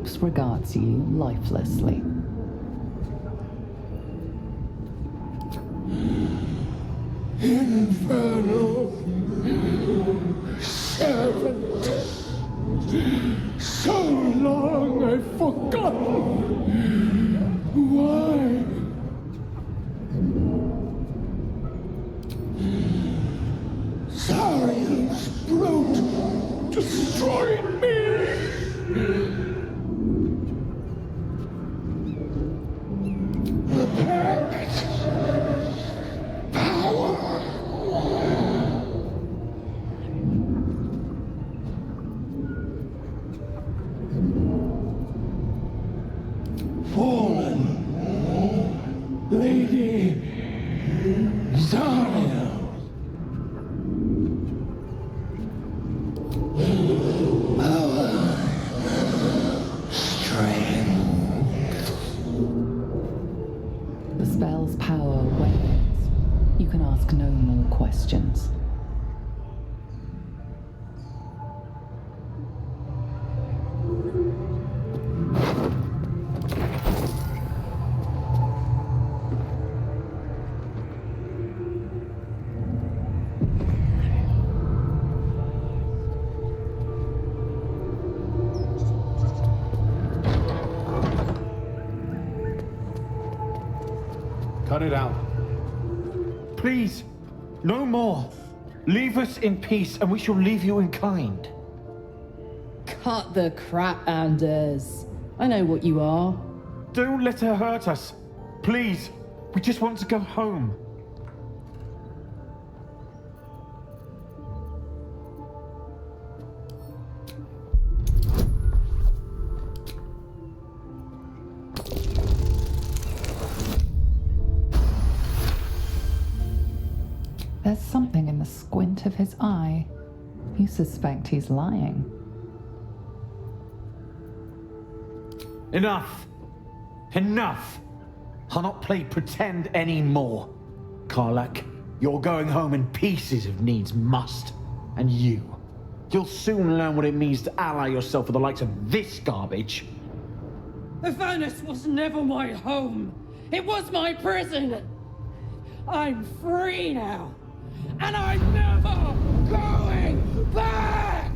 corpse regards you lifelessly. Infernal servant. So long I've forgotten. Why? Zariel's brute destroyed me. The Pact. Power. Fallen. Lady Zariel. Power. Strength. The spell's power wanes. You can ask no more questions. Cut it out. Please, no more. Leave us in peace, and we shall leave you in kind. Cut the crap, Anders. I know what you are. Don't let her hurt us. Please, we just want to go home. There's something in the squint of his eye. You suspect he's lying. Enough! Enough! I'll not play pretend anymore. Karlak, you're going home in pieces if needs must. And you'll soon learn what it means to ally yourself with the likes of this garbage. Avernus was never my home. It was my prison. I'm free now. And I'm never going back!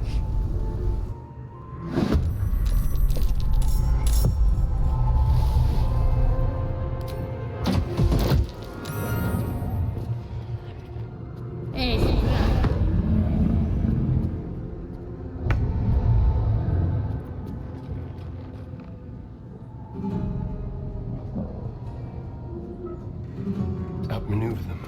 Outmaneuver them.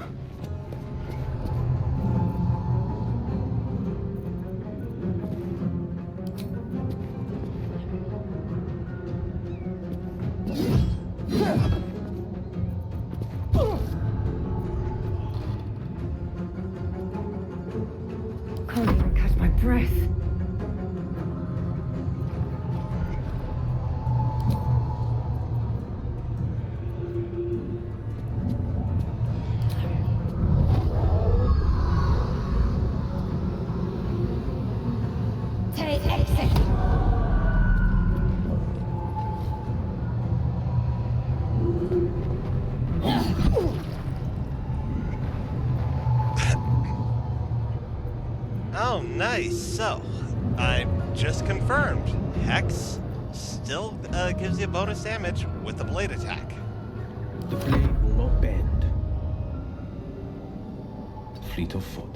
Can't even catch my breath. Take exit. Oh, nice. So, I just confirmed. Hex still gives you bonus damage with the blade attack. The blade will not bend. Fleet of foot.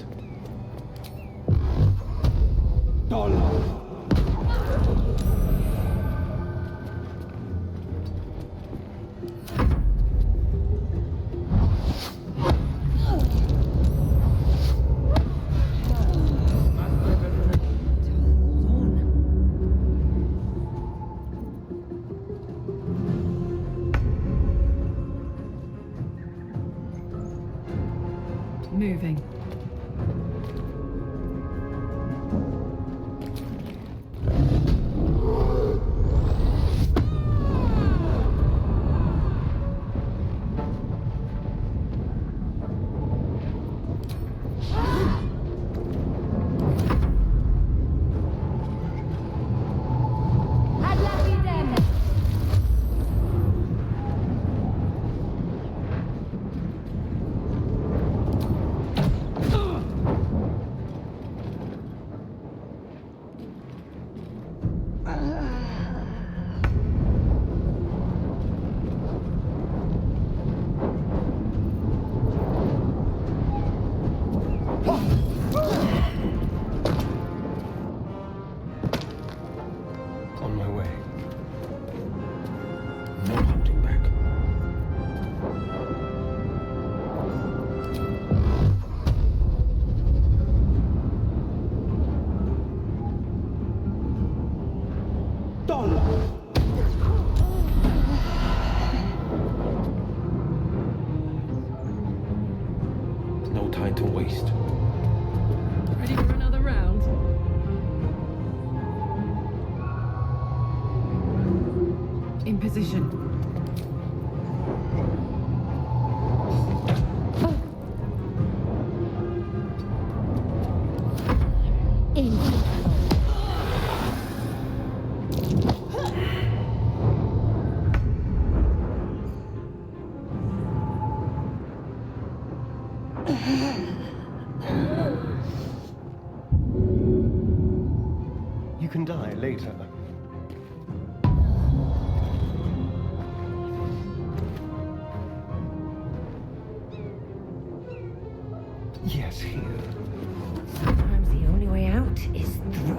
Moving. I'd love you there, no time to waste. Ready for another round? In position. In. You can die later. Yes, here. Sometimes the only way out is through.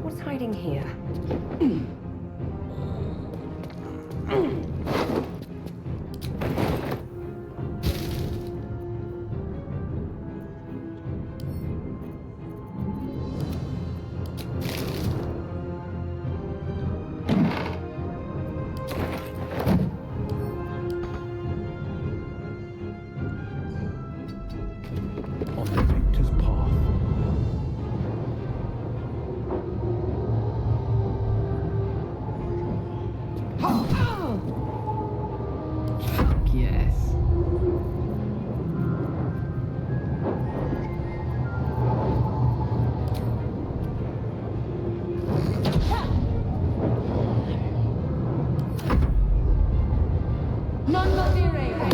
What's hiding here? On the victor's path. Fuck yes. Non morire!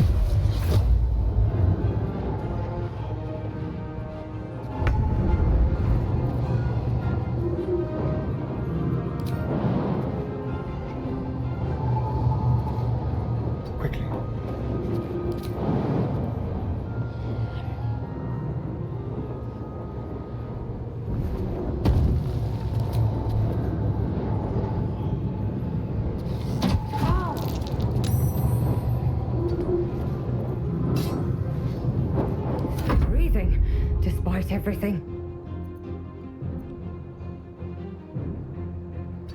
Quickly. Breathing, despite everything.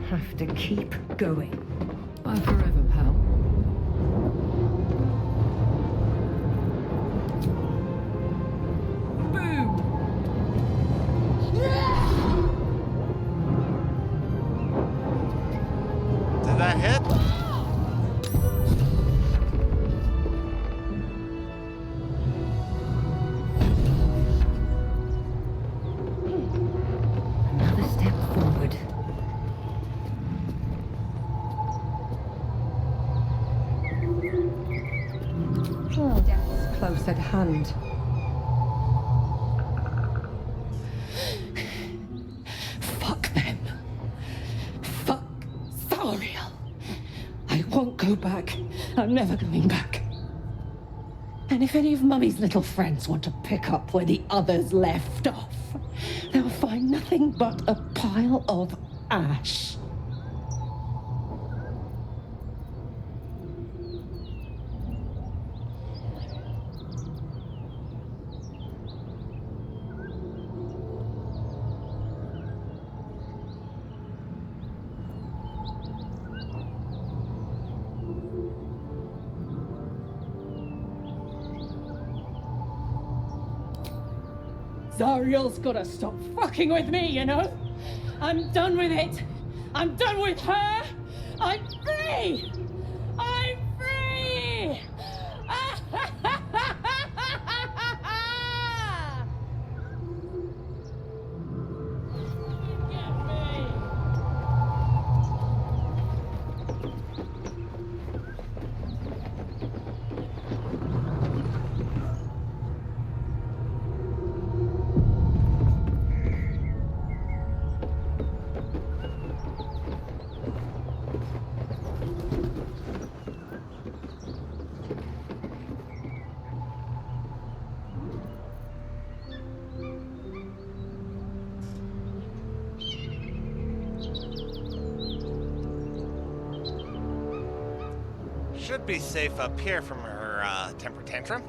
Have to keep going. Bye forever, pal. Did that hit? Another step forward. Death's close at hand. Fuck them. Fuck Zariel. I won't go back. I'm never going back. And if any of Mummy's little friends want to pick up where the others left off, they'll find nothing but a pile of ash. Zariel's gotta stop fucking with me, you know? I'm done with it. I'm done with her. I'm free. I'm free. Get me. Should be safe up here from her temper tantrum.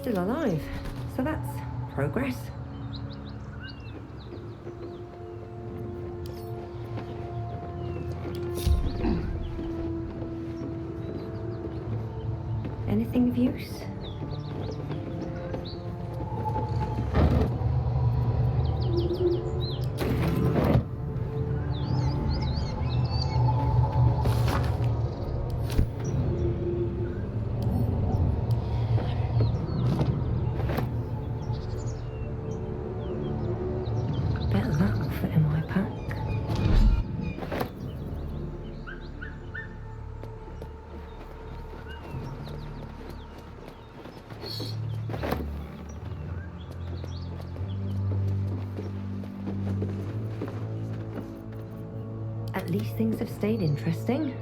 Still alive. So that's progress. Anything of use? Bet that will fit in my pack. At least things have stayed interesting.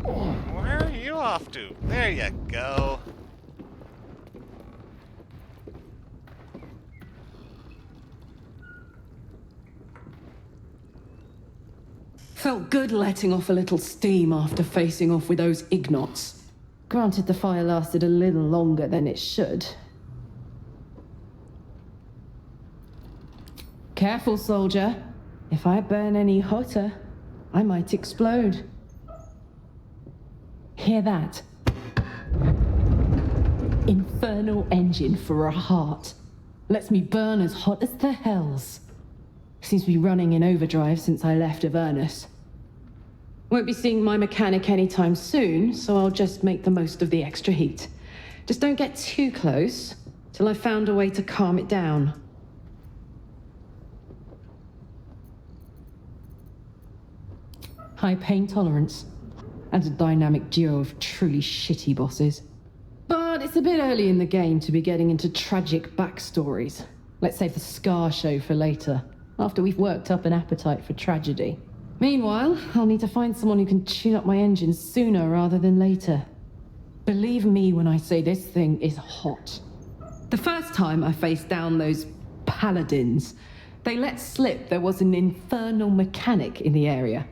Where are you off to? There you go. Felt good letting off a little steam after facing off with those ignots. Granted, the fire lasted a little longer than it should. Careful, soldier. If I burn any hotter, I might explode. Hear that? Infernal engine for a heart. Lets me burn as hot as the hells. Seems to be running in overdrive since I left Avernus. Won't be seeing my mechanic anytime soon, so I'll just make the most of the extra heat. Just don't get too close till I've found a way to calm it down. High pain tolerance, and a dynamic duo of truly shitty bosses. But it's a bit early in the game to be getting into tragic backstories. Let's save the Scar show for later, after we've worked up an appetite for tragedy. Meanwhile, I'll need to find someone who can tune up my engine sooner rather than later. Believe me when I say this thing is hot. The first time I faced down those paladins, they let slip there was an infernal mechanic in the area.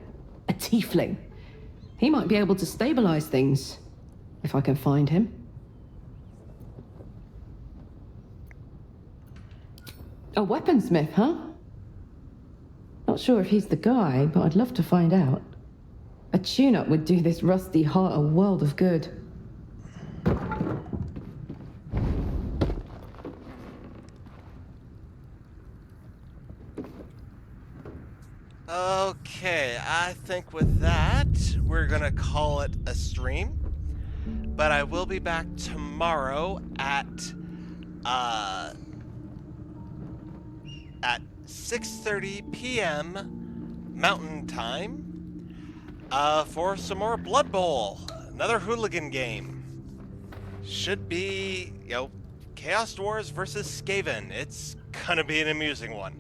A tiefling. He might be able to stabilize things, if I can find him. A weaponsmith, huh? Not sure if he's the guy, but I'd love to find out. A tune-up would do this rusty heart a world of good. Okay, I think with that, we're gonna call it a stream. But I will be back tomorrow at 6:30 p.m. Mountain Time for some more Blood Bowl, another hooligan game. Should be, Chaos Dwarves versus Skaven. It's gonna be an amusing one.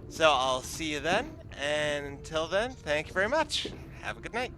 So I'll see you then, and until then, thank you very much. Have a good night.